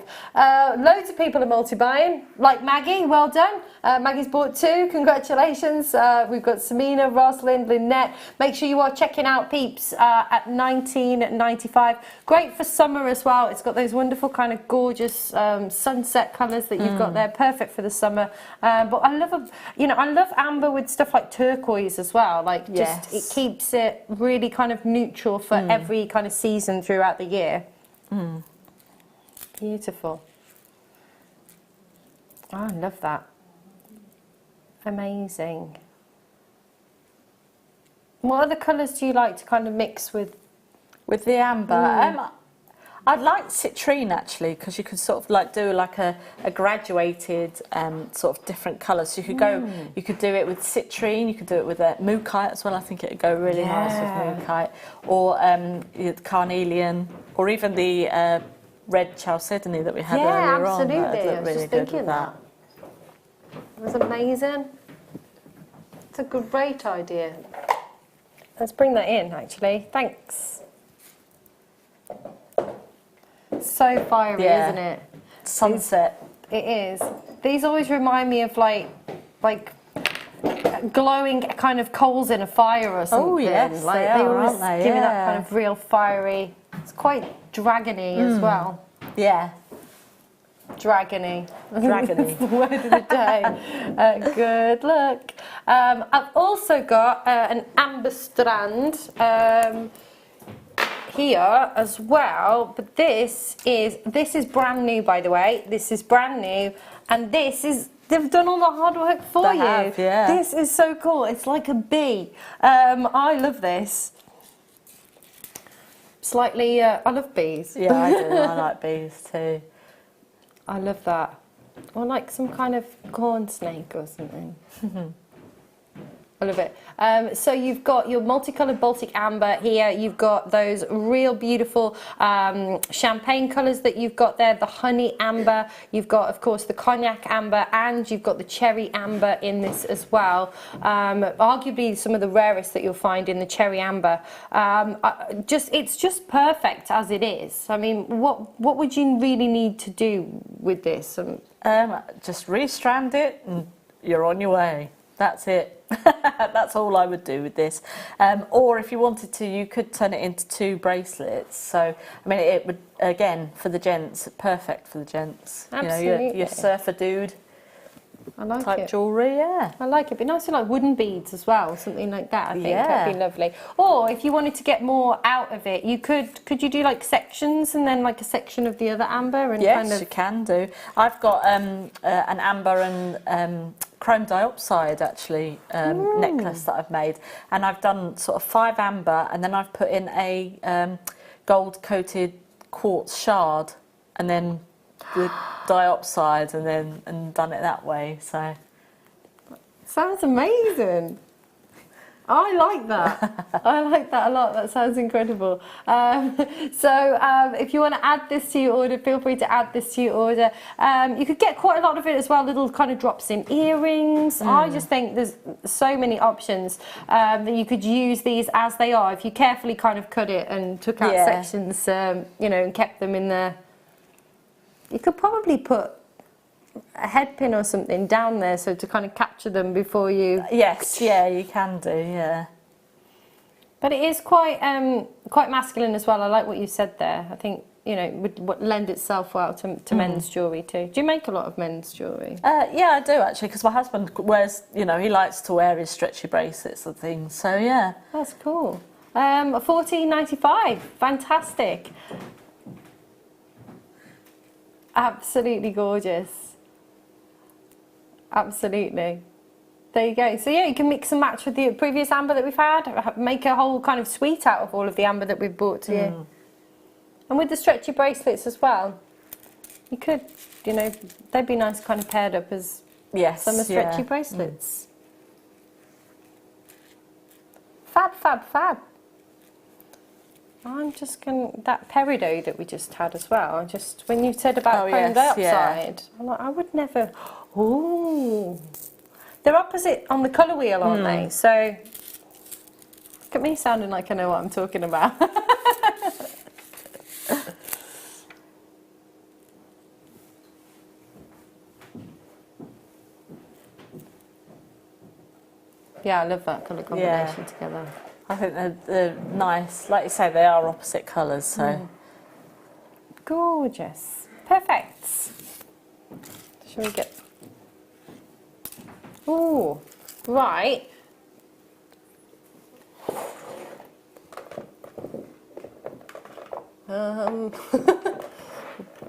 C: Loads of people are multi-buying, like Maggie, well done. Maggie's bought 2, congratulations. We've got Samina, Rosalind, Lynette. Make sure you are checking out Peeps at $19.95. Great for summer as well. It's got those wonderful kind of gorgeous sunset colours that you've got there, perfect for the summer. But I love, I love amber with stuff like turquoise as well. Like just, it keeps it really kind of neutral for every kind of season throughout the year. Beautiful. Oh, I love that. Amazing. What other colours do you like to kind of mix with?
D: With the amber, I'd like citrine actually, because you could sort of like do like a graduated sort of different colours. So you could go, you could do it with citrine, you could do it with mookaite as well. I think it would go really nice with mookaite, or carnelian, or even the red chalcedony that we had earlier on.
C: Absolutely.
D: That
C: I was
D: really
C: just
D: good
C: thinking
D: with that.
C: It was amazing. It's a great idea. Let's bring that in, actually. Thanks. So fiery, isn't it?
D: Sunset.
C: It is. These always remind me of like glowing kind of coals in a fire or something.
D: Oh yes,
C: like
D: they are,
C: always
D: aren't they?
C: give me that kind of real fiery. It's quite dragony as well.
D: Yeah.
C: Dragony.
D: Dragony.
C: That's the word of the day. Good luck. I've also got an amber strand here as well, but this is brand new, by the way. This is brand new, and they've done all the hard work for you.
D: Have, yeah.
C: This is so cool. It's like a bee. I love this. Slightly, I love bees.
D: Yeah, I do. I like bees too.
C: I love that. Or like some kind of corn snake or something. I love it. So you've got your multicolored Baltic amber here. You've got those real beautiful champagne colors that you've got there, the honey amber. You've got, of course, the cognac amber, and you've got the cherry amber in this as well. Arguably some of the rarest that you'll find in the cherry amber. It's just perfect as it is. I mean, what would you really need to do with this?
D: Just restrand it and you're on your way. That's it. That's all I would do with this. Or if you wanted to, you could turn it into 2 bracelets. So, I mean, it would, again, for the gents, perfect for the gents.
C: Absolutely.
D: You know, your surfer dude
C: I like
D: type
C: it.
D: jewellery, yeah.
C: I like it. It'd be nice to like wooden beads as well, something like that. I think
D: Yeah.
C: that'd be lovely. Or if you wanted to get more out of it, you could you do like sections and then like a section of the other amber and
D: Yes,
C: kind of.
D: you can do. I've got an amber and chrome dioxide actually necklace that I've made, and I've done sort of 5 amber, and then I've put in a gold coated quartz shard, and then the dioxide, and done it that way. So
C: Sounds amazing. I like that. I like that a lot. That sounds incredible. If you want to add this to your order, feel free to add this to your order. You could get quite a lot of it as well, little kind of drops in earrings. I just think there's so many options that you could use these as they are. If you carefully kind of cut it and took out sections, and kept them in there. You could probably put a head pin or something down there so to kind of capture them before you.
D: yes, yeah, you can do, yeah.
C: But it is quite masculine as well. I like what you said there. I think would lend itself well to men's jewellery too. Do you make a lot of men's jewellery?
D: Yeah, I do actually, because my husband wears, he likes to wear his stretchy bracelets and things. So yeah,
C: That's cool. $14.95. Fantastic. Absolutely gorgeous. Absolutely. There you go. So yeah, you can mix and match with the previous amber that we've had, make a whole kind of suite out of all of the amber that we've brought to you. And with the stretchy bracelets as well, you could, they'd be nice kind of paired up as some stretchy bracelets. Fab, fab, fab. I'm just going that peridot that we just had as well. When you said about chrome dioxide, I'm like, I would never. Ooh, they're opposite on the colour wheel, aren't they? So look at me sounding like I know what I'm talking about. Yeah, I love that colour combination together.
D: I think they're nice. Like you say, they are opposite colours, so.
C: Gorgeous. Perfect. Shall we get... Ooh, right.
I: Yeah,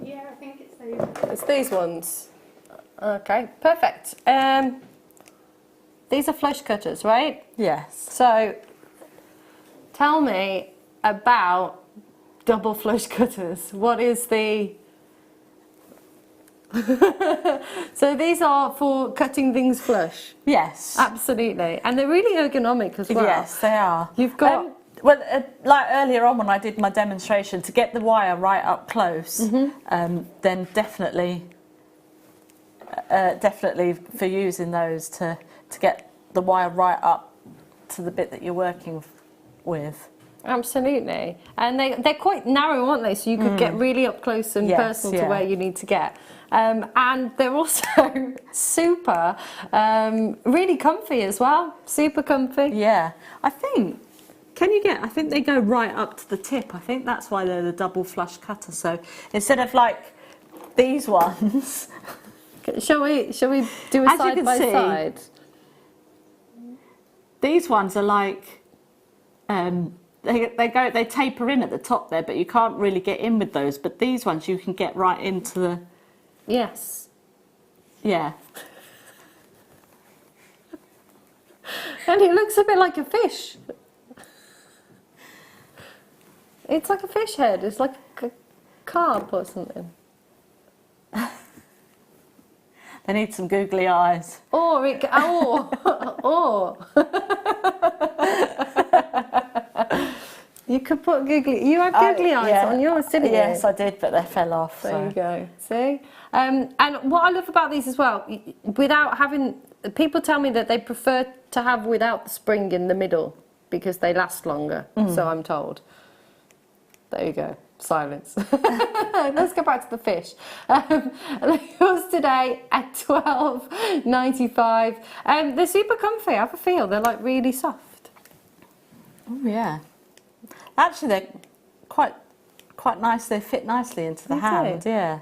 I: I think it's those.
C: It's these ones. Okay, perfect. These are flush cutters, right?
D: Yes.
C: So, tell me about double flush cutters. What is the... So these are for cutting things flush?
D: Yes.
C: Absolutely. And they're really ergonomic as well.
D: Yes, they are.
C: You've got...
D: like earlier on when I did my demonstration, to get the wire right up close, then definitely for using those to get the wire right up to the bit that you're working with. Absolutely.
C: And they're quite narrow, aren't they? So you could get really up close and personal to where you need to get. And they're also super, really comfy as well. Super comfy.
D: Yeah. I think they go right up to the tip. I think that's why they're the double flush cutter. So instead of like these ones...
C: Shall we do a side by side?
D: These ones are like... They taper in at the top there, but you can't really get in with those. But these ones you can get right into the...
C: Yes.
D: Yeah.
C: And it looks a bit like a fish. It's like a fish head. It's like a carp or something.
D: They need some googly eyes.
C: Or it, or you could put googly. You had googly eyes on yours, didn't you?
D: Yes, I did, but they fell off.
C: There you go. See, and what I love about these as well, without having, people tell me that they prefer to have without the spring in the middle because they last longer. So I'm told. There you go. Silence. Let's go back to the fish. Yours today at $12.95. They're super comfy. I have a feel they're like really soft.
D: Oh yeah. Actually, they're quite nice. They fit nicely into the hand. Yeah.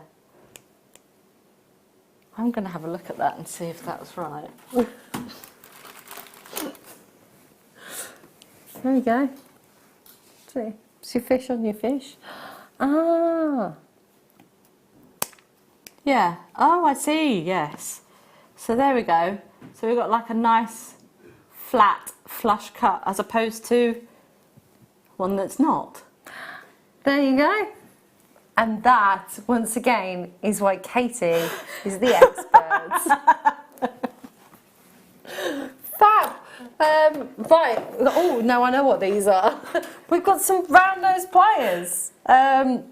D: I'm going to have a look at that and see if that's right.
C: There you go. See, it's your fish on your fish. Ah.
D: Yeah. Oh, I see. Yes. So there we go. So we've got like a nice flat flush cut as opposed to one that's not.
C: There you go. And that, once again, is why Katie is the expert. Fab. Right. Oh, now I know what these are. We've got some round nose pliers. A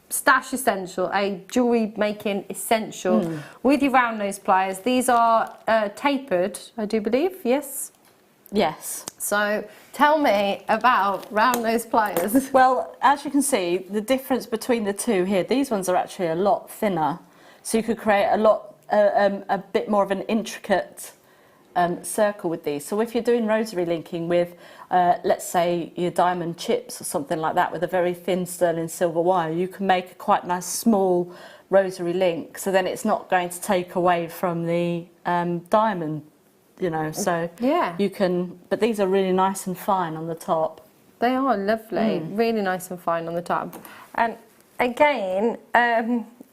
C: stash essential, a jewellery making essential with your round nose pliers. These are tapered, I do believe. Yes.
D: Yes.
C: So tell me about round nose pliers.
D: Well, as you can see, the difference between the two here, these ones are actually a lot thinner. So you could create a bit more of an intricate circle with these. So if you're doing rosary linking with, let's say, your diamond chips or something like that with a very thin sterling silver wire, you can make a quite nice small rosary link. So then it's not going to take away from the diamond, you know, so
C: yeah,
D: you can, but these are really nice and fine on the top.
C: They are lovely, really nice and fine on the top. And again,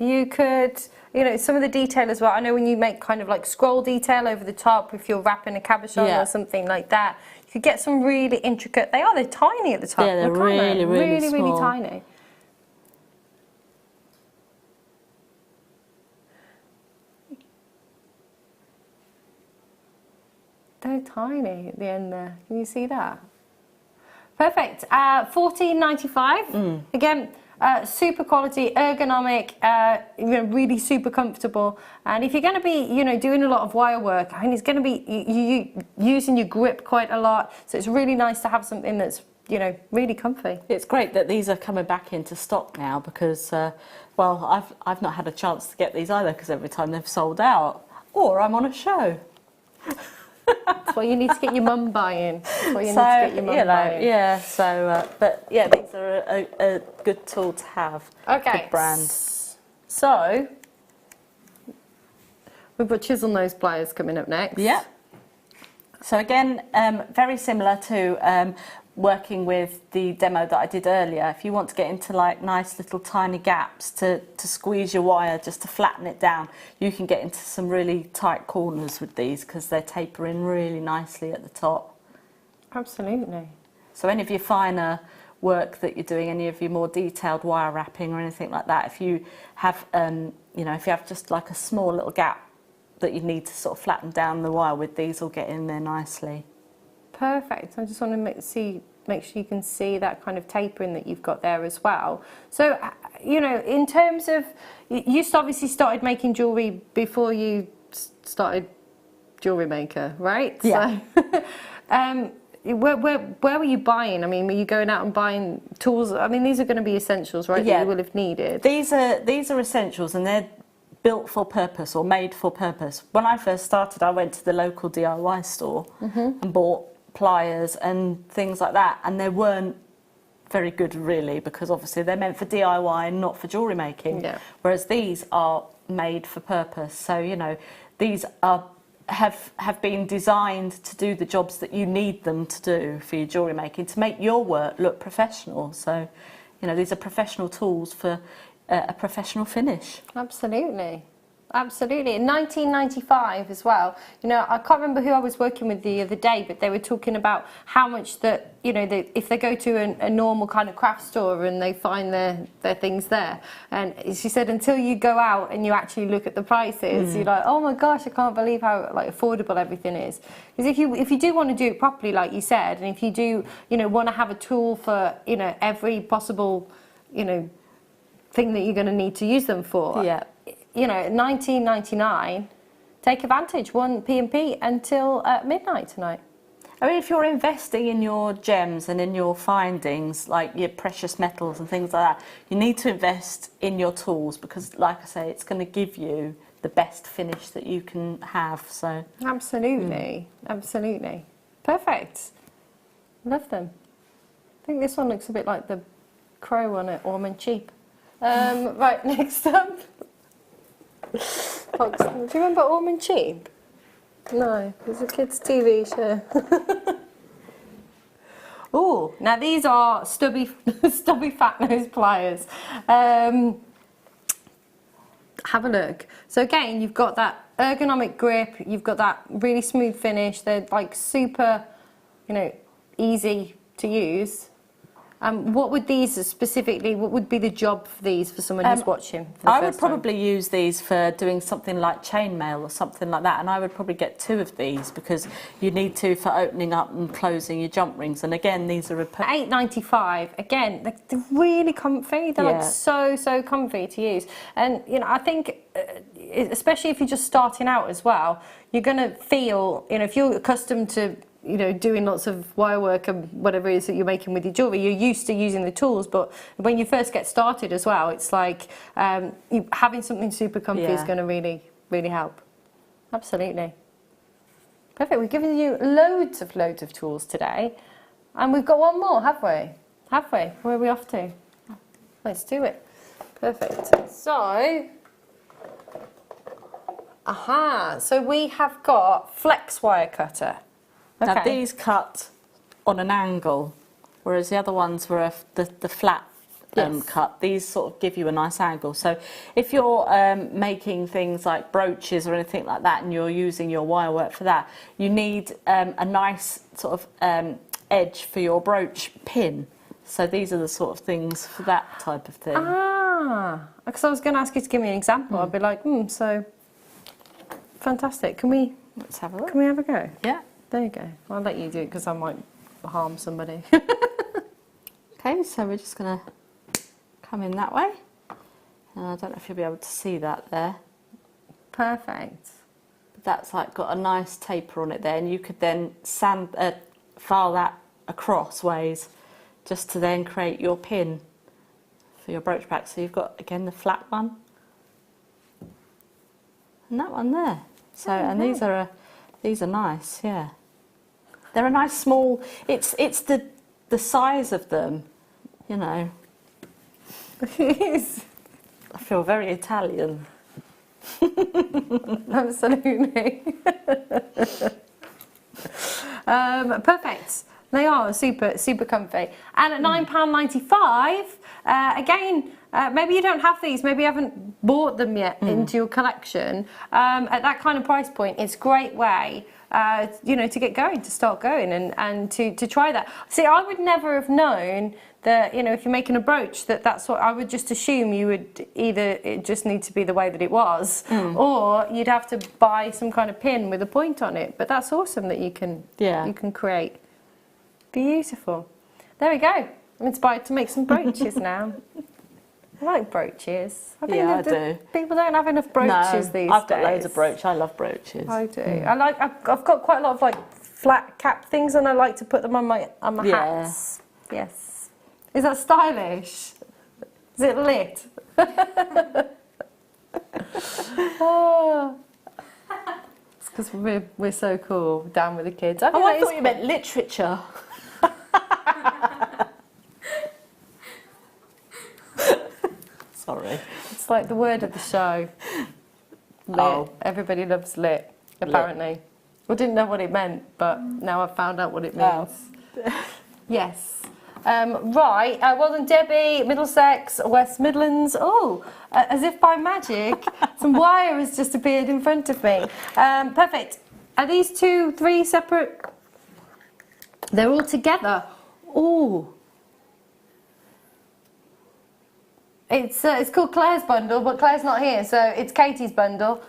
C: you could, you know, some of the detail as well. I know when you make kind of like scroll detail over the top, if you're wrapping a cabochon or something like that, you could get some really intricate, they're tiny at the top.
D: Yeah, they're really small.
C: Tiny. They're tiny at the end there. Can you see that? Perfect. $14.95. Again, super quality, ergonomic, you know, really super comfortable. And if you're going to be, you know, doing a lot of wire work, I mean, it's going to be you using your grip quite a lot. So it's really nice to have something that's, you know, really comfy.
D: It's great that these are coming back into stock now because, well, I've not had a chance to get these either because every time they've sold out, or I'm on a show.
C: That's why you need to get your mum buying. That's why you need to get your mum buying.
D: Yeah, so, but yeah, these are a good tool to have.
C: Okay.
D: Good brand.
C: So, we've got chisel nose pliers coming up next.
D: Yeah. So again, very similar to working with the demo that I did earlier. If you want to get into like nice little tiny gaps to squeeze your wire just to flatten it down, you can get into some really tight corners with these because they're tapering really nicely at the top.
C: Absolutely.
D: So any of your finer work that you're doing, any of your more detailed wire wrapping or anything like that, if you have, you know, if you have just like a small little gap that you need to sort of flatten down the wire with, these will get in there nicely.
C: Perfect. I just want to make sure you can see that kind of tapering that you've got there as well. So, you know, in terms of, you obviously started making jewellery before you started Jewellery Maker, right?
D: Yeah.
C: So, where were you buying? I mean, were you going out and buying tools? I mean, these are going to be essentials, right?
D: Yeah.
C: That you will have needed.
D: These are essentials and they're built for purpose or made for purpose. When I first started, I went to the local DIY store and bought pliers and things like that, and they weren't very good really because obviously they're meant for DIY and not for jewellery making.
C: Yeah.
D: Whereas these are made for purpose. So, you know, these have been designed to do the jobs that you need them to do for your jewellery making, to make your work look professional. So, you know, these are professional tools for a professional finish.
C: Absolutely. Absolutely. In 1995 as well, you know, I can't remember who I was working with the other day, but they were talking about how much that, you know, if they go to a normal kind of craft store and they find their things there, and she said until you go out and you actually look at the prices, you're like, oh my gosh, I can't believe how like affordable everything is. Because if you do want to do it properly, like you said, and if you do, you know, want to have a tool for, you know, every possible, you know, thing that you're going to need to use them for.
D: Yeah.
C: You know, $19.99, take advantage, 1p&p until midnight tonight.
D: I mean, if you're investing in your gems and in your findings, like your precious metals and things like that, you need to invest in your tools because, like I say, it's going to give you the best finish that you can have. So
C: Absolutely, absolutely. Perfect. Love them. I think this one looks a bit like the crow on it, Ormond Cheap. Right, next up. Fox. Do you remember Ormond Cheap? No, it's a kids' TV show. Oh, now these are stubby fat nose pliers. Have a look. So again, you've got that ergonomic grip. You've got that really smooth finish. They're like super, you know, easy to use. What would these specifically, what would be the job for these for someone who's watching for the
D: I
C: first
D: would probably use these for doing something like chainmail or something like that, and I would probably get 2 of these because you need to for opening up and closing your jump rings. And again, these are
C: $8.95. Again, they're really comfy. They're like so comfy to use. And you know, I think especially if you're just starting out as well, you're gonna feel, you know, if you're accustomed to, you know, doing lots of wire work and whatever it is that you're making with your jewellery, you're used to using the tools, but when you first get started as well, it's like having something super comfy is going to really help. Absolutely. Perfect. We've given you loads of tools today, and we've got one more, have we? Have we? Where are we off to? Let's do it. Perfect. So, so we have got flex wire cutter. Okay.
D: Now these cut on an angle, whereas the other ones were the flat cut. These sort of give you a nice angle. So if you're making things like brooches or anything like that and you're using your wire work for that, you need a nice sort of edge for your brooch pin. So these are the sort of things for that type of thing.
C: Because I was going to ask you to give me an example. I'd be like, so fantastic.
D: Let's have a look.
C: Can we have a go?
D: Yeah.
C: There you go. I'll let you do it because I might harm somebody.
D: Okay, so we're just going to come in that way. And I don't know if you'll be able to see that there.
C: Perfect.
D: But that's like got a nice taper on it there, and you could then file that across ways just to then create your pin for your brooch back. So you've got, again, the flat one and that one there. So, and these are nice, yeah. They're a nice small, it's the size of them, you know.
C: It is.
D: I feel very Italian.
C: Absolutely. Perfect. They are super comfy. And at £9.95, again, maybe you don't have these, maybe you haven't bought them yet into your collection. At that kind of price point, it's a great way, you know, to get going, to start going and to try that. See, I would never have known that, you know, if you're making a brooch, that's what I would just assume you would either, it just need to be the way that it was, or you'd have to buy some kind of pin with a point on it. But that's awesome that you can create. Beautiful. There we go. I'm inspired to make some brooches now. I like brooches. I think
D: I do.
C: People don't have enough brooches these days.
D: I've got loads of brooch. I love brooches.
C: I do. I've got quite a lot of like flat cap things, and I like to put them on my hats. Yes. Is that stylish? Is it lit? It's because we're so cool. Down with the kids.
D: I thought you meant literature. Sorry.
C: It's like the word of the show. Lit. Everybody loves lit, apparently. We didn't know what it meant, but now I've found out what it means. Yes. Right, well done Debbie, Middlesex, West Midlands. Oh, as if by magic, some wire has just appeared in front of me. Perfect. Are these 2, 3 separate? They're all together. Oh. It's called Claire's bundle, but Claire's not here, so it's Katie's bundle.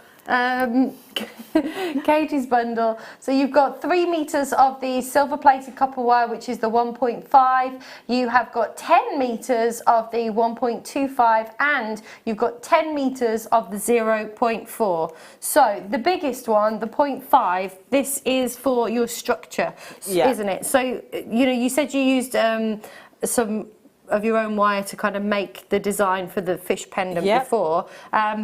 C: Katie's bundle. So you've got 3 meters of the silver plated copper wire, which is the 1.5. You have got 10 meters of the 1.25, and you've got 10 meters of the 0.4. So the biggest one, the 0.5, this is for your structure, isn't it? So, you know, you said you used some of your own wire to kind of make the design for the fish pendant before,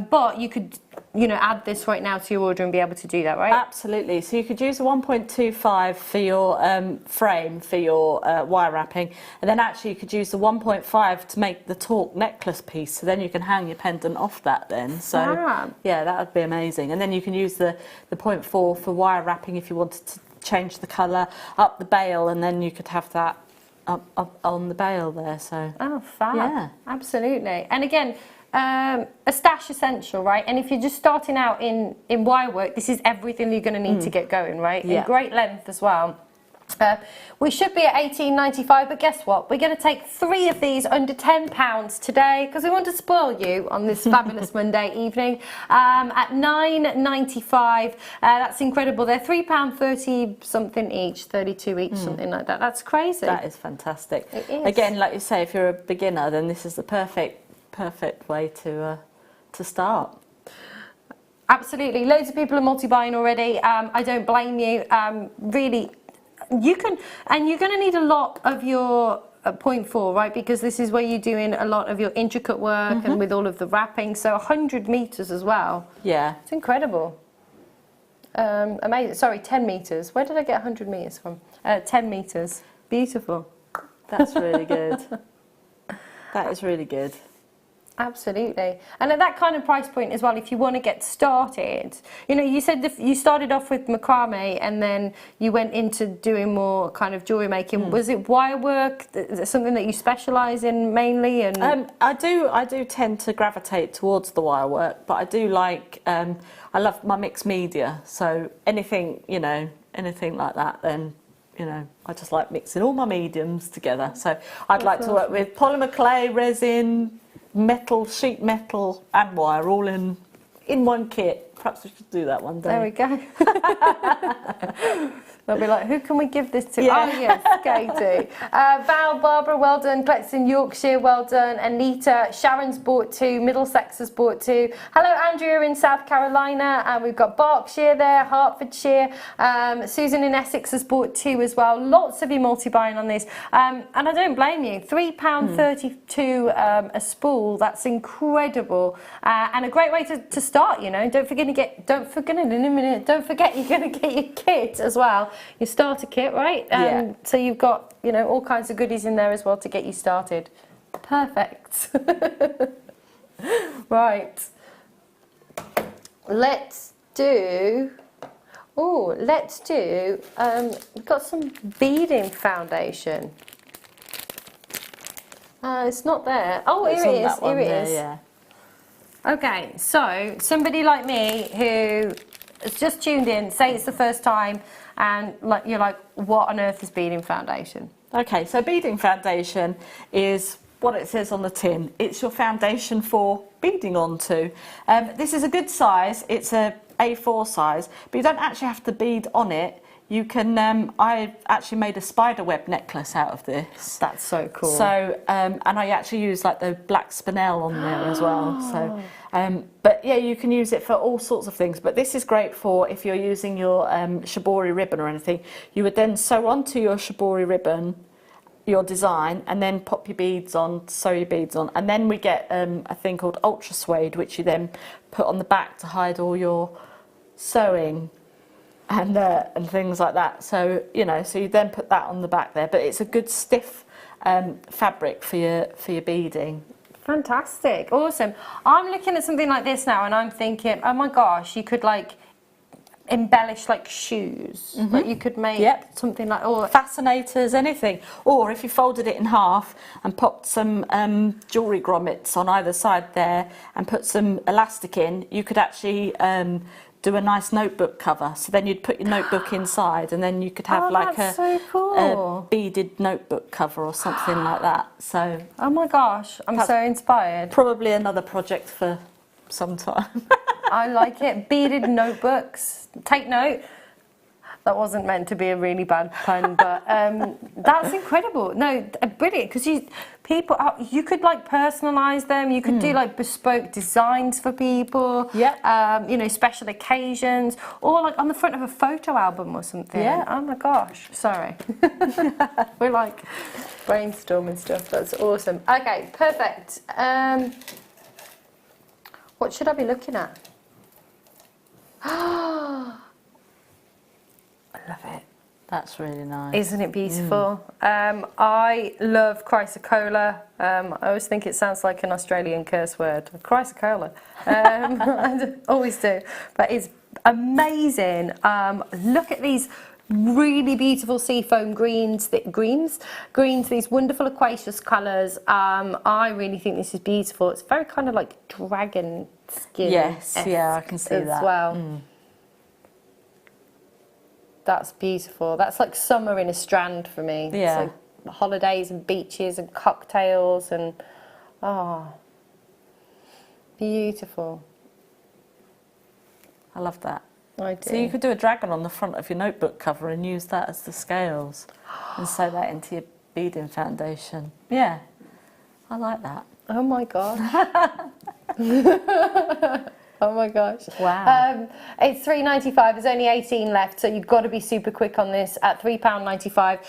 C: but you could, you know, add this right now to your order and be able to do that, right?
D: Absolutely. So you could use a 1.25 for your frame for your wire wrapping, and then actually you could use the 1.5 to make the torque necklace piece, so then you can hang your pendant off that then. So yeah, that would be amazing. And then you can use the 0.4 for wire wrapping if you wanted to change the colour, up the bail, and then you could have that up on the bail there. So
C: fab. Yeah, absolutely. And again, a stash essential, right? And if you're just starting out in wire work, this is everything you're going to need to get going, right? In great length as well. We should be at $18.95, but guess what? We're going to take 3 of these under £10 today because we want to spoil you on this fabulous Monday evening at $9.95. That's incredible. They're £3.30 something each, 32 each, something like that. That's crazy.
D: That is fantastic.
C: It is.
D: Again, like you say, if you're a beginner, then this is the perfect way to start.
C: Absolutely. Loads of people are multi-buying already. I don't blame you. Really, you can, and you're going to need a lot of your 0.4, right? Because this is where you're doing a lot of your intricate work and with all of the wrapping. So 100 meters as well. Yeah. It's incredible. Amazing. Sorry, 10 meters. Where did I get 100 meters from? 10 meters. Beautiful.
D: That's really good. That is really good.
C: Absolutely. And at that kind of price point as well, if you want to get started, you know, you said you started off with macrame and then you went into doing more kind of jewellery making. Was it wire work? Is it something that you specialise in mainly? And
D: I do tend to gravitate towards the wire work, but I do like, I love my mixed media. So anything, you know, anything like that, then, you know, I just like mixing all my mediums together. So I'd like to work with polymer clay, resin, metal, sheet metal and wire all in one kit. Perhaps we should do that one day.
C: There we go. They'll be like, who can we give this to? Yeah. Oh yes, Katie. Val, Barbara, well done. Gletson, Yorkshire, well done. Anita, Sharon's bought 2. Middlesex has bought 2. Hello, Andrea in South Carolina. And we've got Berkshire there, Hertfordshire. Susan in Essex has bought 2 as well. Lots of you multi-buying on this. And I don't blame you. £3.32 a spool. That's incredible. And a great way to start, you know. Don't forget you're going to get your kit as well. Your starter kit, right? So you've got, you know, all kinds of goodies in there as well to get you started. Perfect. Right. Let's do, we've got some beading foundation. It's not there. Oh, here it is. Here it is. Yeah. Okay, so somebody like me who has just tuned in, say it's the first time, and like you're like, what on earth is beading foundation?
D: Okay, so beading foundation is what it says on the tin. It's your foundation for beading onto. This is a good size. It's a A4 size, but you don't actually have to bead on it. You can, I actually made a spider web necklace out of this.
C: That's so cool.
D: So, and I actually use like the black spinel on there as well. So, but yeah, you can use it for all sorts of things. But this is great for if you're using your shibori ribbon or anything. You would then sew onto your shibori ribbon your design and then pop your beads on, sew your beads on. And then we get a thing called ultra suede, which you then put on the back to hide all your sewing and things like that. So, you know, so you then put that on the back there, but it's a good stiff fabric for your beading.
C: Fantastic, awesome. I'm looking at something like this now and I'm thinking, oh my gosh, you could like embellish like shoes. Like you could make something like, or
D: fascinators, anything. Or if you folded it in half and popped some jewellery grommets on either side there and put some elastic in, you could actually do a nice notebook cover. So then you'd put your notebook inside, and then you could have like a beaded notebook cover or something like that. So
C: oh my gosh, I'm so inspired.
D: Probably another project for some time.
C: I like it. Beaded notebooks. Take note. That wasn't meant to be a really bad pun, but that's incredible. No, brilliant, because people, you could like personalise them. You could do like bespoke designs for people.
D: Yeah.
C: You know, special occasions, or like on the front of a photo album or something.
D: Yeah.
C: Oh my gosh. Sorry. We're like brainstorming stuff. That's awesome. Okay, perfect. What should I be looking at? I love it.
D: That's really nice.
C: Isn't it beautiful? I love chrysocolla. I always think it sounds like an Australian curse word. Chrysocolla. I always do. But it's amazing. Look at these really beautiful seafoam greens, these wonderful aquaceous colours. I really think this is beautiful. It's very kind of like dragon skin.
D: Yes, yeah, I can see
C: as
D: that.
C: Well. That's beautiful. That's like summer in a strand for me.
D: Yeah.
C: It's like holidays and beaches and cocktails and beautiful.
D: I love that.
C: I do.
D: So you could do a dragon on the front of your notebook cover and use that as the scales and sew that into your beading foundation. Yeah, I like that.
C: Oh my god. Oh my gosh.
D: Wow.
C: It's £3.95. There's only 18 left, so you've got to be super quick on this at £3.95.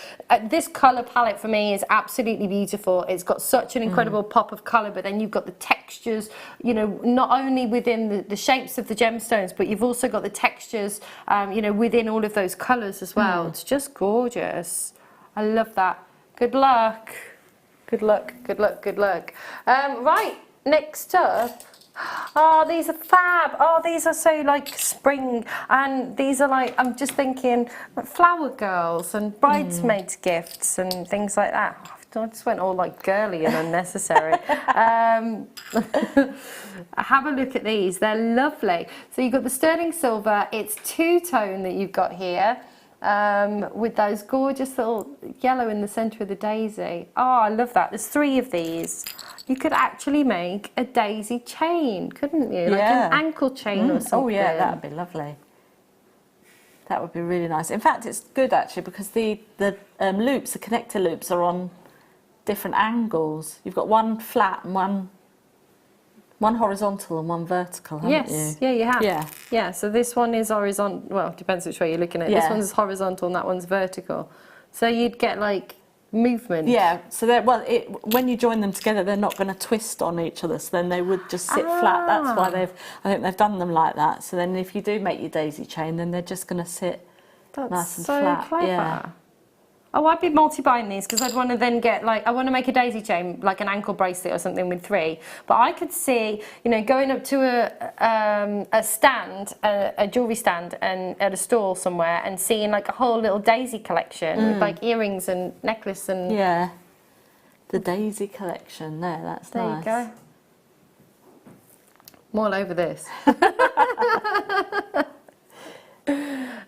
C: This colour palette for me is absolutely beautiful. It's got such an incredible pop of colour, but then you've got the textures, you know, not only within the shapes of the gemstones, but you've also got the textures, you know, within all of those colours as well. It's just gorgeous. I love that. Good luck. Good luck, good luck, good luck. Right, next up. Oh, these are fab. Oh, these are so like spring, and these are like, I'm just thinking flower girls and bridesmaids gifts and things like that. I just went all like girly and unnecessary. Have a look at these, they're lovely. So you've got the sterling silver, it's two-tone that you've got here. With those gorgeous little yellow in the centre of the daisy. Oh, I love that. There's 3 of these. You could actually make a daisy chain, couldn't you? Like an ankle chain or something.
D: Oh yeah, that would be lovely. That would be really nice. In fact, it's good actually because the loops, the connector loops, are on different angles. You've got one flat and one horizontal and one vertical, haven't you?
C: Yeah, you have.
D: Yeah.
C: Yeah, so this one is horizontal, well, it depends which way you're looking at it.
D: Yeah.
C: This one's horizontal and that one's vertical. So you'd get like movement.
D: Yeah, so when you join them together, they're not going to twist on each other, so then they would just sit flat. That's why I think they've done them like that. So then if you do make your daisy chain, then they're just going to sit nice and flat.
C: Clever.
D: Yeah.
C: Oh, I'd be multi-buying these because I'd want to then get like, I want to make a daisy chain, like an ankle bracelet or something with 3. But I could see, you know, going up to a stand, a jewellery stand and at a stall somewhere and seeing like a whole little daisy collection with like earrings and necklace and...
D: Yeah, the daisy collection there, that's nice.
C: There you go. I'm all over this.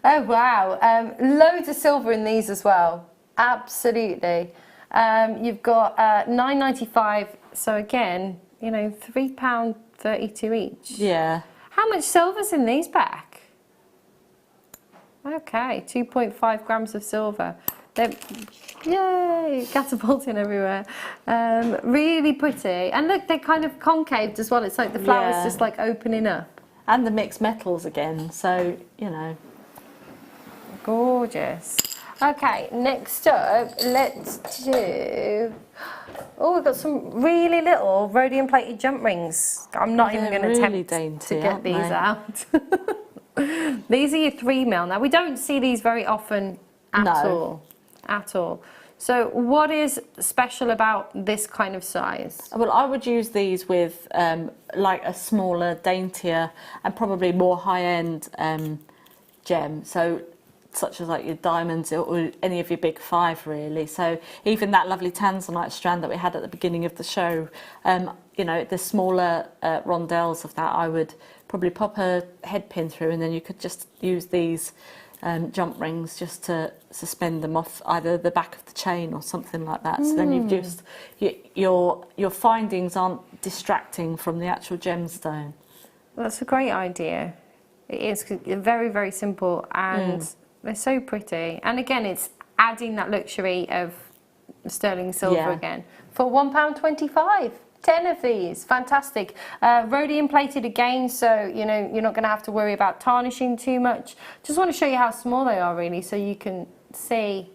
C: Oh wow, loads of silver in these as well. Absolutely. You've got £9.95, so again, you know, £3.32 each.
D: Yeah.
C: How much silver's in these back? Okay, 2.5 grams of silver. They're, yay, catapulting everywhere. Really pretty. And look, they're kind of concaved as well. It's like the flowers just like opening up.
D: And the mixed metals again, so, you know.
C: Gorgeous. Okay, next up, let's do... Oh, we've got some really little rhodium plated jump rings. I'm not even going to attempt to get these out. These are your 3mm. Now, we don't see these very often at all. At all. So what is special about this kind of size?
D: Well, I would use these with like a smaller, daintier and probably more high-end gem. So such as like your diamonds or any of your big 5 really. So even that lovely tanzanite strand that we had at the beginning of the show, you know, the smaller rondelles of that, I would probably pop a head pin through, and then you could just use these jump rings just to suspend them off either the back of the chain or something like that. So then you've just, your findings aren't distracting from the actual gemstone.
C: That's a great idea. It is very, very simple, and they're so pretty. And again, it's adding that luxury of sterling silver again for £1.25. 10 of these, fantastic. Rhodium plated again, so you know you're not going to have to worry about tarnishing too much. Just want to show you how small they are really, so you can see.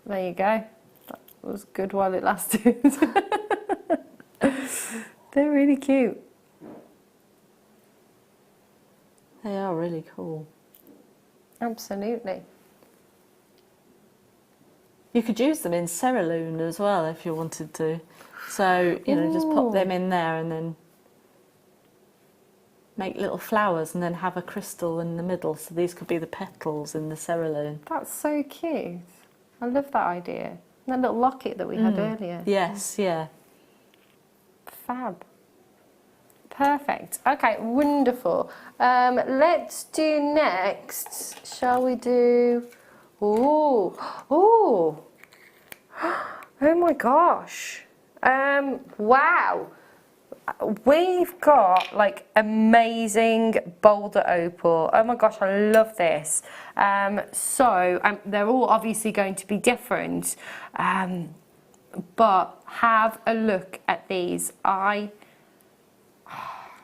C: There you go. That was good while it lasted. They're really cute.
D: They are really cool.
C: Absolutely.
D: You could use them in cerulean as well if you wanted to. So, you know, just pop them in there and then make little flowers and then have a crystal in the middle. So these could be the petals in the cerulean.
C: That's so cute. I love that idea. That little locket that we had earlier.
D: Yes, yeah.
C: Fab. Perfect. Okay, wonderful. Let's do next. Shall we do... Ooh. Ooh. Oh my gosh. Wow. We've got like amazing boulder opal. Oh my gosh, I love this. They're all obviously going to be different, but have a look at these.
D: Oh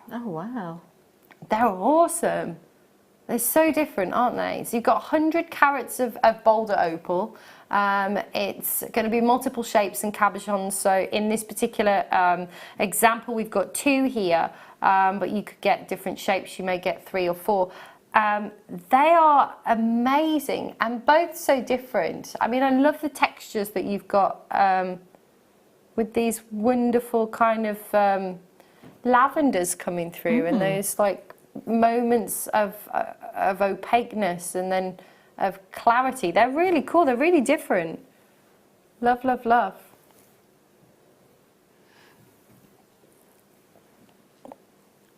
D: wow.
C: They're awesome. They're so different, aren't they? So you've got 100 carats of boulder opal. It's going to be multiple shapes and cabochons. So in this particular example, we've got 2 here, but you could get different shapes. You may get 3 or 4. They are amazing and both so different. I mean, I love the textures that you've got with these wonderful kind of lavenders coming through, and those like moments of opaqueness and then of clarity. They're really cool. They're really different. Love, love, love.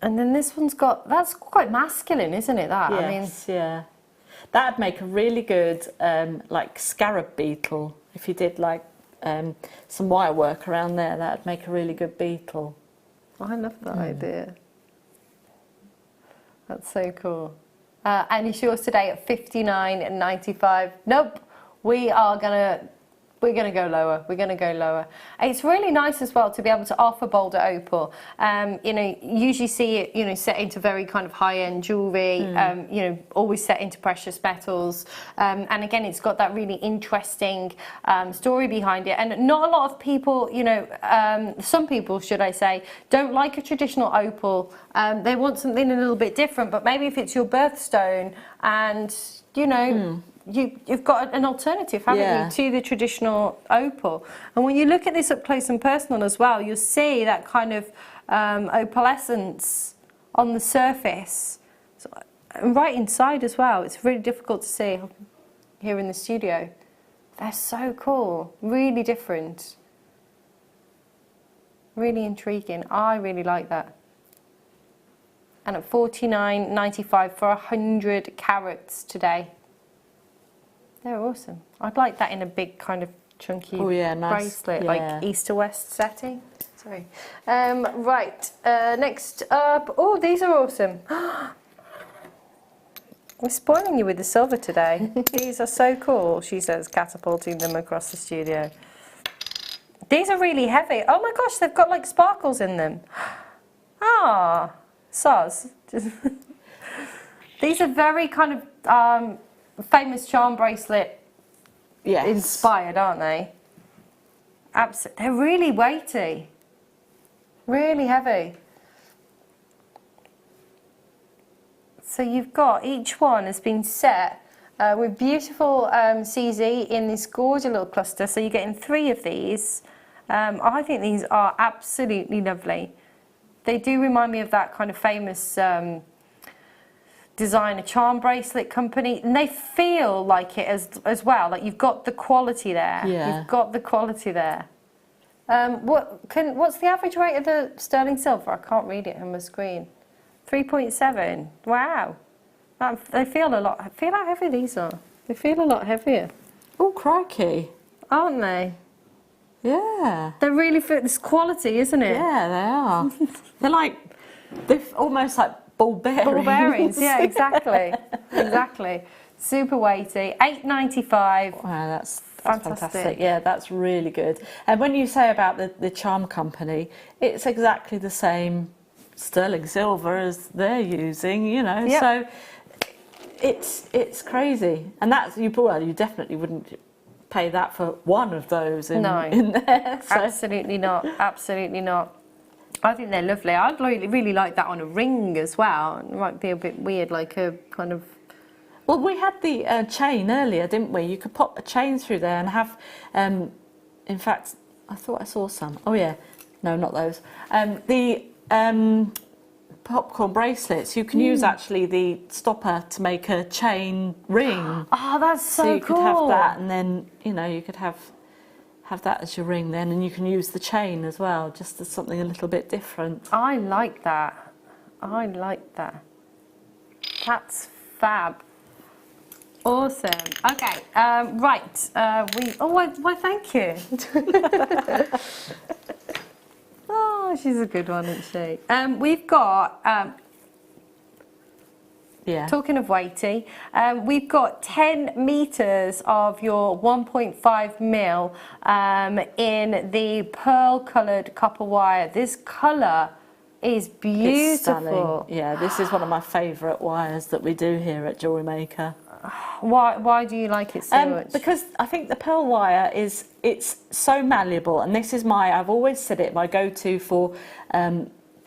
C: And then this one's got, that's quite masculine, isn't it? That,
D: yes, I mean, yeah. That'd make a really good like scarab beetle. If you did like some wire work around there, that'd make a really good beetle.
C: I love that idea. That's so cool. And it's yours today at $59.95. Nope, we're gonna go lower. We're gonna go lower. It's really nice as well to be able to offer boulder opal. You know, usually see it, you know, set into very kind of high-end jewellery. You know, always set into precious metals. And again, it's got that really interesting story behind it. And not a lot of people, you know, some people, should I say, don't like a traditional opal. They want something a little bit different. But maybe if it's your birthstone, and you know. You've got an alternative, haven't you, to the traditional opal. And when you look at this up close and personal as well, you'll see that kind of opalescence on the surface. So, and right inside as well. It's really difficult to see here in the studio. They're so cool, really different. Really intriguing. I really like that. And at $49.95 for 100 carats today. They're awesome. I'd like that in a big kind of chunky bracelet, like East to West setting. Sorry. Right, next up. Oh, these are awesome. We're spoiling you with the silver today. These are so cool, she says, catapulting them across the studio. These are really heavy. Oh my gosh, they've got like sparkles in them. Ah, soz. These are very kind of famous charm bracelet inspired, aren't they? Absolutely. They're really weighty. Really heavy. So you've got, each one has been set with beautiful CZ in this gorgeous little cluster. So you're getting 3 of these. I think these are absolutely lovely. They do remind me of that kind of famous design a charm bracelet company, and they feel like it as well. Like you've got the quality there.
D: Yeah.
C: You've got the quality there. What's the average weight of the sterling silver? I can't read it on my screen. 3.7. Wow. They feel a lot. Feel how heavy these are. They feel a lot heavier.
D: Oh, crikey.
C: Aren't they?
D: Yeah.
C: They really feel this quality, isn't it?
D: Yeah, they are. They're almost like ball bearings.
C: Ball bearings, yeah, exactly. Exactly. Super weighty. $8.95.
D: Wow, that's fantastic. Yeah, that's really good. And when you say about the charm company, it's exactly the same sterling silver as they're using, you know.
C: Yep.
D: So it's crazy. And that's you definitely wouldn't pay that for one of those in there. So.
C: Absolutely not. Absolutely not. I think they're lovely. I'd really like that on a ring as well. It might be a bit weird, like a kind of...
D: Well, we had the chain earlier, didn't we? You could pop a chain through there and have... in fact, I thought I saw some. Oh, yeah. No, not those. The popcorn bracelets, you can use actually the stopper to make a chain ring.
C: Oh, that's so
D: cool. So you
C: cool.
D: could have that, and then, you know, you could have that as your ring then, and you can use the chain as well, just as something a little bit different.
C: I like that. I like that. That's fab. Awesome. Okay, right. Why, thank you. Oh, she's a good one, isn't she? We've got...
D: Yeah.
C: Talking of weighty, we've got 10 metres of your 1.5 mil in the pearl coloured copper wire. This colour is beautiful.
D: It's stunning. Yeah, this is one of my favourite wires that we do here at Jewellery Maker.
C: Why do you like it so much?
D: Because I think the pearl wire it's so malleable, and this is I've always said it, my go-to for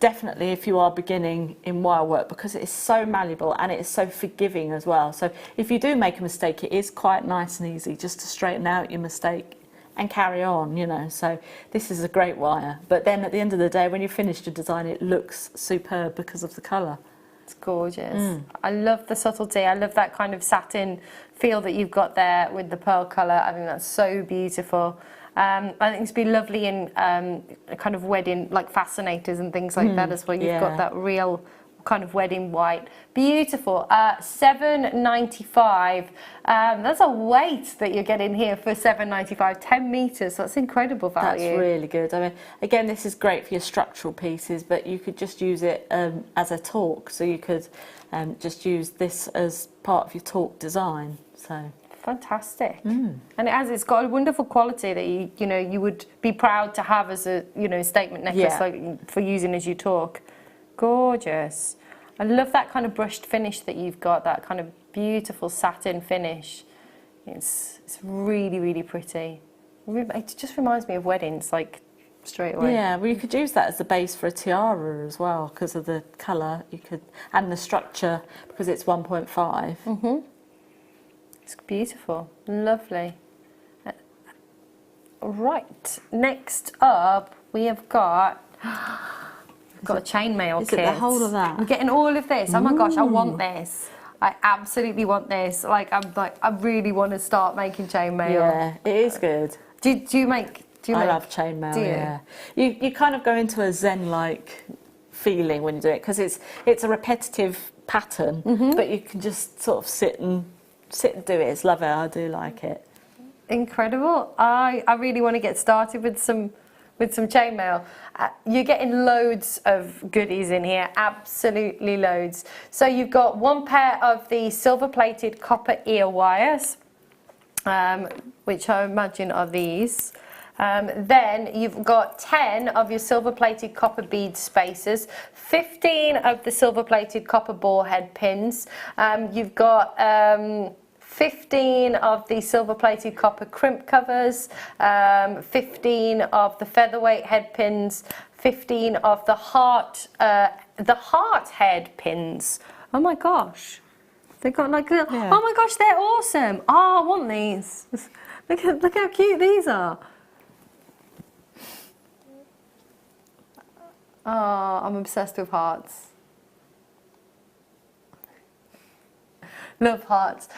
D: definitely if you are beginning in wire work, because it is so malleable and it is so forgiving as well. So if you do make a mistake, it is quite nice and easy just to straighten out your mistake and carry on, you know. So this is a great wire. But then at the end of the day, when you've finished your design, it looks superb because of the colour.
C: It's gorgeous. I love the subtlety. I love that kind of satin feel that you've got there with the pearl colour. I think that's so beautiful. I think it's be lovely in kind of wedding, like fascinators and things like that as well. You've got that real kind of wedding white. Beautiful. $7.95. That's a weight that you're getting here for $7.95. 10 metres. That's incredible value.
D: That's really good. I mean, again, this is great for your structural pieces, but you could just use it as a talk. So you could just use this as part of your talk design. So.
C: Fantastic. And it's got a wonderful quality that you would be proud to have as a statement necklace, like for using as you talk. Gorgeous. I love that kind of brushed finish that you've got, that kind of beautiful satin finish. It's really, really pretty. It just reminds me of weddings, like straight away.
D: Yeah, well, you could use that as the base for a tiara as well because of the colour. You could, and the structure because it's 1.5.
C: It's beautiful, lovely. Right, next up we have got a chainmail kit.
D: Is it the whole of that?
C: I'm getting all of this. Oh my gosh, I want this. I absolutely want this. I really want to start making chainmail.
D: Yeah, it is good.
C: Do you make?
D: I love chainmail. Yeah, you kind of go into a zen-like feeling when you do it because it's a repetitive pattern, but you can just sort of sit and do it. It's lovely. I do like it.
C: Incredible. I really want to get started with some chainmail. You're getting loads of goodies in here, absolutely loads. So you've got one pair of the silver-plated copper ear wires, which I imagine are these. Then you've got 10 of your silver-plated copper bead spacers, 15 of the silver-plated copper ball head pins. You've got 15 of the silver-plated copper crimp covers, 15 of the featherweight head pins, 15 of the heart head pins. Oh my gosh, they got like little. Oh my gosh, they're awesome. Oh, I want these. Look how cute these are. Oh, I'm obsessed with hearts. Love hearts.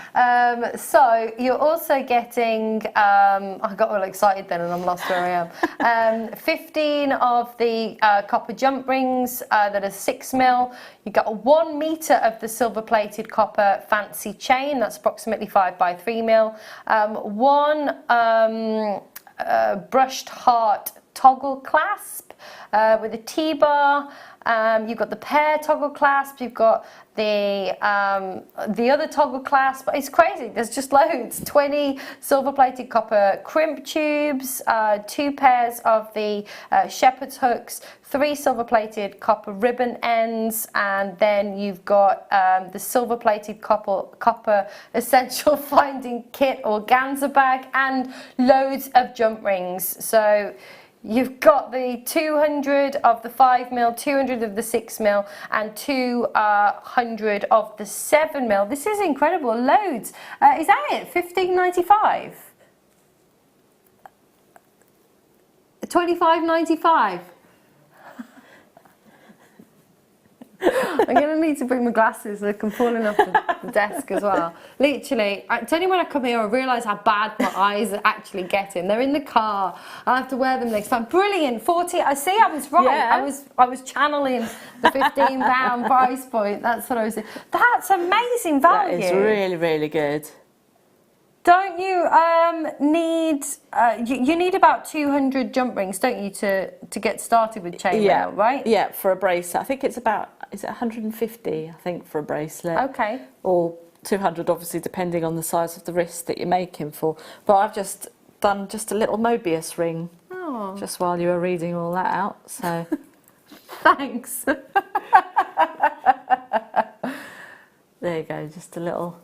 C: So you're also getting, I got all excited then and I'm lost where I am. 15 of the copper jump rings that are 6mm. You've got 1 metre of the silver plated copper fancy chain, that's approximately 5 by 3mm. 1 brushed heart toggle clasp with a T-bar. You've got the pear toggle clasp, you've got the other toggle clasp. It's crazy, there's just loads. 20 silver plated copper crimp tubes, 2 pairs of the shepherd's hooks, 3 silver plated copper ribbon ends, and then you've got the silver plated copper essential finding kit organza bag, and loads of jump rings. So you've got the 200 of the 5mm, 200 of the 6mm, and 200 of the 7mm. This is incredible, loads. Is that it? $15.95? $25.95? I'm going to need to bring my glasses, so I'm falling off the desk as well. Literally, it's only when I come here I realise how bad my eyes are actually getting. They're in the car. I'll have to wear them next time. Brilliant, 40. I see, I was right. Yeah. I was channeling the £15 price point. That's what I was doing. That's amazing value.
D: That is really, really good.
C: Don't you need, you need about 200 jump rings, don't you, to get started with chainmail, right?
D: Yeah, for a bracelet. I think it's about, is it 150, I think, for a bracelet?
C: Okay.
D: Or 200, obviously, depending on the size of the wrist that you're making for. But I've just done just a little Mobius ring, just while you were reading all that out, so.
C: Thanks.
D: There you go, just a little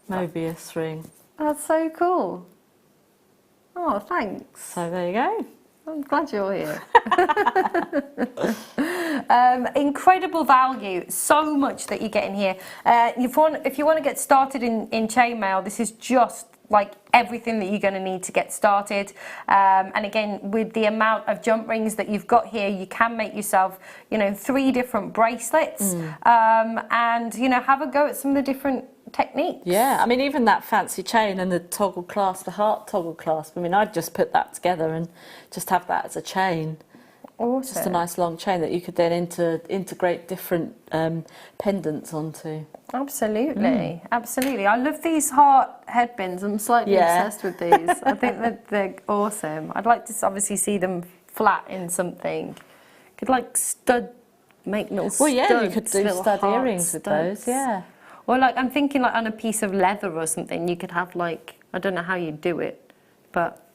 D: Mobius ring.
C: That's so cool. Oh, thanks.
D: So there you go.
C: I'm glad you're here. Incredible value, so much that you get in here. If you want to get started in chainmail, this is just like everything that you're going to need to get started. And again, with the amount of jump rings that you've got here, you can make yourself, 3 different bracelets, and have a go at some of the different techniques.
D: Yeah, I mean, even that fancy chain and the toggle clasp, the heart toggle clasp, I mean, I'd just put that together and just have that as a chain.
C: Awesome.
D: Just a nice long chain that you could then integrate different pendants onto.
C: Absolutely, absolutely. I love these heart headbands. I'm slightly obsessed with these. I think that they're awesome. I'd like to obviously see them flat in something. Could like make little studs.
D: Well, yeah, you could do stud earrings
C: studs.
D: with those, yeah.
C: Or like, I'm thinking like on a piece of leather or something, you could have like, I don't know how you do it, but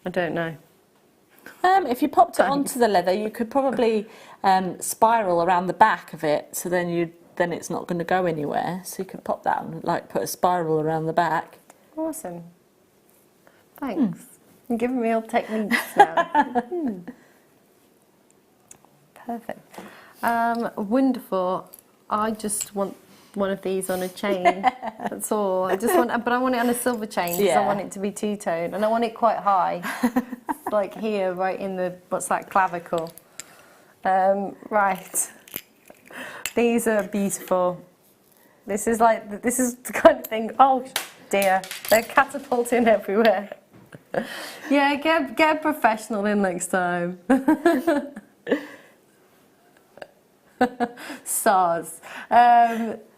C: I don't know.
D: If you popped it onto the leather, you could probably spiral around the back of it, so then it's not going to go anywhere. So you could pop that and like put a spiral around the back.
C: Awesome. Thanks. You're giving me all techniques now. Perfect. Wonderful. I just want one of these on a chain. That's all. But I want it on a silver chain because I want it to be two-tone, and I want it quite high, like here, right in the clavicle. Right. These are beautiful. This is the kind of thing. Oh dear, they're catapulting everywhere. Yeah, get a professional in next time. Stars.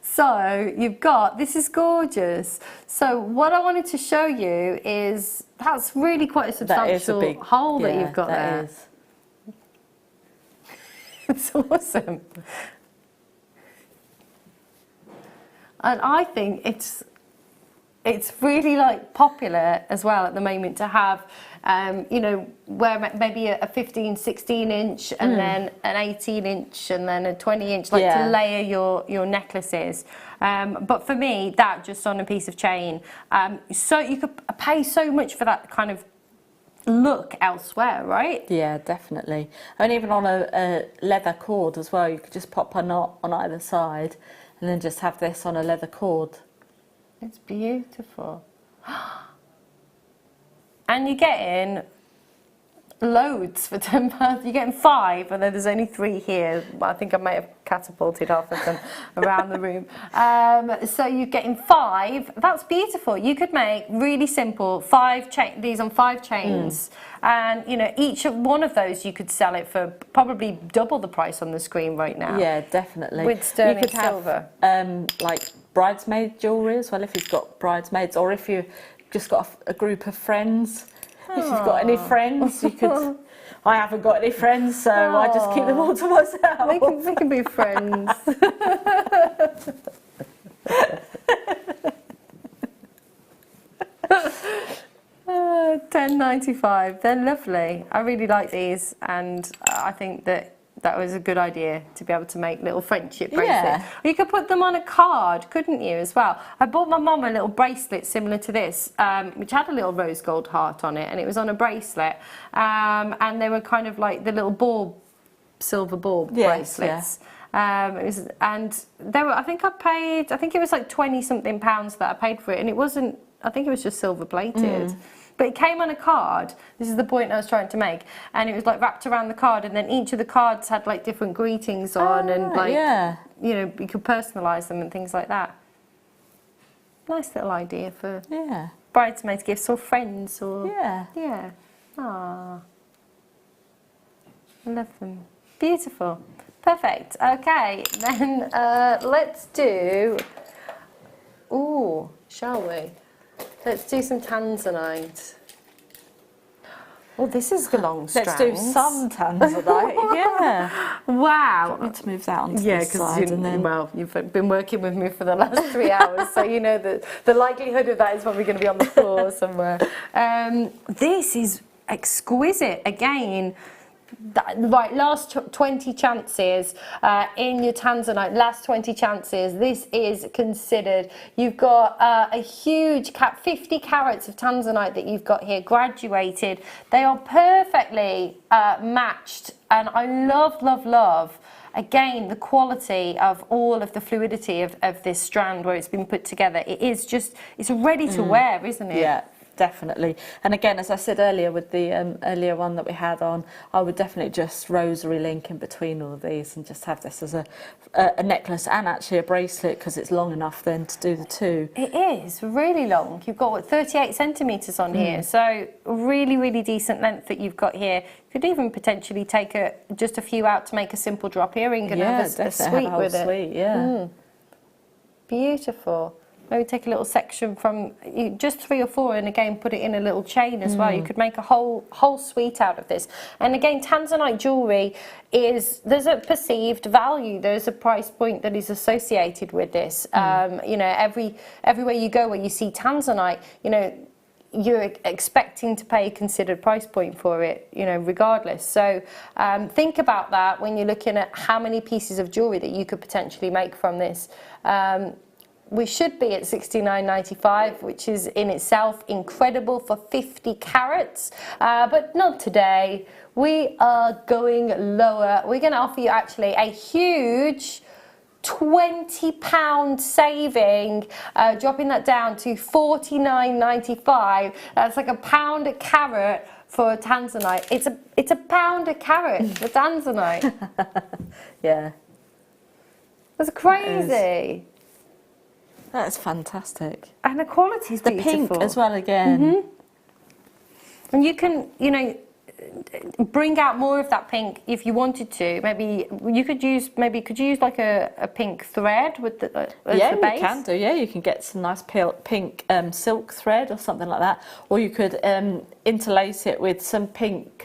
C: So you've got, this is gorgeous. So what I wanted to show you is, that's really quite a substantial hole that you've got there.
D: Is.
C: It's awesome. And I think it's really like popular as well at the moment to have, where maybe a 15, 16 inch and then an 18 inch and then a 20 inch, like to layer your necklaces. But for me, that just on a piece of chain, so you could pay so much for that kind of look elsewhere, right?
D: Yeah, definitely. And even on a leather cord as well, you could just pop a knot on either side and then just have this on a leather cord.
C: It's beautiful. And you're getting loads for £10. You're getting 5, and then there's only 3 here. I think I might have catapulted half of them around the room. So you're getting 5. That's beautiful. You could make really simple these on 5 chains, and you know, each one of those you could sell it for probably double the price on the screen right now.
D: Yeah, definitely.
C: With sterling
D: you could
C: silver.
D: Have, like bridesmaid jewellery as well, if you've got bridesmaids, or if you've just got a group of friends. If you've got any friends, you could. I haven't got any friends, so I just keep them all to myself.
C: They can be friends. £10.95. They're lovely. I really like these, and I think that was a good idea to be able to make little friendship bracelets.
D: Yeah.
C: You could put them on a card, couldn't you, as well? I bought my mum a little bracelet similar to this, which had a little rose gold heart on it, and it was on a bracelet, and they were kind of like the little silver ball bracelets. Yeah. And they were. I think it was like £20-something that I paid for it, and it wasn't. I think it was just silver plated. But it came on a card. This is the point I was trying to make. And it was like wrapped around the card, and then each of the cards had like different greetings on, and like, you know, you could personalise them and things like that. Nice little idea for bridesmaids gifts or friends or... Yeah. Aww. I love them. Beautiful. Perfect. Okay, then let's do... Ooh, shall we? Let's do some tanzanite. Oh, this is the long strands.
D: Let's do some tanzanite, yeah.
C: Wow.
D: I need to move that onto this side.
C: Well, you've been working with me for the last 3 hours, so you know that the likelihood of that is probably going to be on the floor somewhere. This is exquisite. Again, right, last 20 chances in your tanzanite, last 20 chances. This is considered. You've got a huge 50 carats of tanzanite that you've got here, graduated. They are perfectly matched, and I love again the quality of all of the fluidity of this strand where it's been put together. It's ready to wear, isn't it?
D: Yeah. Definitely. And again, as I said earlier with the earlier one that we had on, I would definitely just rosary link in between all of these and just have this as a necklace and actually a bracelet, because it's long enough then to do the two.
C: It is really long. You've got, what, 38 centimetres on here, so really decent length that you've got here. You could even potentially take just a few out to make a simple drop earring and have a suite with it.
D: Suite,
C: Beautiful. Maybe take a little section from just 3 or 4, and again put it in a little chain as well. You could make a whole suite out of this. And again, tanzanite jewellery there's a perceived value. There's a price point that is associated with this. You know, everywhere you go where you see tanzanite, you know, you're expecting to pay a considered price point for it, you know, regardless. So think about that when you're looking at how many pieces of jewellery that you could potentially make from this. We should be at $69.95, which is in itself incredible for 50 carats, but not today. We are going lower. We're going to offer you actually a huge £20 saving, dropping that down to $49.95. That's like £1 a carat for tanzanite. It's a £1 a carat for tanzanite.
D: Yeah.
C: That's crazy.
D: That's fantastic.
C: And the quality is beautiful.
D: The pink as well again.
C: And you can, you know, bring out more of that pink if you wanted to. Maybe you could use like a pink thread with the as the base.
D: You can do. Yeah, you can get some nice pink silk thread or something like that, or you could interlace it with some pink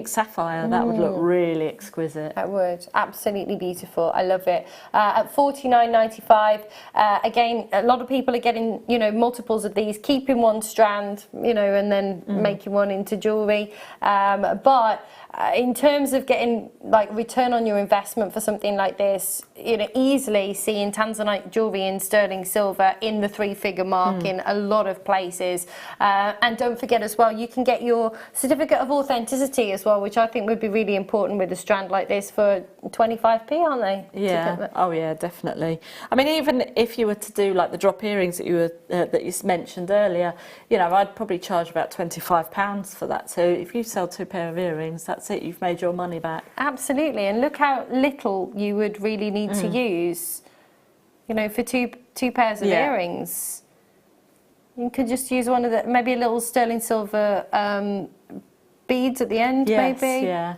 D: sapphire. That would look really exquisite.
C: That would. Absolutely beautiful. I love it. At $49.95, again, a lot of people are getting, you know, multiples of these, keeping one strand, you know, and then making one into jewellery. But in terms of getting like return on your investment for something like this, you know, easily seeing tanzanite jewellery in sterling silver in the 3-figure mark in a lot of places. And don't forget as well, you can get your certificate of authenticity as well, which I think would be really important with a strand like this for 25p, aren't they?
D: Yeah. Oh yeah, definitely. I mean, even if you were to do like the drop earrings that you mentioned earlier, you know, I'd probably charge about £25 for that. So if you sell 2 pair of earrings, that's it. You've made your money back.
C: Absolutely. And look how little you would really need to use, you know, for two pairs of earrings. You could just use one of the, maybe a little sterling silver beads at the end, maybe. Yeah.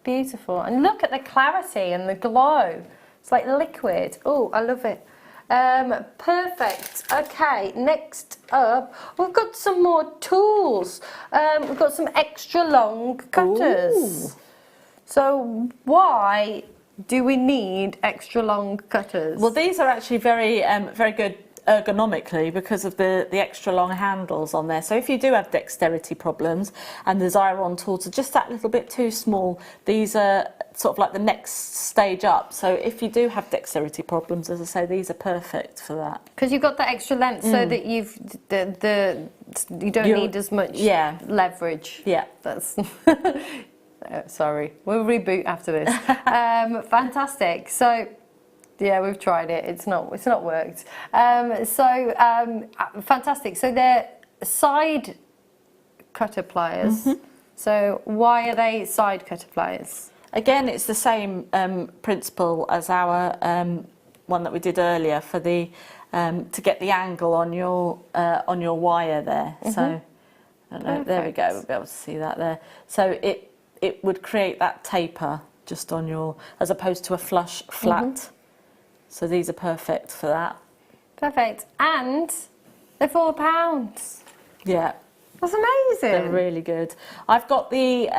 C: Beautiful. And look at the clarity and the glow. It's like liquid. Oh, I love it. Perfect. Okay, next up, we've got some more tools. We've got some extra long cutters. Ooh. So why do we need extra long cutters?
D: Well, these are actually very good ergonomically because of the extra long handles on there. So if you do have dexterity problems and the Xyron tools are just that little bit too small, these are sort of like the next stage up. So if you do have dexterity problems, as I say, these are perfect for that.
C: Because you've got that extra length so that you don't need as much leverage. Yeah. That's sorry, we'll reboot after this. Fantastic. So yeah, we've tried it. It's not worked. Fantastic. So they're side cutter pliers. So why are they side cutter pliers?
D: Again, it's the same principle as our one that we did earlier for the to get the angle on your wire there. So I don't know. There we go. We'll be able to see that there. So it would create that taper just on your, as opposed to a flush flat. So these are perfect for that. Perfect.
C: And they're £4.
D: Yeah.
C: That's amazing.
D: They're really good. I've got the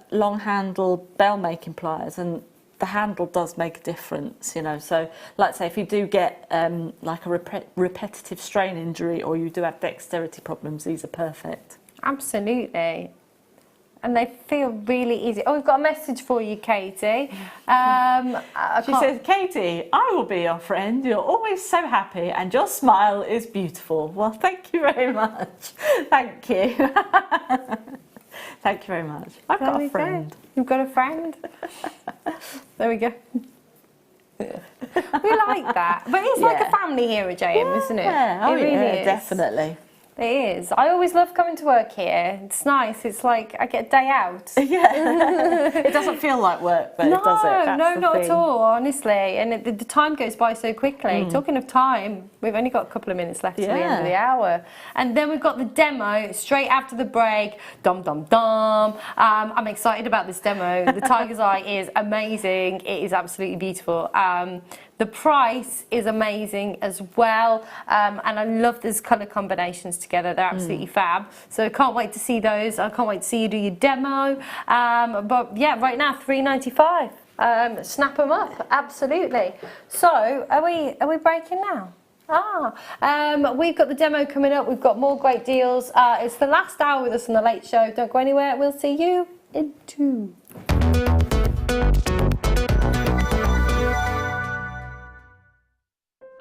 D: long handle bell making pliers, and the handle does make a difference, you know. So like say if you do get like a repetitive strain injury or you do have dexterity problems, these are perfect.
C: Absolutely. And they feel really easy. Oh, we've got a message for you, Katie.
D: She says, Katie, I will be your friend. You're always so happy and your smile is beautiful. Well, thank you very much. Thank you. Thank you very much. I've got a friend.
C: You've got a friend? There we go. We like that. But it's like a family here at JM, isn't it?
D: Yeah,
C: it really is.
D: Definitely.
C: It is. I always love coming to work here. It's nice. It's like I get a day out.
D: Yeah. It doesn't feel like work, but it does it.
C: No, not at all, honestly. And the time goes by so quickly. Talking of time, we've only got a couple of minutes left to the end of the hour. And then we've got the demo straight after the break. Dum, dum, dum. I'm excited about this demo. The Tiger's Eye is amazing. It is absolutely beautiful. The price is amazing as well, and I love these colour combinations together. They're absolutely fab. So I can't wait to see those. I can't wait to see you do your demo. But yeah, right now £3.95. Snap them up, absolutely. So are we breaking now? We've got the demo coming up. We've got more great deals. It's the last hour with us on the Late Show. Don't go anywhere. We'll see you in 2.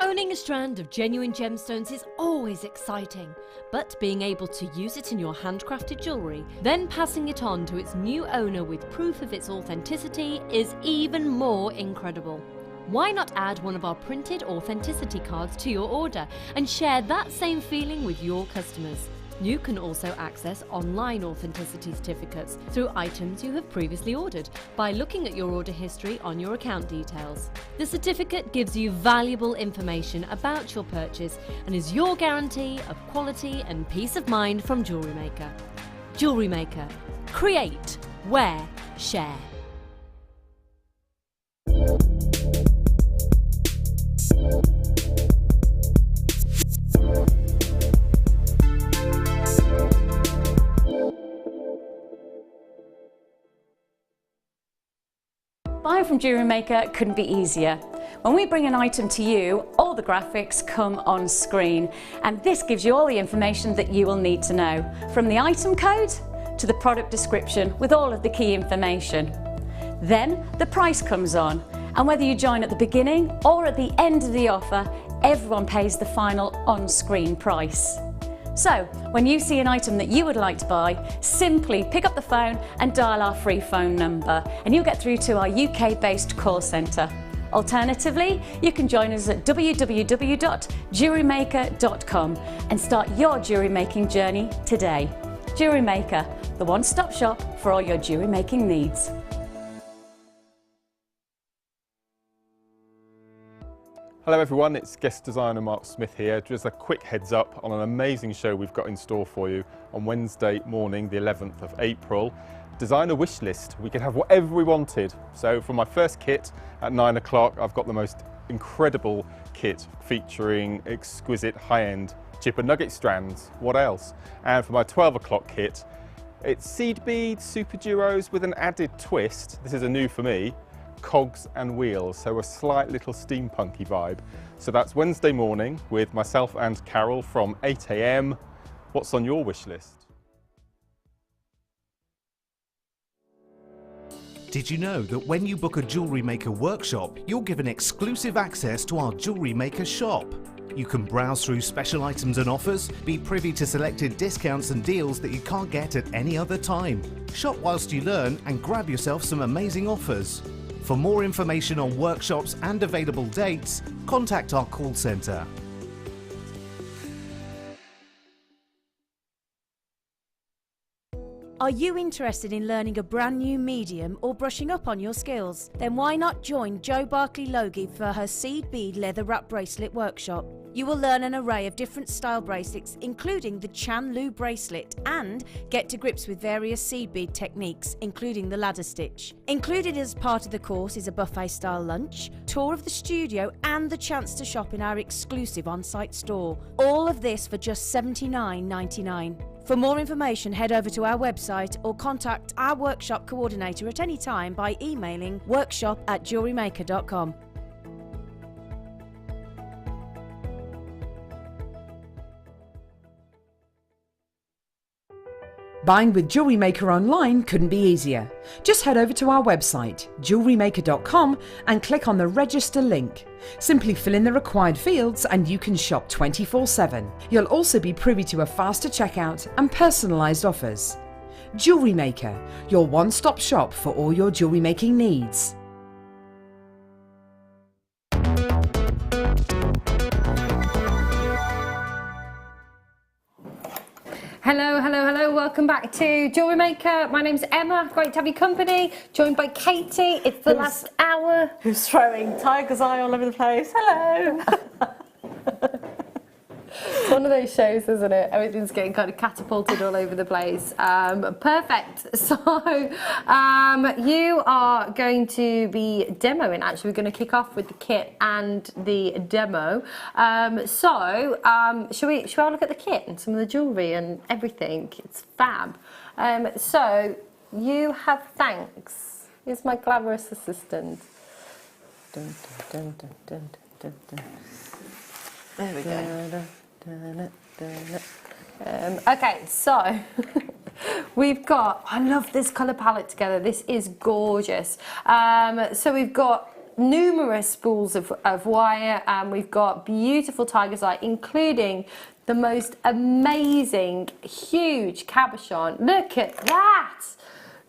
J: Owning a strand of genuine gemstones is always exciting, but being able to use it in your handcrafted jewellery, then passing it on to its new owner with proof of its authenticity is even more incredible. Why not add one of our printed authenticity cards to your order and share that same feeling with your customers? You can also access online authenticity certificates through items you have previously ordered by looking at your order history on your account details. The certificate gives you valuable information about your purchase and is your guarantee of quality and peace of mind from Jewellery Maker. Jewellery Maker. Create, wear, share.
E: Buying from Jewellery Maker couldn't be easier. When we bring an item to you, all the graphics come on screen, and this gives you all the information that you will need to know, from the item code to the product description with all of the key information. Then the price comes on, and whether you join at the beginning or at the end of the offer, everyone pays the final on-screen price. So, when you see an item that you would like to buy, simply pick up the phone and dial our free phone number, and you'll get through to our UK-based call centre. Alternatively, you can join us at www.JewelleryMaker.com and start your jewellery making journey today. Jewellery Maker, the one-stop shop for all your jewellery making needs.
H: Hello everyone, it's guest designer Mark Smith here. Just a quick heads up on an amazing show we've got in store for you on Wednesday morning, the 11th of April. Designer wish list. We could have whatever we wanted. So for my first kit at 9 o'clock, I've got the most incredible kit featuring exquisite high-end chip and nugget strands. What else? And for my 12 o'clock kit, it's seed beads, super duos with an added twist. This is a new for me. Cogs and wheels, so a slight little steampunky vibe. So that's Wednesday morning with myself and Carol from 8 AM. What's on your wish list?
A: Did you know that when you book a Jewellery Maker workshop, you're given exclusive access to our Jewellery Maker shop? You can browse through special items and offers, be privy to selected discounts and deals that you can't get at any other time. Shop whilst you learn and grab yourself some amazing offers. For more information on workshops and available dates, contact our call centre.
F: Are you interested in learning a brand new medium or brushing up on your skills? Then why not join Jo Barclay Logie for her seed bead leather wrap bracelet workshop? You will learn an array of different style bracelets, including the Chan Lu bracelet, and get to grips with various seed bead techniques, including the ladder stitch. Included as part of the course is a buffet style lunch, tour of the studio, and the chance to shop in our exclusive on-site store. All of this for just $79.99. For more information, head over to our website or contact our workshop coordinator at any time by emailing workshop@JewelleryMaker.com.
B: Buying with Jewellery Maker online couldn't be easier. Just head over to our website, JewelleryMaker.com, and click on the register link. Simply fill in the required fields and you can shop 24/7. You'll also be privy to a faster checkout and personalised offers. Jewellery Maker, your one-stop shop for all your jewellery making needs.
C: Hello, hello, hello, welcome back to Jewellery Maker. My name's Emma, great to have your company. Joined by Katie, it's the last hour.
D: Who's throwing tiger's eye all over the place. Hello!
C: It's one of those shows, isn't it? Everything's getting kind of catapulted all over the place. Perfect. So you are going to be demoing. Actually, we're going to kick off with the kit and the demo. Shall we look at the kit and some of the jewellery and everything? It's fab. So you have thanks. Here's my glamorous assistant. Dun, dun, dun, dun, dun, dun, dun.
D: There we go.
C: Okay, so we've got, I love this colour palette together, this is gorgeous. So we've got numerous spools of wire, and we've got beautiful tiger's eye, including the most amazing, huge cabochon. Look at that!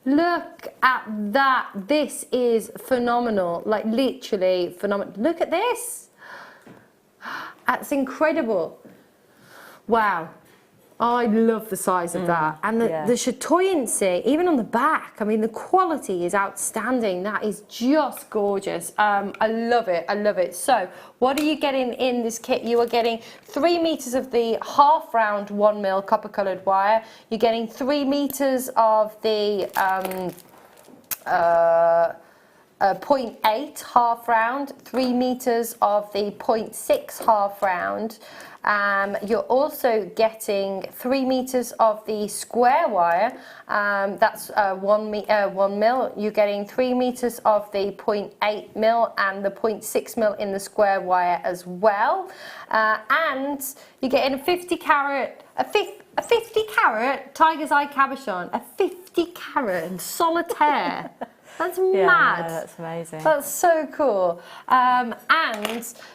C: Look at that, this is phenomenal, like literally phenomenal. Look at this, that's incredible. Wow, I love the size of that, and the chatoyancy, even on the back. I mean, the quality is outstanding. That is just gorgeous. I love it. I love it. So, what are you getting in this kit? You are getting 3 meters of the half round 1mm copper coloured wire. You're getting 3 meters of the 0.8 half round, 3 meters of the 0.6 half round. You're also getting 3 meters of the square wire, that's 1mm. You're getting 3 meters of the 0.8mm and the 0.6mm in the square wire as well. And you're getting a 50 carat tiger's eye cabochon, a 50 carat solitaire. That's
D: Yeah,
C: mad.
D: no, that's amazing.
C: That's so cool. And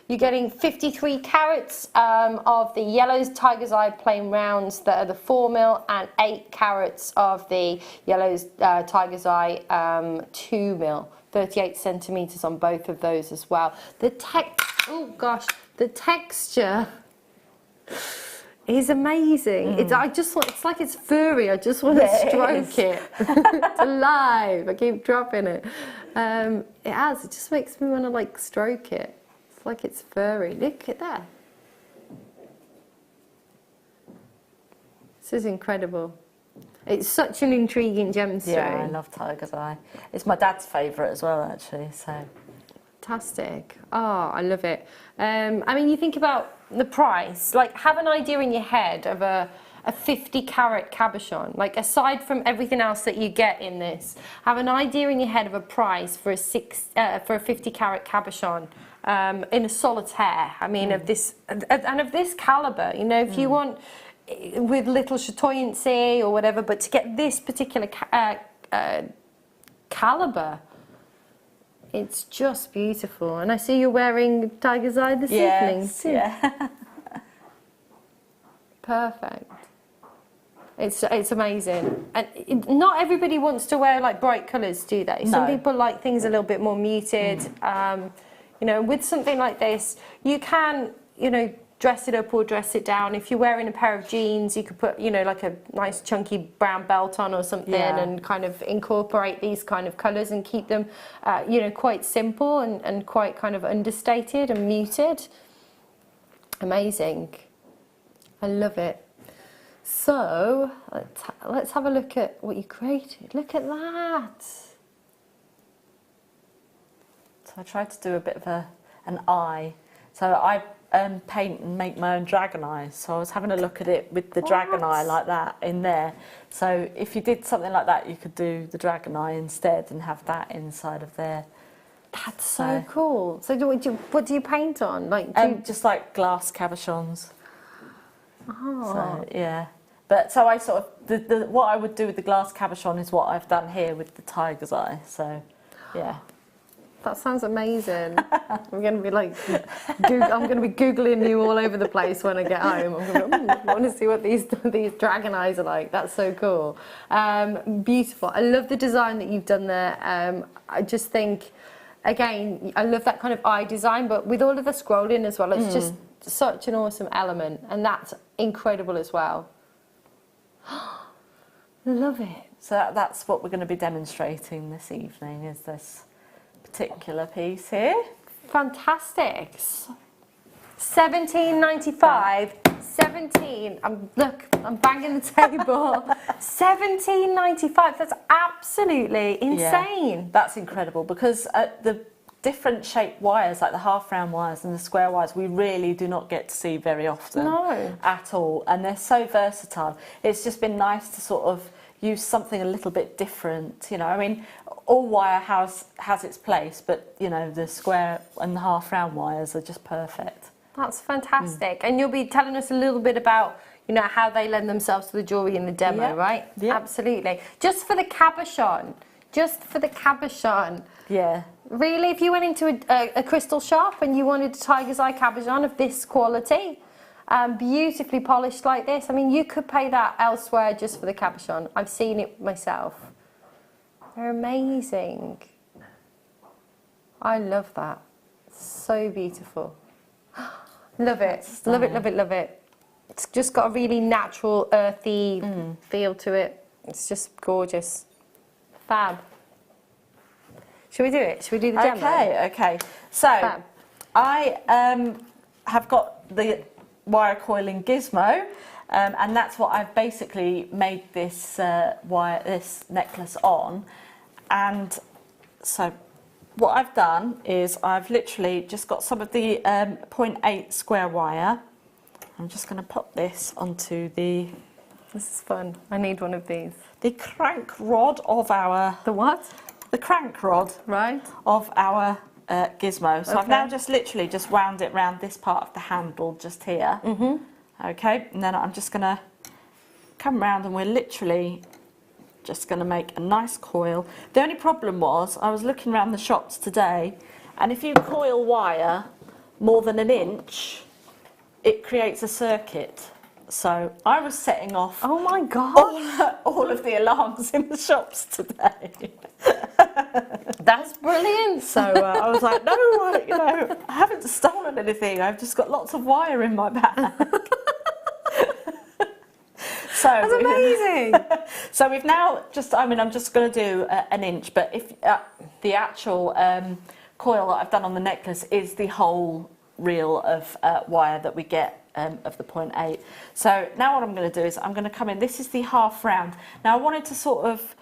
C: you're getting 53 carats of the yellows tiger's eye plain rounds that are the 4mm, and 8 carats of the yellows tiger's eye 2mm. 38 centimeters on both of those as well. The texture is amazing. It's like it's furry. I just want to stroke it. It's alive. I keep dropping it. It just makes me want to like stroke it. It's like it's furry. Look at that. This is incredible. It's such an intriguing gemstone.
D: Yeah, I love tiger's eye. It's my dad's favourite as well, actually. So
C: fantastic. Oh, I love it. I mean, you think about the price. Like, have an idea in your head of a 50 carat cabochon. Like, aside from everything else that you get in this, have an idea in your head of a price for a 50 carat cabochon. In a solitaire. I mean, of this caliber. You know, if you want, with little chatoyancy or whatever, but to get this particular caliber, it's just beautiful. And I see you're wearing tiger's eye this evening too.
D: Yeah.
C: Perfect. It's amazing. And not everybody wants to wear like bright colours, do they? Some people like things a little bit more muted. You know, with something like this, you can, you know, dress it up or dress it down. If you're wearing a pair of jeans, you could put, you know, like a nice chunky brown belt on or something, and kind of incorporate these kind of colours and keep them, you know, quite simple and quite kind of understated and muted. Amazing. I love it. So let's have a look at what you created. Look at that.
D: So I tried to do a bit of an eye. So I paint and make my own dragon eyes. So I was having a look at it with the dragon eye like that in there. So if you did something like that, you could do the dragon eye instead and have that inside of there.
C: That's so cool. So what do you paint on? Like
D: just like glass cabochons.
C: Oh.
D: So yeah. But so I sort of what I would do with the glass cabochon is what I've done here with the tiger's eye. So yeah.
C: That sounds amazing. I'm going to be like, I'm going to be Googling you all over the place when I get home. I'm going to I want to see what these dragon eyes are like. That's so cool. Beautiful. I love the design that you've done there. I just think, again, I love that kind of eye design, but with all of the scrolling as well, it's just such an awesome element, and that's incredible as well. Love it.
D: So that's what we're going to be demonstrating this evening, is this particular piece here.
C: Fantastic. $17.95. 17. Look, I'm banging the table. $17.95. That's absolutely insane.
D: Yeah, that's incredible, because the different shaped wires, like the half round wires and the square wires, we really do not get to see very often at all, and they're so versatile. It's just been nice to sort of use something a little bit different, you know. I mean, all wire has its place, but you know, the square and the half round wires are just perfect.
C: That's fantastic. And you'll be telling us a little bit about, you know, how they lend themselves to the jewellery in the demo, right?
D: Yeah.
C: Absolutely. Just for the cabochon.
D: Yeah.
C: Really, if you went into a crystal shop and you wanted a tiger's eye cabochon of this quality, beautifully polished like this, I mean, you could pay that elsewhere just for the cabochon. I've seen it myself. They're amazing. I love that. So beautiful. Love it. Love it, love it, love it. It's just got a really natural, earthy feel to it. It's just gorgeous. Fab. Should we do it? Should we do the demo?
D: Okay. So, fab. I have got the wire coiling gizmo, and that's what I've basically made this this necklace on. And so what I've done is I've literally just got some of the 0.8 square wire. I'm just going to pop this onto the...
C: This is fun. I need one of these.
D: The crank rod of our...
C: The what?
D: The crank rod,
C: right, of
D: our gizmo. So I've now just literally just wound it around this part of the handle just here. Okay, and then I'm just going to come round and we're literally just going to make a nice coil. The only problem was I was looking around the shops today, and if you coil wire more than an inch, it creates a circuit. So I was setting off
C: Oh my God.
D: all of the alarms in the shops today.
C: That's brilliant.
D: So I was like, no, you know, I haven't stolen anything. I've just got lots of wire in my bag. So
C: That's amazing.
D: So we've now just, I mean, I'm just going to do an inch, but if the actual coil that I've done on the necklace is the whole reel of wire that we get of the 0.8. So now what I'm going to do is I'm going to come in, this is the half round. Now I wanted to sort of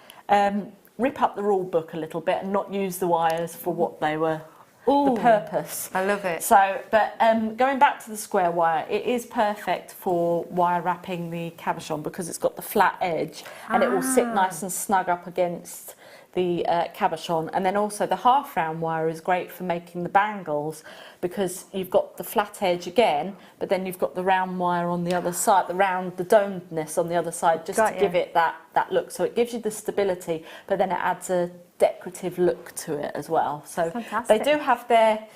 D: rip up the rule book a little bit and not use the wires for what they were, the purpose.
C: I love it.
D: So, but going back to the square wire, it is perfect for wire wrapping the cabochon because it's got the flat edge and it will sit nice and snug up against the cabochon. And then also the half round wire is great for making the bangles because you've got the flat edge again, but then you've got the round wire on the other side, the domedness on the other side, just to give it that look. So it gives you the stability, but then it adds a decorative look to it as well. So they do have their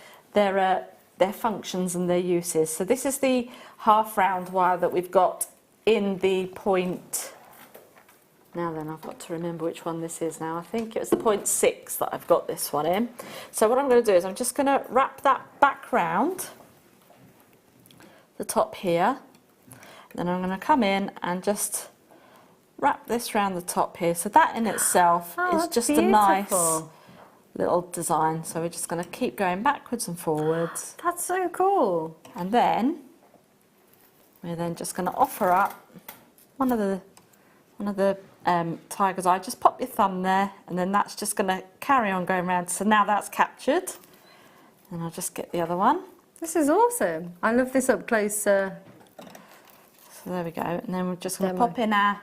D: functions and their uses. So this is the half round wire that we've got in the point. Now then, I've got to remember which one this is now. I think it was the 0.6 that I've got this one in. So what I'm going to do is I'm just going to wrap that back round the top here. Then I'm going to come in and just wrap this round the top here. So that in itself is just a nice little design. So we're just going to keep going backwards and forwards.
C: That's so cool.
D: And then we're then just going to offer up one of the tiger's eye. Just pop your thumb there, and then that's just going to carry on going around. So now that's captured, and I'll just get the other one.
C: This is awesome. I love this up close. So
D: there we go, and then we're just going to pop in our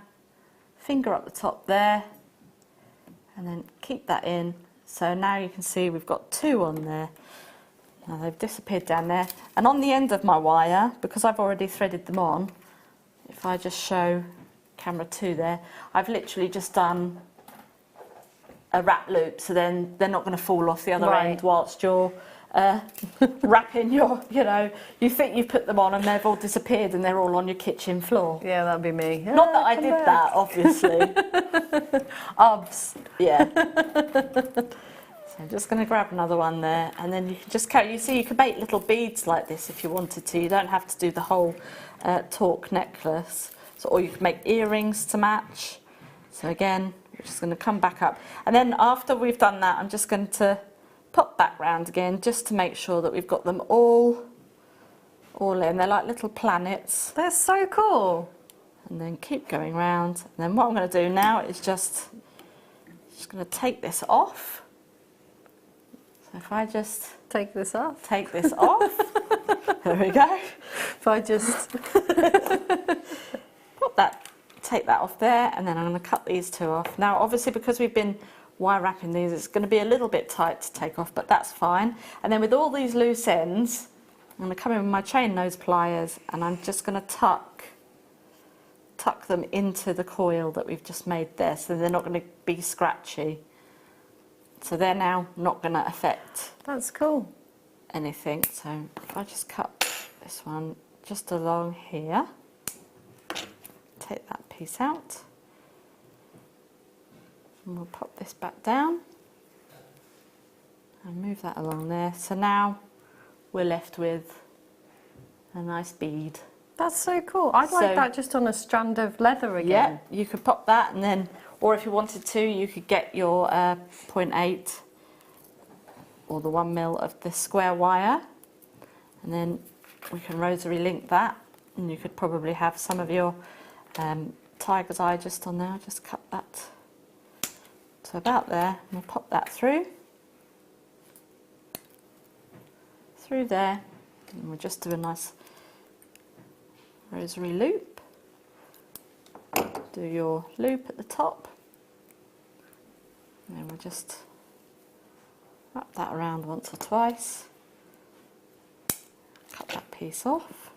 D: finger up the top there, and then keep that in. So now you can see we've got two on there. Now they've disappeared down there, and on the end of my wire, because I've already threaded them on, if I just show camera 2 there, I've literally just done a wrap loop, so then they're not going to fall off the other end whilst you're wrapping your, you know, you think you've put them on and they've all disappeared and they're all on your kitchen floor.
C: Yeah, that'd be me.
D: Not that I did that, obviously.
C: Obs.
D: Yeah. So I'm just going to grab another one there, and then you can just carry, you see you can make little beads like this if you wanted to. You don't have to do the whole torque necklace. So, or you can make earrings to match. So again, we're just going to come back up. And then after we've done that, I'm just going to pop back round again just to make sure that we've got them all in. They're like little planets.
C: They're so cool.
D: And then keep going round. And then what I'm going to do now is just going to take this off. So if I just
C: take this off.
D: There we go.
C: If I just
D: take that off there, and then I'm going to cut these two off. Now obviously because we've been wire wrapping these, it's going to be a little bit tight to take off, but that's fine. And then with all these loose ends, I'm going to come in with my chain nose pliers, and I'm just going to tuck them into the coil that we've just made there, so they're not going to be scratchy. So they're now not going to affect anything. So if I just cut this one just along here, take that piece out, and we'll pop this back down and move that along there. So now we're left with a nice bead.
C: That's so cool. I'd like that just on a strand of leather again.
D: Yeah, you could pop that, and then, or if you wanted to, you could get your 0.8 or the 1mm of the square wire, and then we can rosary link that, and you could probably have some of your tiger's eye just on there. Just cut that to about there, and we'll pop that through there, and we'll just do a nice rosary loop. Do your loop at the top, and then we'll just wrap that around once or twice, cut that piece off,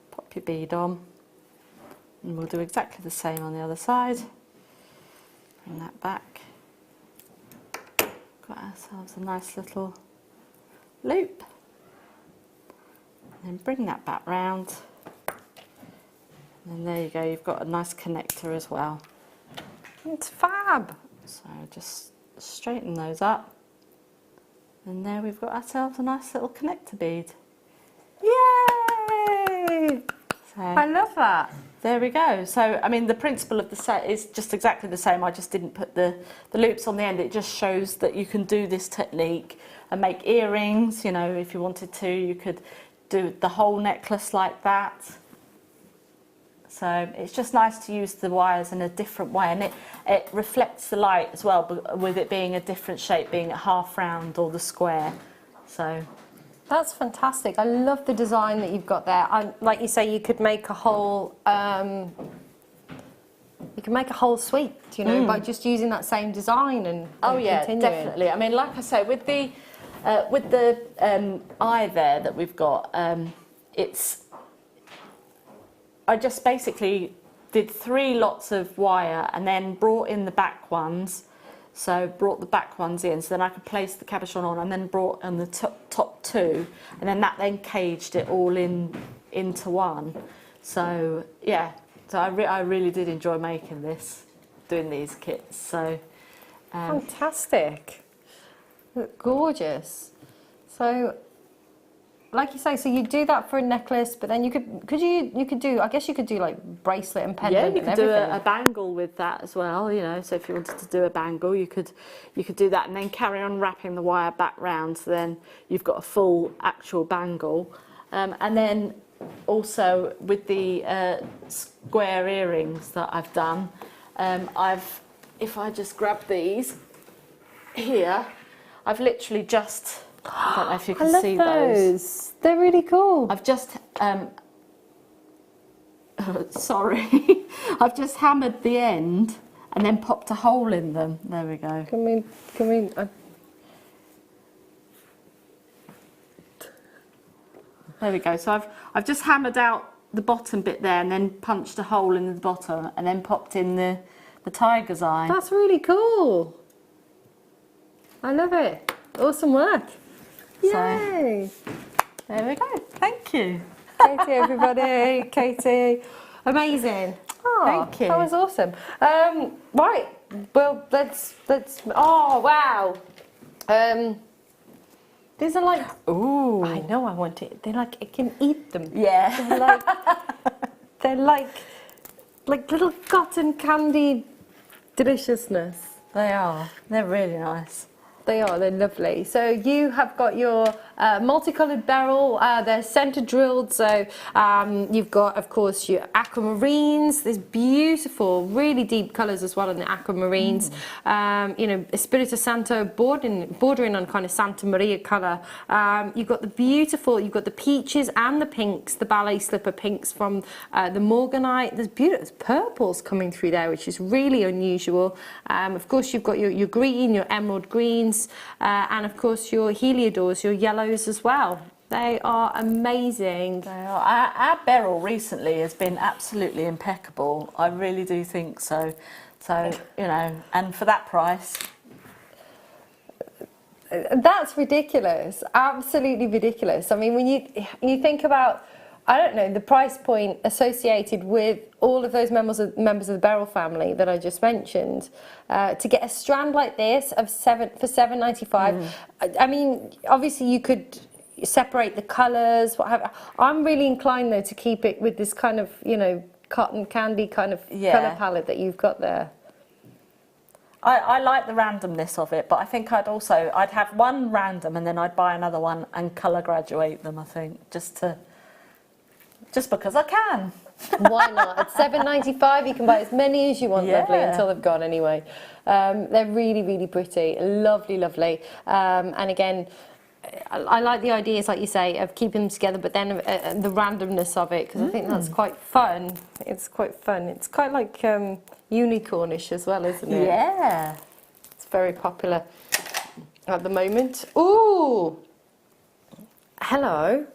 D: pop your bead on, and we'll do exactly the same on the other side. Bring that back. Got ourselves a nice little loop. And then bring that back round. And there you go, you've got a nice connector as well.
C: It's fab.
D: So just straighten those up. And there we've got ourselves a nice little connector bead.
C: Yay!
D: So
C: I love that.
D: there we go. So, I mean, the principle of the set is just exactly the same. I just didn't put the loops on the end. It just shows that you can do this technique and make earrings. You know, if you wanted to, you could do the whole necklace like that. So it's just nice to use the wires in a different way, and it reflects the light as well, but with it being a different shape, being a half round or the square. So
C: that's fantastic. I love the design that you've got there. Like you say, you could make a whole suite, you know, by just using that same design and
D: yeah,
C: continuing.
D: definitely. I mean, like I say, with the eye there that we've got, I just basically did 3 lots of wire and then brought in the back ones. So brought the back ones in, so then I could place the cabochon on, and then brought on the top 2, and then that then caged it all into one. So yeah, so I really did enjoy making this, doing these kits. So
C: fantastic, gorgeous. So, like you say, so you do that for a necklace, but then you could do, I guess you could do like bracelet and pendant.
D: Yeah, you could do a bangle with that as well, you know, so if you wanted to do a bangle, you could do that and then carry on wrapping the wire back round, so then you've got a full actual bangle. And then also with the square earrings that I've done, if I just grab these here, I've literally just, I don't know if you can see those.
C: They're really cool.
D: I've just, sorry, I've just hammered the end and then popped a hole in them. There we go.
C: Can we?
D: There we go. So I've just hammered out the bottom bit there and then punched a hole in the bottom and then popped in the tiger's eye.
C: That's really cool. I love it. Awesome work. Yay!
D: So, there we go. Thank you.
C: Katie, everybody. Katie. Amazing. Oh,
D: thank you.
C: That was awesome. Right. Well, let's. Oh, wow. These are like.
D: Ooh.
C: I know. I want it. They're like, it can eat them.
D: Yeah.
C: They're like little cotton candy deliciousness.
D: They are. They're really nice.
C: They are, they're lovely. So you have got your multicoloured beryl, they're centre drilled, so you've got, of course, your aquamarines. There's beautiful, really deep colours as well in the aquamarines. You know, Espirito Santo bordering on kind of Santa Maria colour. You've got the beautiful, you've got the peaches and the pinks, the ballet slipper pinks from the Morganite. There's beautiful purples coming through there, which is really unusual. Of course, you've got your green, your emerald greens, and of course your heliodors, your yellows as well. They are amazing.
D: They are. Our beryl recently has been absolutely impeccable. I really do think so. So, you know, and for that price.
C: That's ridiculous. Absolutely ridiculous. I mean, when you think about, I don't know, the price point associated with all of those members of the Beryl family that I just mentioned, to get a strand like this of for $7.95. I mean, obviously you could separate the colours, whatever. I'm really inclined though to keep it with this kind of, you know, cotton candy kind of colour palette that you've got there.
D: I like the randomness of it, but I think I'd have one random and then I'd buy another one and colour graduate them, I think, just because I can.
C: Why not? At $7.95 you can buy as many as you want, lovely, until they've gone anyway. They're really, really pretty. Lovely, lovely. And again, I like the ideas, like you say, of keeping them together, but then the randomness of it, because I think that's quite fun. It's quite fun. It's quite like unicornish as well, isn't it?
D: Yeah.
C: It's very popular at the moment. Ooh! Hello.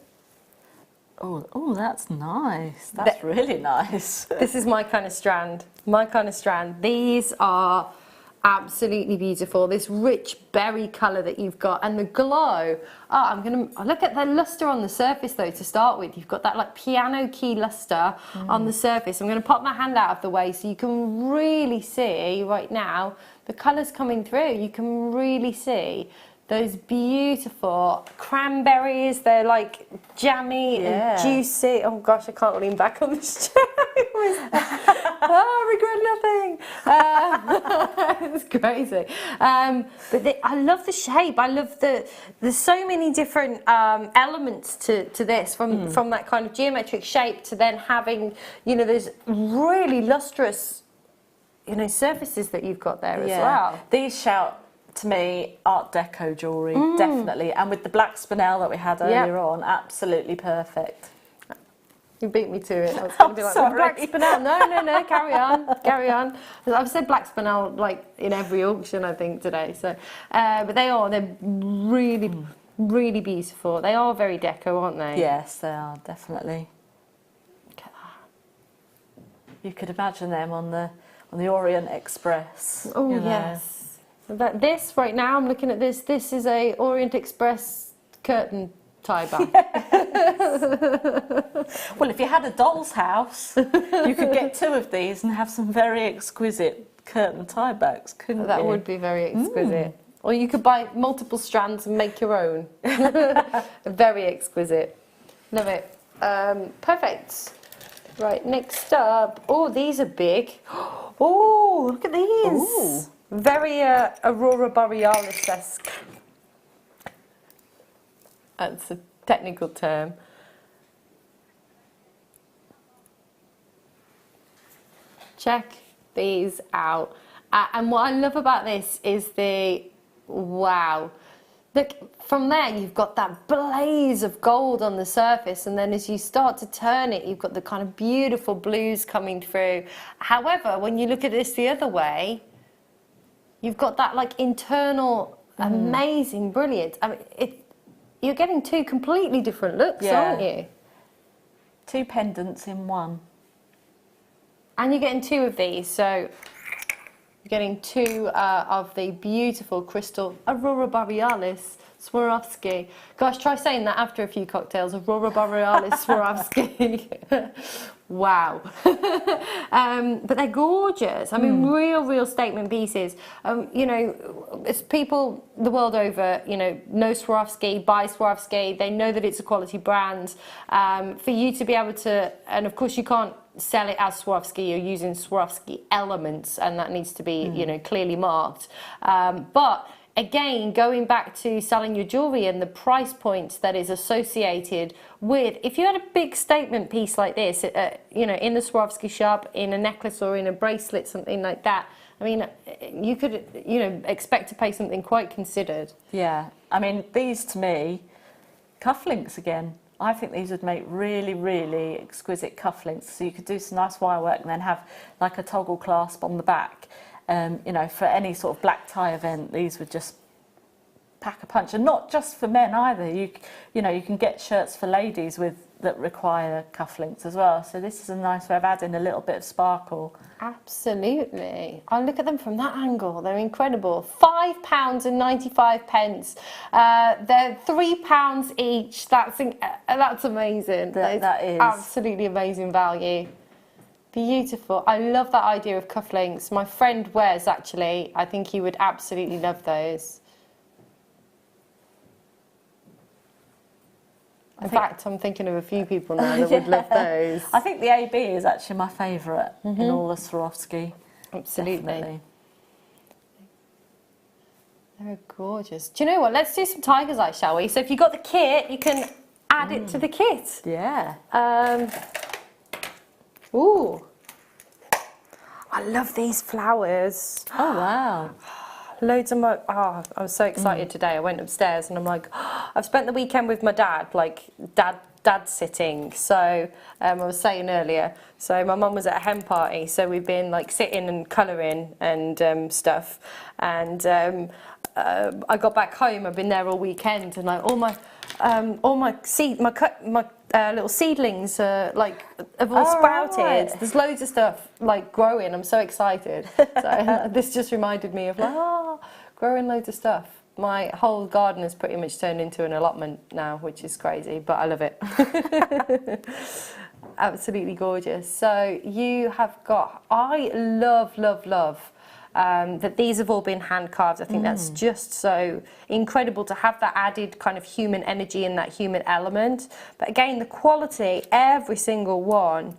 D: Oh, that's nice. That's really nice.
C: This is my kind of strand. My kind of strand. These are absolutely beautiful. This rich berry colour that you've got, and the glow. Oh, I'm gonna look at the luster on the surface though to start with. You've got that like piano key luster on the surface. I'm gonna pop my hand out of the way so you can really see right now the colours coming through. You can really see those beautiful cranberries. They're like jammy and juicy. Oh gosh, I can't lean back on this chair. I regret nothing. It's crazy. But I love the shape. I love there's so many different elements to this, from that kind of geometric shape to then having, you know, those really lustrous, you know, surfaces that you've got there as well.
D: These shout to me Art Deco jewellery, definitely, and with the black spinel that we had earlier on, absolutely perfect.
C: You beat me to it. I was going to be like, black spinel. No, carry on. I've said black spinel like in every auction, I think, today. So, but they're really, really beautiful. They are very deco, aren't they?
D: Yes, they are, definitely.
C: Look at that.
D: You could imagine them on the Orient Express.
C: Oh, yes. But this right now, I'm looking at this. This is a Orient Express curtain tie back.
D: Well, if you had a doll's house, you could get 2 of these and have some very exquisite curtain tie backs, couldn't you?
C: That would be very exquisite. Or you could buy multiple strands and make your own. Very exquisite. Love it. Perfect. Right, next up. Oh, these are big. Oh, look at these. Ooh. Very Aurora Borealis-esque. That's a technical term. Check these out. And what I love about this is wow. Look, from there you've got that blaze of gold on the surface, and then as you start to turn it, you've got the kind of beautiful blues coming through. However, when you look at this the other way, you've got that like internal amazing brilliance. I mean, you're getting 2 completely different looks, aren't you?
D: 2 pendants in one.
C: And you're getting 2 of these, so you're getting 2 of the beautiful crystal Aurora Borealis Swarovski. Gosh, try saying that after a few cocktails. Aurora Borealis Swarovski. Wow. But they're gorgeous. I mean, real statement pieces. You know, it's people the world over, you know Swarovski, buy Swarovski. They know that it's a quality brand. For you to be able to, and of course you can't sell it as Swarovski, you're using Swarovski elements, and that needs to be, you know, clearly marked. But again, going back to selling your jewellery and the price points that is associated with, if you had a big statement piece like this, you know, in the Swarovski shop, in a necklace or in a bracelet, something like that, I mean, you could, you know, expect to pay something quite considered.
D: Yeah, I mean, these to me, cufflinks again. I think these would make really exquisite cufflinks. So you could do some nice wire work and then have like a toggle clasp on the back. You know, for any sort of black tie event, these would just pack a punch. And not just for men either. You know, you can get shirts for ladies that require cufflinks as well. So this is a nice way of adding a little bit of sparkle.
C: Absolutely. I look at them from that angle. They're incredible. £5.95. They're £3 each. That's amazing.
D: That is
C: absolutely amazing value. Beautiful. I love that idea of cufflinks. My friend wears, actually. I think he would absolutely love those. In fact, I'm thinking of a few people now that would love those.
D: I think the AB is actually my favourite in all the Swarovski.
C: Absolutely.
D: Definitely.
C: They're gorgeous. Do you know what? Let's do some tiger's eye, shall we? So if you've got the kit, you can add it to the kit.
D: Yeah.
C: Ooh. I love these flowers.
D: Oh, wow.
C: Loads of my, I was so excited today. I went upstairs and I'm like, I've spent the weekend with my dad, like dad sitting. So I was saying earlier, so my mum was at a hen party, so we've been like sitting and colouring and stuff. And I got back home, I've been there all weekend, and like all my all my little seedlings like have all sprouted.
D: Right.
C: There's loads of stuff like growing. I'm so excited. So this just reminded me of like, growing loads of stuff. My whole garden has pretty much turned into an allotment now, which is crazy, but I love it. Absolutely gorgeous. So you have got, I love that these have all been hand carved. I think that's just so incredible to have that added kind of human energy and that human element. But again, the quality, every single one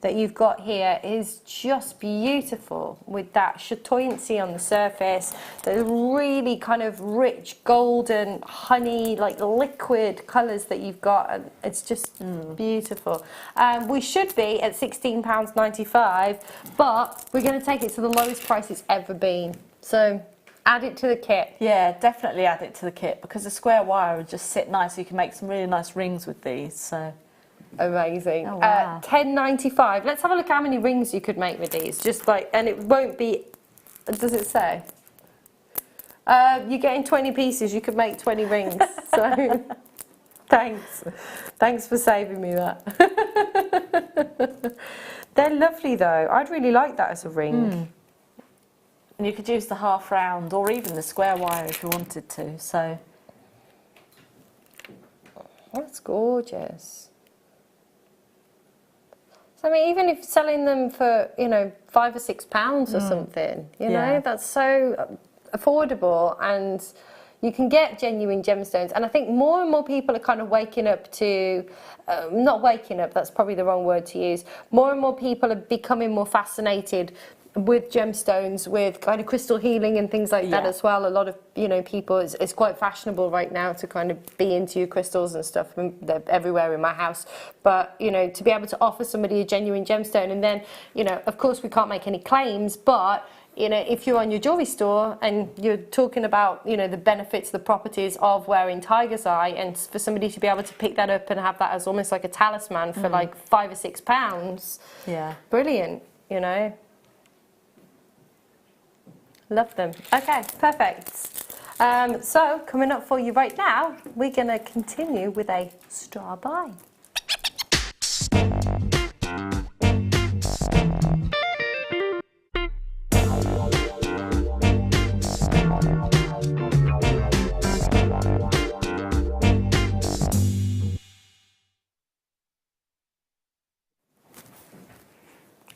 C: that you've got here is just beautiful, with that chatoyancy on the surface, the really kind of rich golden honey, like liquid colours that you've got, and it's just beautiful. We should be at £16.95, but we're going to take it to the lowest price it's ever been. So add it to the kit.
D: Yeah, definitely add it to the kit, because the square wire would just sit nice. You can make some really nice rings with these. So.
C: Amazing.
D: Oh, wow.
C: £10.95. Let's have a look how many rings you could make with these. Just like, and it won't be. Does it say? You're getting 20 pieces. You could make 20 rings. So, thanks for saving me that. They're lovely though. I'd really like that as a ring.
D: And you could use the half round or even the square wire if you wanted to. So.
C: That's gorgeous. I mean, even if selling them for, you know, £5 or £6 or something, you know, that's so affordable, and you can get genuine gemstones. And I think more and more people are kind of waking up to, not waking up, that's probably the wrong word to use. More and more people are becoming more fascinated with gemstones, with kind of crystal healing and things like that as well. A lot of, you know, people, it's quite fashionable right now to kind of be into your crystals and stuff. They're everywhere in my house. But, you know, to be able to offer somebody a genuine gemstone, and then, you know, of course we can't make any claims, but, you know, if you're on your jewelry store and you're talking about, you know, the benefits, the properties of wearing tiger's eye, and for somebody to be able to pick that up and have that as almost like a talisman for like £5 or £6, brilliant, you know. Love them. Okay, perfect. So coming up for you right now, we're going to continue with a straw buy.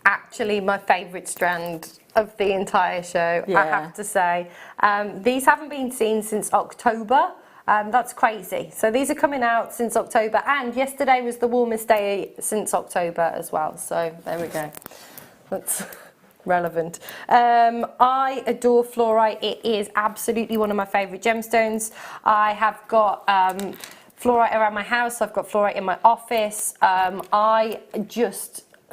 C: Actually, my favourite strand of the entire show, I have to say. These haven't been seen since October. That's crazy. So these are coming out since October, and yesterday was the warmest day since October as well. So there we go. That's relevant. I adore fluorite. It is absolutely one of my favourite gemstones. I have got fluorite around my house. I've got fluorite in my office.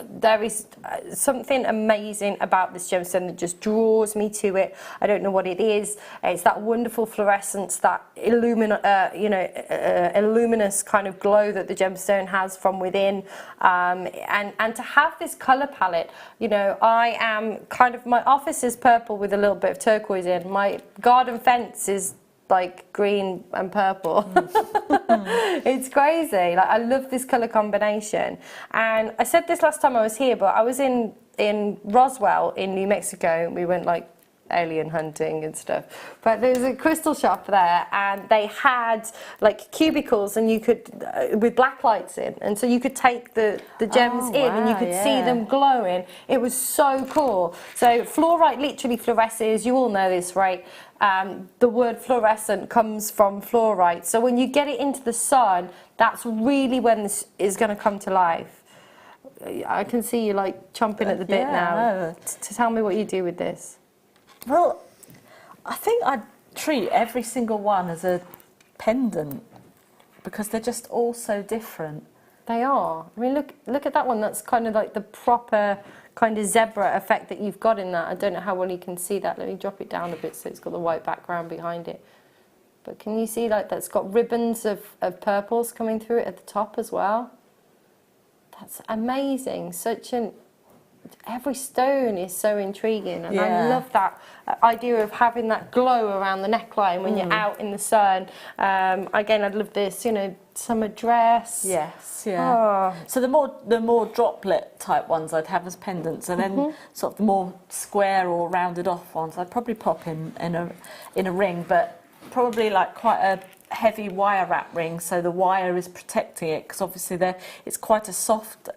C: There is something amazing about this gemstone that just draws me to it. I don't know what it is. It's that wonderful fluorescence, that luminous kind of glow that the gemstone has from within. And to have this colour palette, you know, I am kind of, my office is purple with a little bit of turquoise in. My garden fence is like green and purple. It's crazy. Like, I love this colour combination. And I said this last time I was here, but I was in Roswell in New Mexico. We went like alien hunting and stuff. But there was a crystal shop there, and they had like cubicles, and you could with black lights in, and so you could take the gems in, and you could see them glowing. It was so cool. So fluorite literally fluoresces. You all know this, right? The word fluorescent comes from fluorite. So when you get it into the sun, that's really when this is going to come to life. I can see you like chomping at the bit now. To tell me what you do with this.
D: Well, I think I'd treat every single one as a pendant, because they're just all so different.
C: They are. I mean, look at that one. That's kind of like the proper kind of zebra effect that you've got in that. I don't know how well you can see that. Let me drop it down a bit so it's got the white background behind it. But can you see like that's got ribbons of purples coming through it at the top as well? That's amazing. Such an every stone is so intriguing, and I
D: Yeah.
C: love that idea of having that glow around the neckline when you're out in the sun. Again, I'd love this, you know, summer dress.
D: Yes, yeah. So the more droplet type ones I'd have as pendants, and then sort of the more square or rounded off ones I'd probably pop in a ring, but probably like quite a heavy wire wrap ring, so the wire is protecting it, because obviously it's quite a soft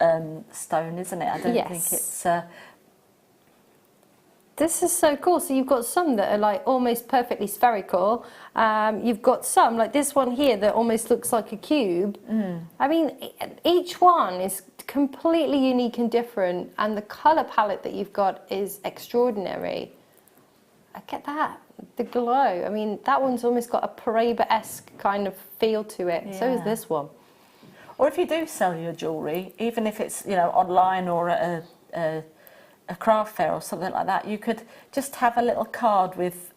D: stone, isn't it? I don't think it's.
C: This is so cool. So you've got some that are like almost perfectly spherical. You've got some like this one here that almost looks like a cube. I mean, each one is completely unique and different, and the colour palette that you've got is extraordinary. I get that. The glow. I mean, that one's almost got a Paraiba-esque kind of feel to it. So is this one.
D: Or if you do sell your jewellery, even if it's, you know, online or at a craft fair or something like that, you could just have a little card with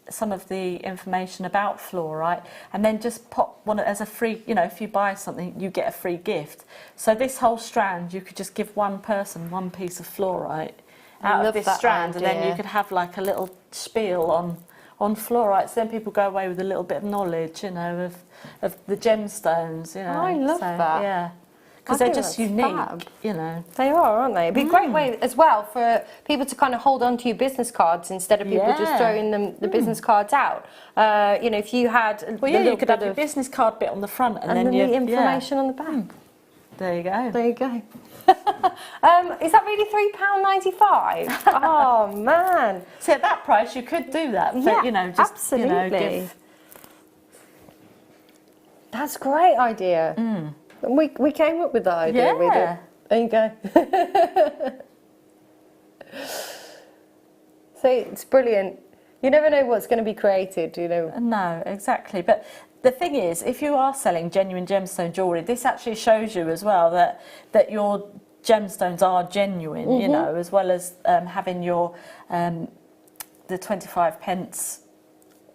D: some of the information about fluorite, and then just pop one as a free, you know, if you buy something, you get a free gift. So this whole strand, you could just give one person one piece of fluorite out of this strand, and then you could have like a little spiel on fluorite, so then people go away with a little bit of knowledge, you know, of the gemstones, you know.
C: I love that.
D: Yeah. Because they're just unique, you know.
C: They are, aren't they? It'd be a great way as well for people to kind of hold on to your business cards instead of people just throwing the business cards out. You know, if you had
D: you could have your business card bit on the front and then
C: the information on the back.
D: There you go.
C: There you go. Is that really £3.95? Oh man!
D: So at that price, you could do that. But, you know, just
C: absolutely.
D: You know, give...
C: That's a great idea. We came up with that idea. We did. There you go. So it's brilliant. You never know what's going to be created, you know.
D: No, exactly. But the thing is, if you are selling genuine gemstone jewellery, this actually shows you as well that your gemstones are genuine, you know, as well as having your the 25 pence.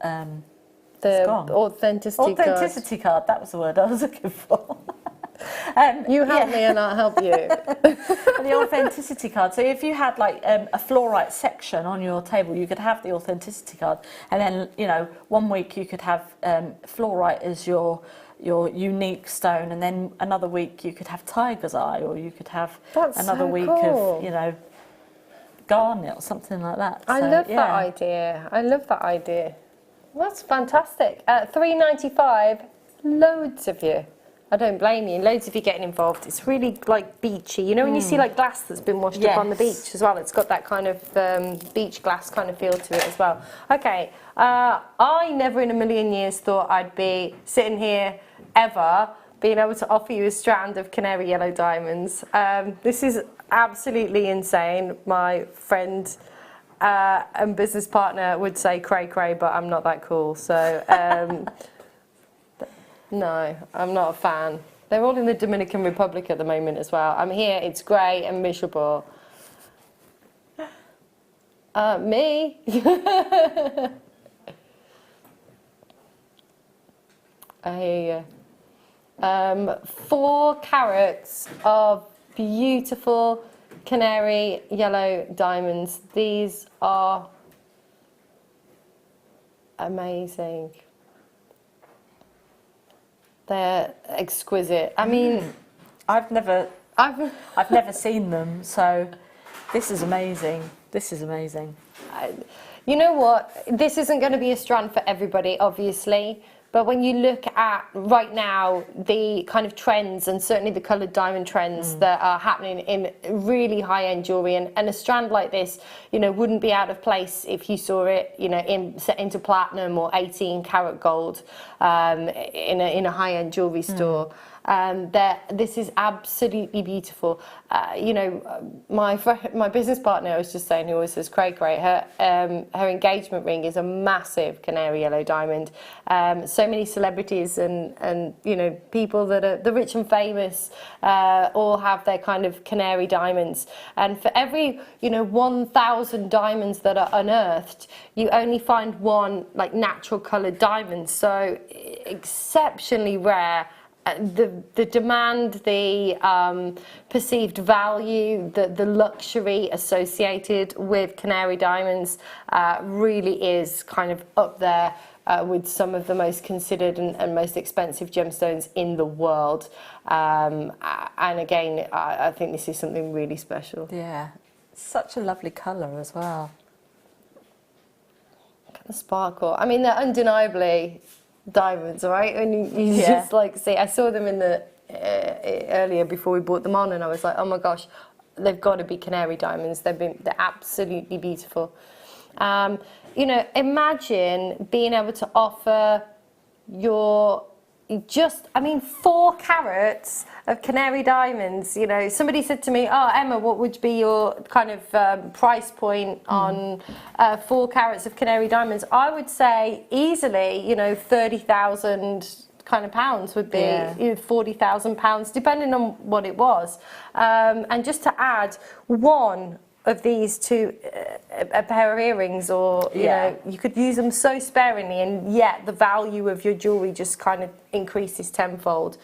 C: The authenticity card.
D: That was the word I was looking for.
C: You help me and I'll help you.
D: The authenticity card. So if you had like a fluorite section on your table, you could have the authenticity card, and then, you know, one week you could have fluorite as your unique stone, and then another week you could have tiger's eye, or you could have another week of, you know, garnet or something like that.
C: I love that idea. I love that idea. That's fantastic. At $3.95, loads of you. I don't blame you. Loads of you getting involved. It's really like beachy. You know when you see like glass that's been washed up on the beach as well, it's got that kind of beach glass kind of feel to it as well. Okay, I never in a million years thought I'd be sitting here ever being able to offer you a strand of canary yellow diamonds. This is absolutely insane. My friend and business partner would say cray cray, but I'm not that cool. So no, I'm not a fan. They're all in the Dominican Republic at the moment as well. I'm here, it's grey and miserable. Me? I hear you. 4 carats of beautiful canary yellow diamonds. These are amazing. They're exquisite. I mean,
D: I've never seen them, so this is amazing. This is amazing.
C: You know what? This isn't going to be a strand for everybody, obviously. But when you look at right now the kind of trends, and certainly the coloured diamond trends that are happening in really high-end jewellery, and a strand like this, you know, wouldn't be out of place if you saw it, you know, set into platinum or 18-karat gold in a high-end jewellery store. This is absolutely beautiful. You know, my business partner, I was just saying, who always says cray cray, her engagement ring is a massive canary yellow diamond. So many celebrities and you know, people that are the rich and famous all have their kind of canary diamonds. And for every, you know, 1,000 diamonds that are unearthed, you only find one like natural coloured diamond. So exceptionally rare. the demand, the perceived value, the luxury associated with canary diamonds really is kind of up there with some of the most considered and most expensive gemstones in the world. And again, I think this is something really special.
D: Yeah, such a lovely colour as well.
C: Look at the sparkle. I mean, they're undeniably diamonds, right? And you just like see, I saw them in the earlier before we bought them on, and I was like, oh my gosh, they've got to be canary diamonds. They're absolutely beautiful. You know, imagine being able to offer your I mean, 4 carats of canary diamonds. You know, somebody said to me, oh, Emma, what would be your kind of price point on 4 carats of canary diamonds? I would say easily, you know, 30,000 kind of pounds would be, you know, 40,000 pounds, depending on what it was. And just to add one of these to a pair of earrings, or you know, you could use them so sparingly, and yet the value of your jewellery just kind of increases tenfold.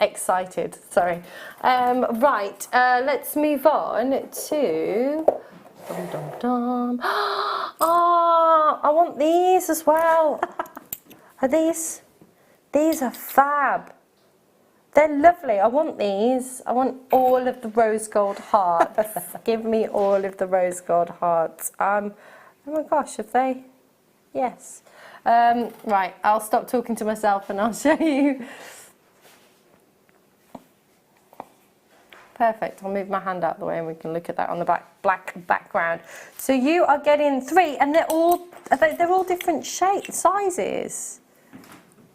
C: Excited, sorry. Right, let's move on to... Oh, I want these as well. Are these? These are fab. They're lovely. I want these. I want all of the rose gold hearts. Give me all of the rose gold hearts. Oh my gosh, have they? Yes. Right, I'll stop talking to myself and I'll show you. Perfect. I'll move my hand out the way and we can look at that on the black background. So you are getting 3, and they're all different shapes, sizes.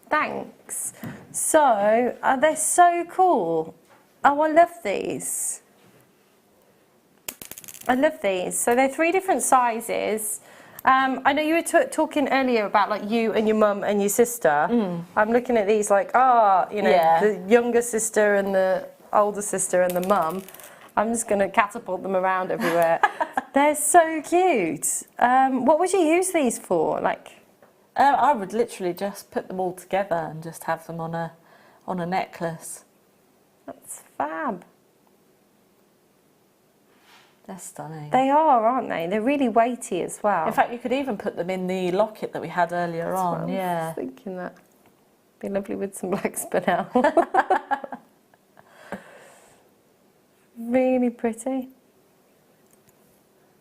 C: Thanks. So, they're so cool. Oh, I love these. I love these. So they're 3 different sizes. I know you were talking earlier about like you and your mum and your sister. I'm looking at these like, you know, the younger sister and the older sister and the mum. I'm just going to catapult them around everywhere. They're so cute. What would you use these for? Like,
D: I would literally just put them all together and just have them on a necklace.
C: That's fab.
D: They're stunning.
C: They are, aren't they? They're really weighty as well.
D: In fact, you could even put them in the locket that we had earlier on.
C: Well,
D: yeah.
C: I was thinking that. Be lovely with some black spinel. Really pretty.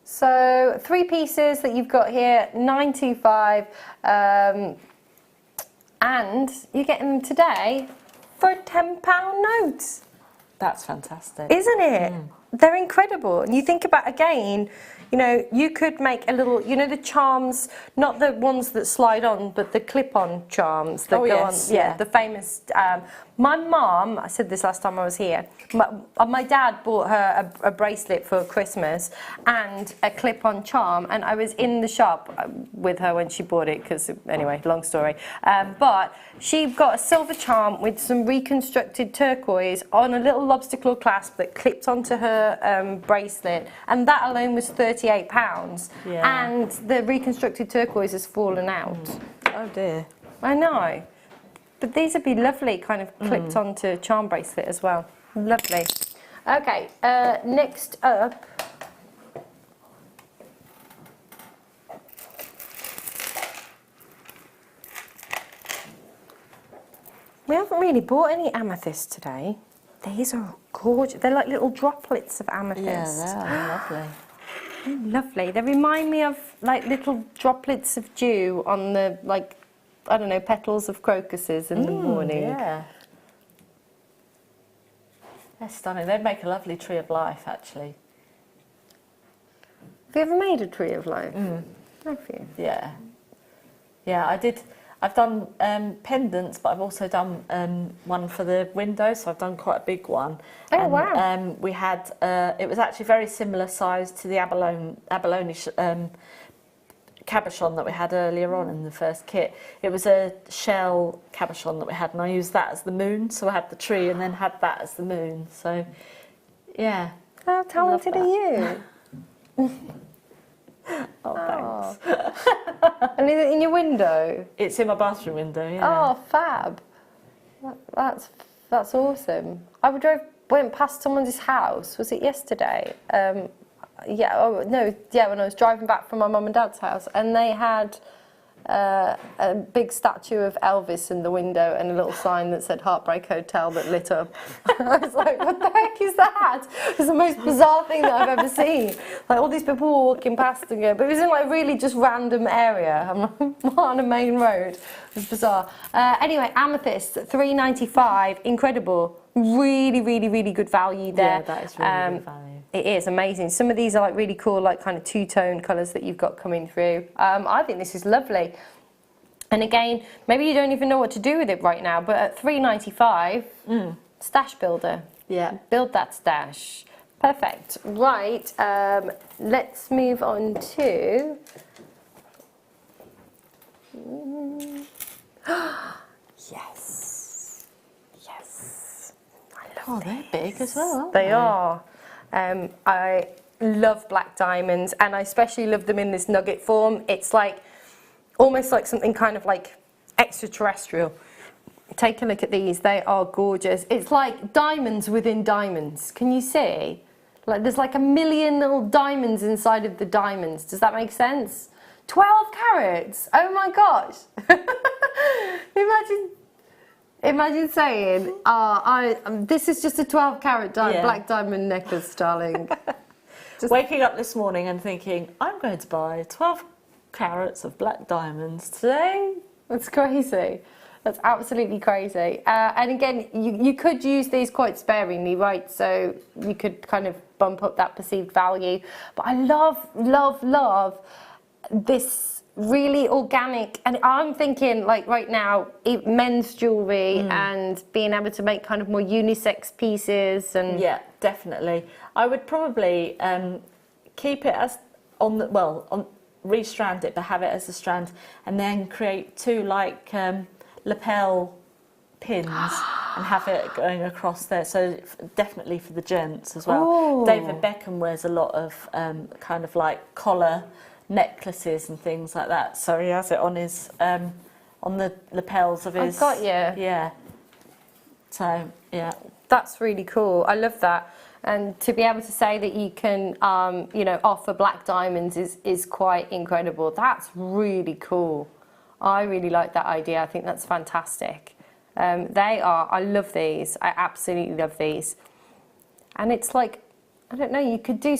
C: So 3 pieces that you've got here, 925, and you're getting them today for a £10 note.
D: That's fantastic.
C: Isn't it? They're incredible. And you think about, again, you know, you could make a little, you know, the charms, not the ones that slide on, but the clip-on charms that go on. Yeah, the famous. My mum, I said this last time I was here, my dad bought her a bracelet for Christmas and a clip-on charm, and I was in the shop with her when she bought it, because, anyway, long story. But she got a silver charm with some reconstructed turquoise on a little lobster claw clasp that clipped onto her bracelet, and that alone was £38.
D: Yeah.
C: And the reconstructed turquoise has fallen out.
D: Oh dear.
C: I know. But these would be lovely, kind of clipped onto charm bracelet as well. Lovely. Okay, next up. We haven't really bought any amethyst today. These are gorgeous. They're like little droplets of amethyst.
D: Yeah, they're lovely.
C: They're lovely. They remind me of like little droplets of dew on the, like, I don't know, petals of crocuses in the morning.
D: Yeah. They're stunning. They'd make a lovely tree of life, actually.
C: Have you ever made a tree of life? Have you?
D: Yeah. Yeah, I did. I've done pendants, but I've also done one for the window, so I've done quite a big one.
C: Oh, wow.
D: We had, it was actually very similar size to the abalone cabochon that we had earlier on in the first kit. It was a shell cabochon that we had, and I used that as the moon, so I had the tree and then had that as the moon. So, yeah.
C: How talented are you?
D: Oh, thanks.
C: And is it in your window?
D: It's in my bathroom window, yeah.
C: Oh, fab. That's awesome. Went past someone's house. Was it yesterday? Yeah. Oh no. Yeah. When I was driving back from my mum and dad's house, and they had a big statue of Elvis in the window and a little sign that said Heartbreak Hotel that lit up. I was like, what the heck is that? It's the most bizarre thing that I've ever seen. Like all these people were walking past and going, but it was in like really just random area. I'm like, on a main road. It was bizarre. Anyway, amethyst, $3.95, incredible. Really, really, really good value there.
D: Yeah, that is really good value.
C: It is amazing. Some of these are like really cool, like kind of two-tone colours that you've got coming through. I think this is lovely. And again, maybe you don't even know what to do with it right now, but at $3.95, stash builder.
D: Yeah.
C: Build that stash. Perfect. Right, let's move on to... Yes. Yes. I love
D: they're big as well, aren't
C: they are. I love black diamonds, and I especially love them in this nugget form. It's like almost like something kind of like extraterrestrial. Take a look at these. They are gorgeous. It's like diamonds within diamonds. Can you see? Like there's like a million little diamonds inside of the diamonds. Does that make sense? 12 carats. Oh my gosh. Imagine saying, this is just a 12 carat black diamond necklace, darling.
D: Waking up this morning and thinking, I'm going to buy 12 carats of black diamonds today.
C: That's crazy. That's absolutely crazy. And again, you could use these quite sparingly, right? So you could kind of bump up that perceived value. But I love, love, love this really organic, and I'm thinking like right now men's jewellery and being able to make kind of more unisex pieces. And
D: yeah, definitely. I would probably keep it as restrand it, but have it as a strand, and then create two like lapel pins and have it going across there. So definitely for the gents as well.
C: Ooh.
D: David Beckham wears a lot of kind of like collar necklaces and things like that, so he has it on his on the lapels of his.
C: I've got you.
D: Yeah. So yeah,
C: that's really cool. I love that, and to be able to say that you can you know, offer black diamonds is quite incredible. That's really cool. I really like that idea. I think that's fantastic. I love these. I absolutely love these, and it's like, I don't know, you could do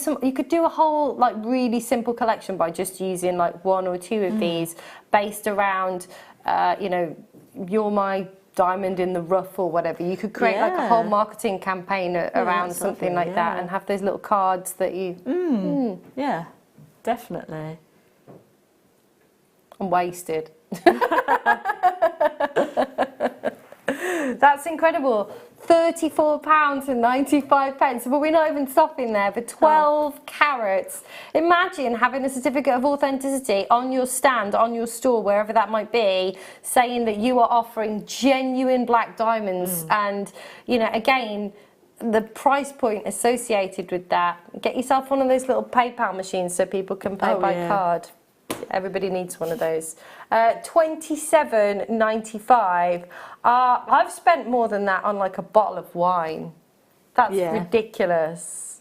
C: a whole like really simple collection by just using like one or two of these based around, you know, you're my diamond in the rough or whatever. You could create like a whole marketing campaign around something like that, and have those little cards that you...
D: Yeah, definitely.
C: I'm wasted. That's incredible. £34.95, but we're not even stopping there. For 12 carats, imagine having a certificate of authenticity on your stand, on your store, wherever that might be, saying that you are offering genuine black diamonds. And, you know, again, the price point associated with that. Get yourself one of those little PayPal machines so people can pay by card. Everybody needs one of those. $27.95. I've spent more than that on like a bottle of wine. That's ridiculous.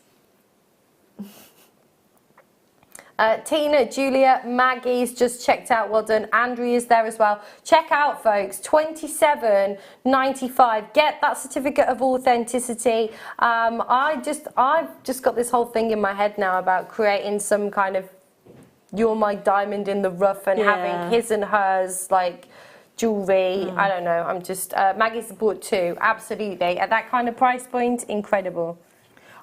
C: Tina, Julia, Maggie's just checked out. Well done. Andrea's there as well. Check out, folks. $27.95. Get that certificate of authenticity. I've just got this whole thing in my head now about creating some kind of you're my diamond in the rough and having his and hers like jewellery. I don't know. I'm just Maggie's bought too. Absolutely. At that kind of price point, incredible.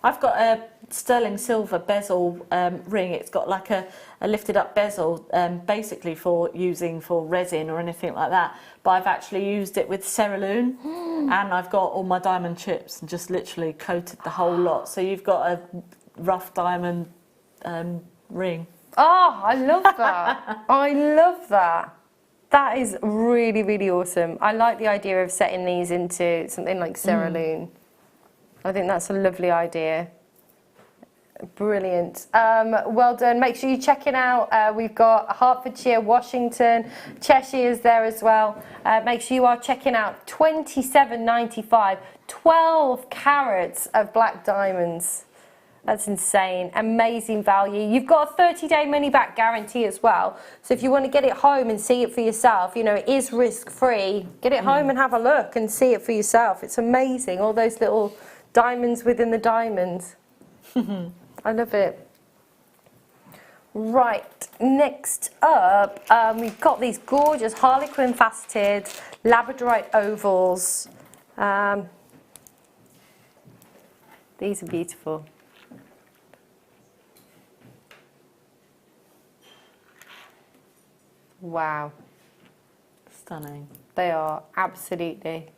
D: I've got a sterling silver bezel ring. It's got like a lifted up bezel, basically for using for resin or anything like that. But I've actually used it with Ceraloon, and I've got all my diamond chips and just literally coated the whole lot. So you've got a rough diamond ring.
C: Oh, I love that. I love that. That is really, really awesome. I like the idea of setting these into something like Ceraloon. I think that's a lovely idea. Brilliant. Well done. Make sure you check it out. We've got Hertfordshire, Washington, Cheshire's there as well. Make sure you are checking out £27.95, 12 carats of black diamonds. That's insane. Amazing value. You've got a 30-day money-back guarantee as well. So if you want to get it home and see it for yourself, you know, it is risk-free. Get it home and have a look and see it for yourself. It's amazing. All those little diamonds within the diamonds. I love it. Right, next up, we've got these gorgeous Harlequin faceted labradorite ovals. These are beautiful. Wow.
D: Stunning.
C: They are, absolutely.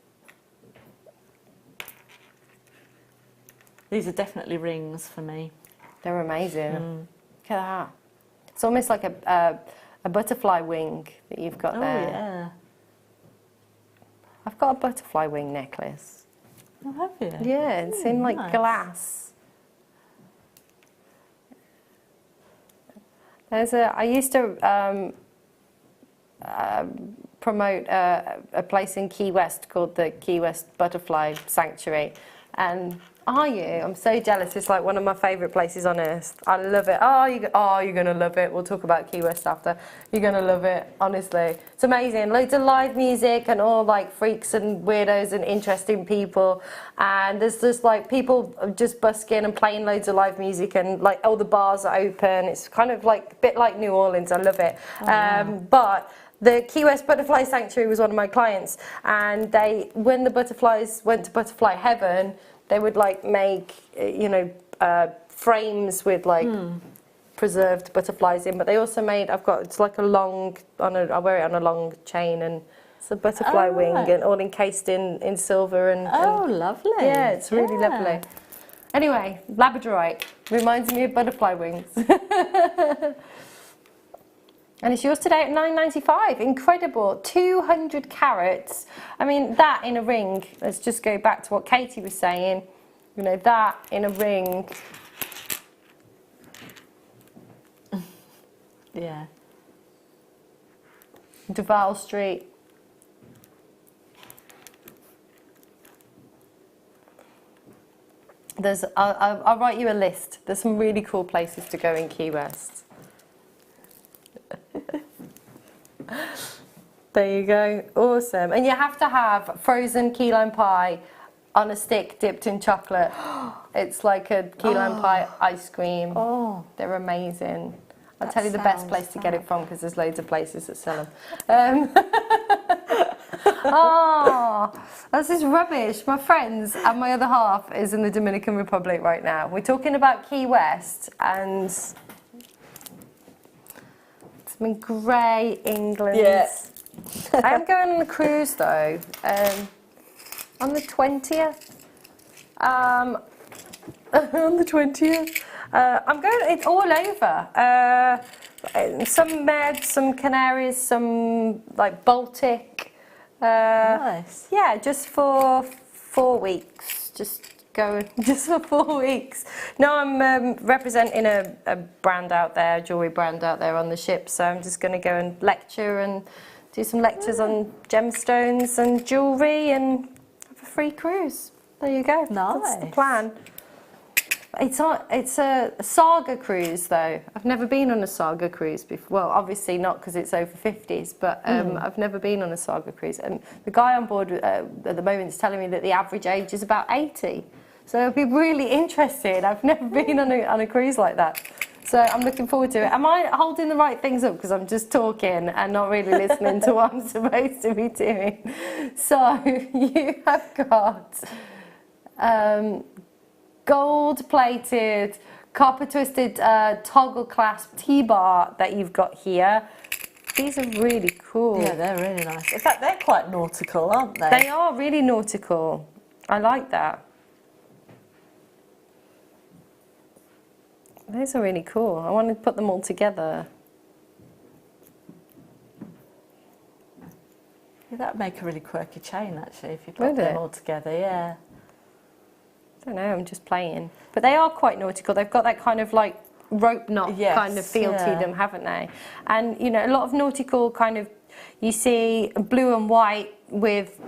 D: These are definitely rings for me.
C: They're amazing. Look at that. It's almost like a butterfly wing that you've got there.
D: Oh, yeah.
C: I've got a butterfly wing necklace.
D: Oh, have you?
C: Yeah, it's in like
D: nice.
C: glass. I used to promote a place in Key West called the Key West Butterfly Sanctuary. And I'm so jealous. It's like one of my favourite places on earth. I love it. You're going to love it. We'll talk about Key West after. You're going to love it, honestly. It's amazing. Loads of live music and all like freaks and weirdos and interesting people. And there's just like people just busking and playing loads of live music, and like all the bars are open. It's kind of like a bit like New Orleans. I love it. But the Key West Butterfly Sanctuary was one of my clients, and when the butterflies went to butterfly heaven, they would like make, frames with like preserved butterflies in, but they also made, it's like I wear it on a long chain, and it's a butterfly wing and all encased in silver and
D: lovely.
C: Yeah, it's really lovely. Anyway, labradorite reminds me of butterfly wings. And it's yours today at £9.95. Incredible. 200 carats. I mean, that in a ring, let's just go back to what Katie was saying. You know, that in a ring.
D: Yeah.
C: Duval Street. I'll write you a list. There's some really cool places to go in Key West. There you go. Awesome. And you have to have frozen key lime pie on a stick dipped in chocolate. It's like a key lime pie ice cream.
D: Oh,
C: they're amazing. I'll tell you the best place to get it from, because there's loads of places that sell them. This is rubbish. My friends and my other half is in the Dominican Republic right now. We're talking about Key West and some grey England.
D: Yeah.
C: I am going on a cruise though, on the 20th. On the 20th. I'm going, it's all over. Some Med, some Canaries, some like Baltic.
D: nice.
C: Yeah, just for 4 weeks. Just for 4 weeks. No, I'm representing a brand out there, a jewellery brand out there on the ship, so I'm just going to go and lecture and do some lectures on gemstones and jewellery and have a free cruise. There you go.
D: Nice.
C: That's the plan. It's a Saga cruise though. I've never been on a Saga cruise before. Well, obviously not because it's over 50s, but I've never been on a Saga cruise. And the guy on board at the moment is telling me that the average age is about 80. So I'd be really interested. I've never been on a cruise like that. So I'm looking forward to it. Am I holding the right things up? Because I'm just talking and not really listening to what I'm supposed to be doing. So you have got gold-plated, copper-twisted toggle clasp T-bar that you've got here. These are really cool.
D: Yeah, they're really nice. In fact, they're quite nautical, aren't they?
C: They are really nautical. I like that. Those are really cool. I want to put them all together.
D: Yeah, that would make a really quirky chain, actually, if you put
C: Would
D: them
C: it?
D: all together, yeah.
C: I don't know, I'm just playing. But they are quite nautical. They've got that kind of like rope knot kind of feel to them, haven't they? And you know, a lot of nautical kind of, you see blue and white with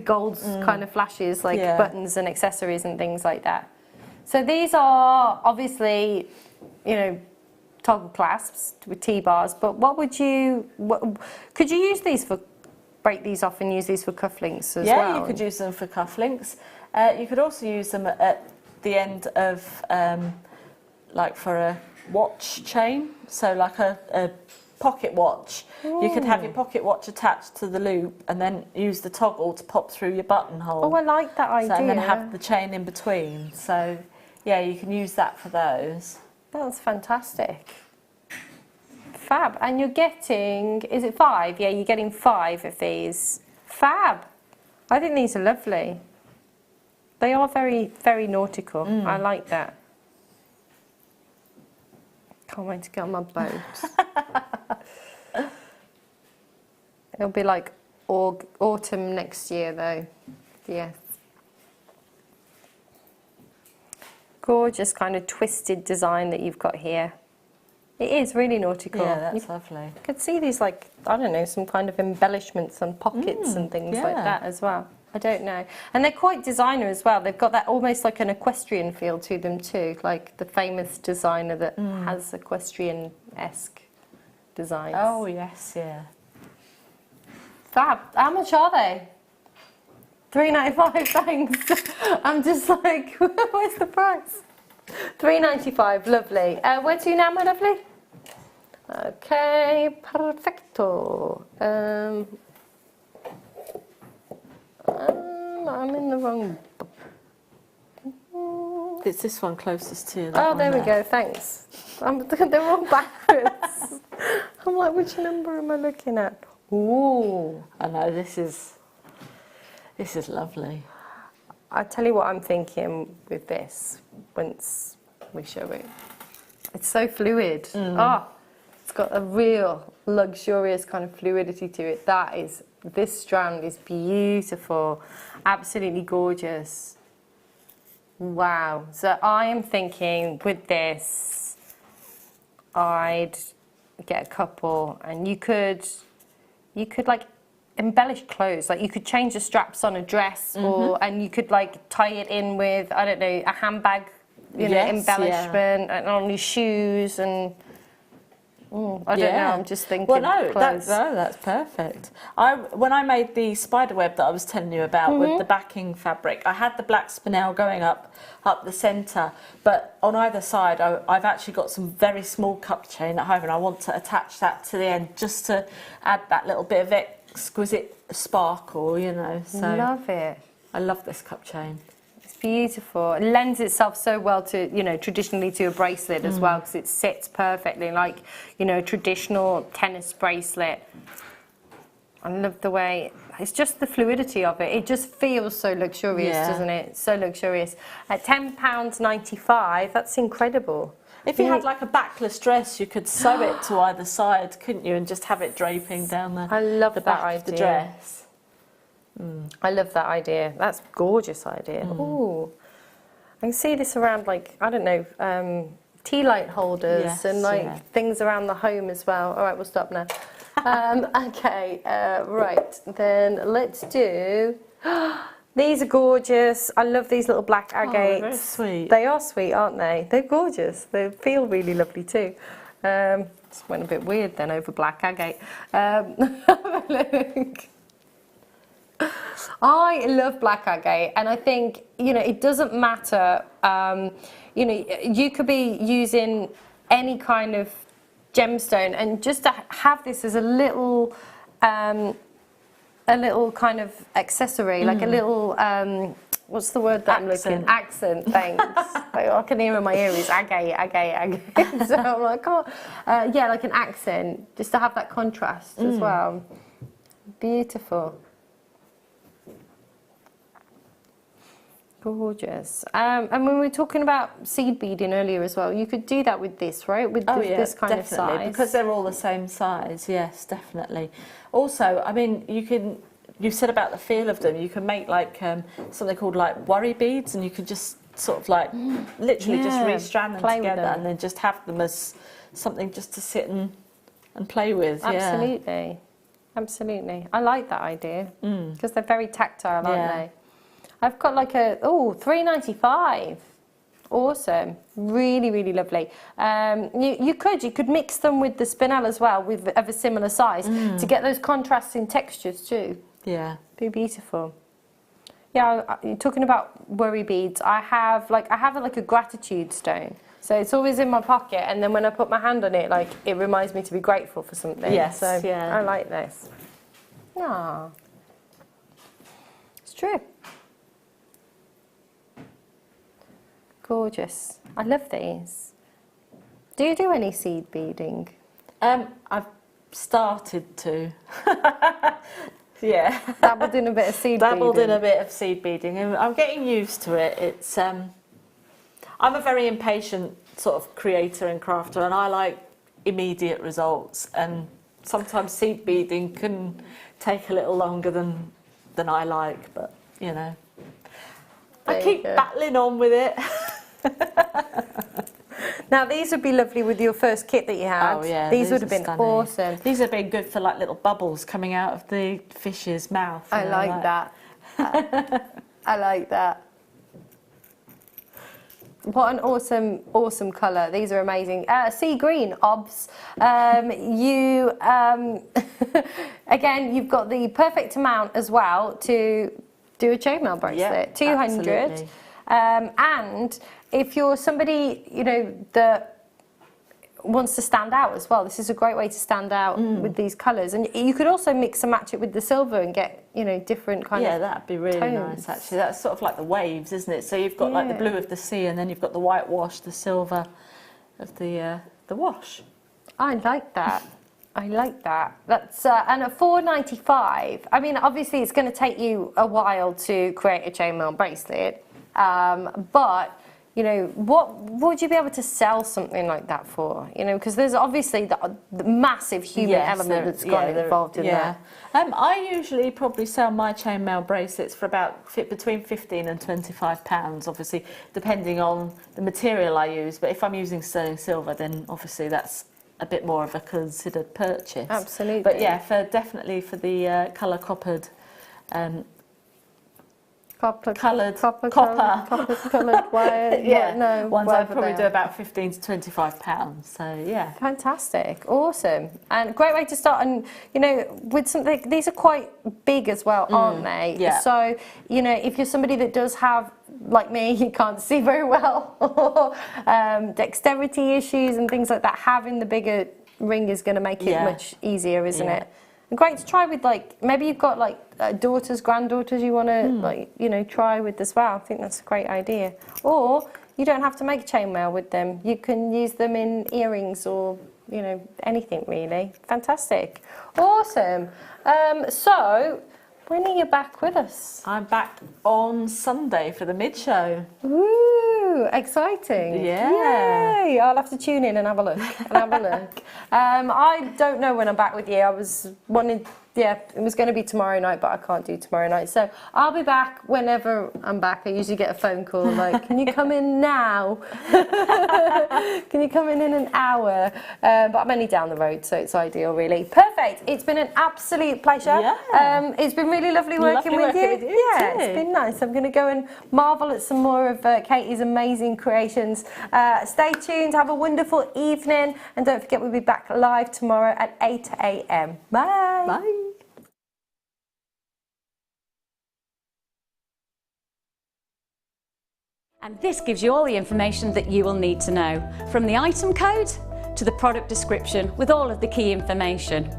C: gold kind of flashes, like buttons and accessories and things like that. So these are obviously, you know, toggle clasps with T-bars, but what would you, could you use these for, break these off and use these for cufflinks as well?
D: Yeah, you could use them for cufflinks. You could also use them at the end of, like for a watch chain, so like a pocket watch. You could have your pocket watch attached to the loop and then use the toggle to pop through your buttonhole.
C: Oh, I like that idea.
D: So, and then have the chain in between. So, yeah, you can use that for those.
C: That's fantastic. Fab. And you're getting, is it 5? Yeah, you're getting 5 of these. Fab. I think these are lovely. They are very, very nautical. I like that. Can't wait to get on my boat. It'll be like autumn next year though. Yes. Gorgeous kind of twisted design that you've got here. It is really nautical.
D: Yeah, that's lovely.
C: You could see these like, I don't know, some kind of embellishments and pockets and things like that as well. I don't know. And they're quite designer as well. They've got that almost like an equestrian feel to them too, like the famous designer that has equestrian-esque designs.
D: Oh, yes, yeah.
C: Fab. How much are they? $3.95, thanks. I'm just like, where's the price? $3.95, lovely. Where to now, my lovely? Okay, perfecto. I'm in the wrong.
D: It's this one closest to you.
C: Oh, there we go, thanks. They're all backwards. I'm like, which number am I looking at? Ooh.
D: I know, this is lovely.
C: I'll tell you what I'm thinking with this once we show it. It's so fluid. It's got a real luxurious kind of fluidity to it. This strand is beautiful, absolutely gorgeous. Wow. So I am thinking with this, I'd get a couple, and you could like embellish clothes. Like you could change the straps on a dress, and you could like tie it in with, I don't know, a handbag, you know, embellishment, and on your shoes, and I don't know. I'm just thinking.
D: Well, no, that's perfect. When I made the spider web that I was telling you about with the backing fabric, I had the black spinel going up the centre, but on either side, I've actually got some very small cup chain at home, and I want to attach that to the end just to add that little bit of exquisite sparkle, you know. So
C: love it.
D: I love this cup chain.
C: Beautiful. It lends itself so well to, you know, traditionally to a bracelet as well, because it sits perfectly like, you know, a traditional tennis bracelet. I love the way, it's just the fluidity of it. It just feels so luxurious, doesn't it? So luxurious. At £10.95, that's incredible.
D: If you had like a backless dress, you could sew it to either side, couldn't you, and just have it draping down the back of the dress.
C: I love that idea. That's a gorgeous idea. Ooh. I can see this around, like, I don't know, tea light holders and like things around the home as well. All right, we'll stop now. Okay, right, then let's do... These are gorgeous. I love these little black agates.
D: Very sweet.
C: They are sweet, aren't they? They're gorgeous. They feel really lovely too. Just went a bit weird then over black agate. Have a look. I love black agate, and I think, you know, it doesn't matter, you know, you could be using any kind of gemstone, and just to have this as a little kind of accessory, like a little, what's the word that I'm looking? Accent, thanks. I can hear in my ear is agate. So I'm like, oh, yeah, like an accent, just to have that contrast as well. Beautiful. Gorgeous. And when we were talking about seed beading earlier as well, you could do that with this, right? With this kind of size.
D: Because they're all the same size. Yes, definitely. Also, I mean, you said about the feel of them. You can make like something called like worry beads, and you can just sort of like literally just
C: Yeah,
D: re-strand them
C: play with
D: together
C: them.
D: and then just have them as something just to sit and play with.
C: Absolutely. Absolutely. I like that idea because they're very tactile, aren't they? I've got like a, $3.95. Awesome. Really, really lovely. You could mix them with the spinel as well, of a similar size, to get those contrasting textures too.
D: Yeah.
C: Be beautiful. Yeah, you're talking about worry beads. I have like a gratitude stone. So it's always in my pocket, and then when I put my hand on it, like it reminds me to be grateful for something.
D: Yes,
C: so
D: yeah.
C: I like this. Ah, it's true. Gorgeous. I love these. Do you do any seed beading?
D: I've started to. Yeah.
C: Dabbled in a bit of seed beading.
D: Dabbled in a bit of seed beading, and I'm getting used to it. It's I'm a very impatient sort of creator and crafter, and I like immediate results, and sometimes seed beading can take a little longer than I like, but you know, I keep battling on with it.
C: Now these would be lovely with your first kit that you had.
D: Oh yeah,
C: these would have been
D: stunning.
C: awesome.
D: These have been good for like little bubbles coming out of the fish's mouth.
C: I like that. I like that. What an awesome colour. These are amazing. Sea green, obs. You again, you've got the perfect amount as well to do a chainmail bracelet. 200.
D: Absolutely.
C: And if you're somebody, you know, that wants to stand out as well, this is a great way to stand out with these colours. And you could also mix and match it with the silver and get, you know, different kind of
D: that'd be really
C: tones.
D: nice actually. That's sort of like the waves, isn't it? So you've got like the blue of the sea, and then you've got the whitewash, the silver of the wash.
C: I like that. I like that. That's and at $4.95. I mean, obviously, it's going to take you a while to create a chainmail bracelet, but you know, what would you be able to sell something like that for? You know, because there's obviously the massive human element that's gone involved in that.
D: I usually probably sell my chainmail bracelets for between £15 and £25, obviously, depending on the material I use. But if I'm using sterling silver, then obviously that's a bit more of a considered purchase.
C: Absolutely.
D: But yeah, definitely for the colour coppered.
C: Copper
D: coloured
C: wire.
D: Ones I'd probably do about £15 to £25. So yeah,
C: fantastic, awesome, and great way to start. And you know, with something, these are quite big as well, aren't they?
D: Yeah.
C: So you know, if you're somebody that does have, like me, you can't see very well, dexterity issues and things like that, having the bigger ring is going to make it much easier, isn't it? Great to try with, like, maybe you've got like daughters, granddaughters you want to like, you know, try with as well. I think that's a great idea. Or you don't have to make chainmail with them. You can use them in earrings or, you know, anything really. Fantastic. Awesome. So when are you back with us?
D: I'm back on Sunday for the mid-show.
C: Ooh, exciting.
D: Yeah.
C: Yay. I'll have to tune in and have a look. I don't know when I'm back with you. I was wanting, it was going to be tomorrow night, but I can't do tomorrow night. So I'll be back whenever I'm back. I usually get a phone call like, can you come in now? Can you come in an hour? But I'm only down the road, so it's ideal, really. Perfect. It's been an absolute pleasure.
D: Yeah.
C: It's been really lovely working with you. Yeah,
D: too.
C: it's been nice. I'm going to go and marvel at some more of Katie's amazing creations. Stay tuned. Have a wonderful evening. And don't forget, we'll be back live tomorrow at 8 AM. Bye.
D: Bye.
E: And this gives you all the information that you will need to know, from the item code to the product description with all of the key information.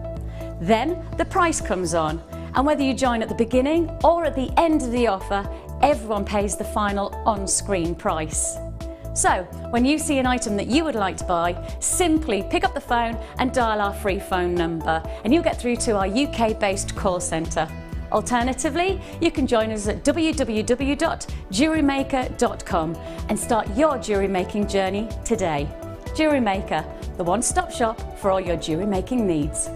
E: Then the price comes on, and whether you join at the beginning or at the end of the offer, everyone pays the final on-screen price. So when you see an item that you would like to buy, simply pick up the phone and dial our free phone number, and you'll get through to our UK-based call centre. Alternatively, you can join us at www.JewelleryMaker.com and start your jewellery making journey today. Jewellery Maker, the one-stop shop for all your jewellery making needs.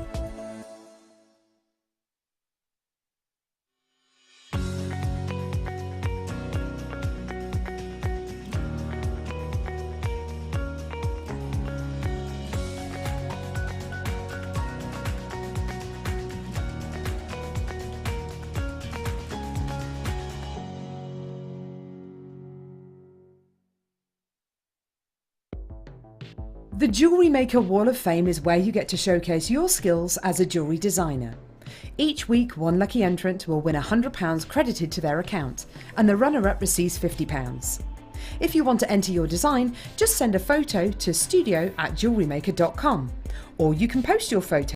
B: The Jewellery Maker Wall of Fame is where you get to showcase your skills as a jewellery designer. Each week, one lucky entrant will win £100 credited to their account, and the runner-up receives £50. If you want to enter your design, just send a photo to studio@jewellerymaker.com, or you can post your photo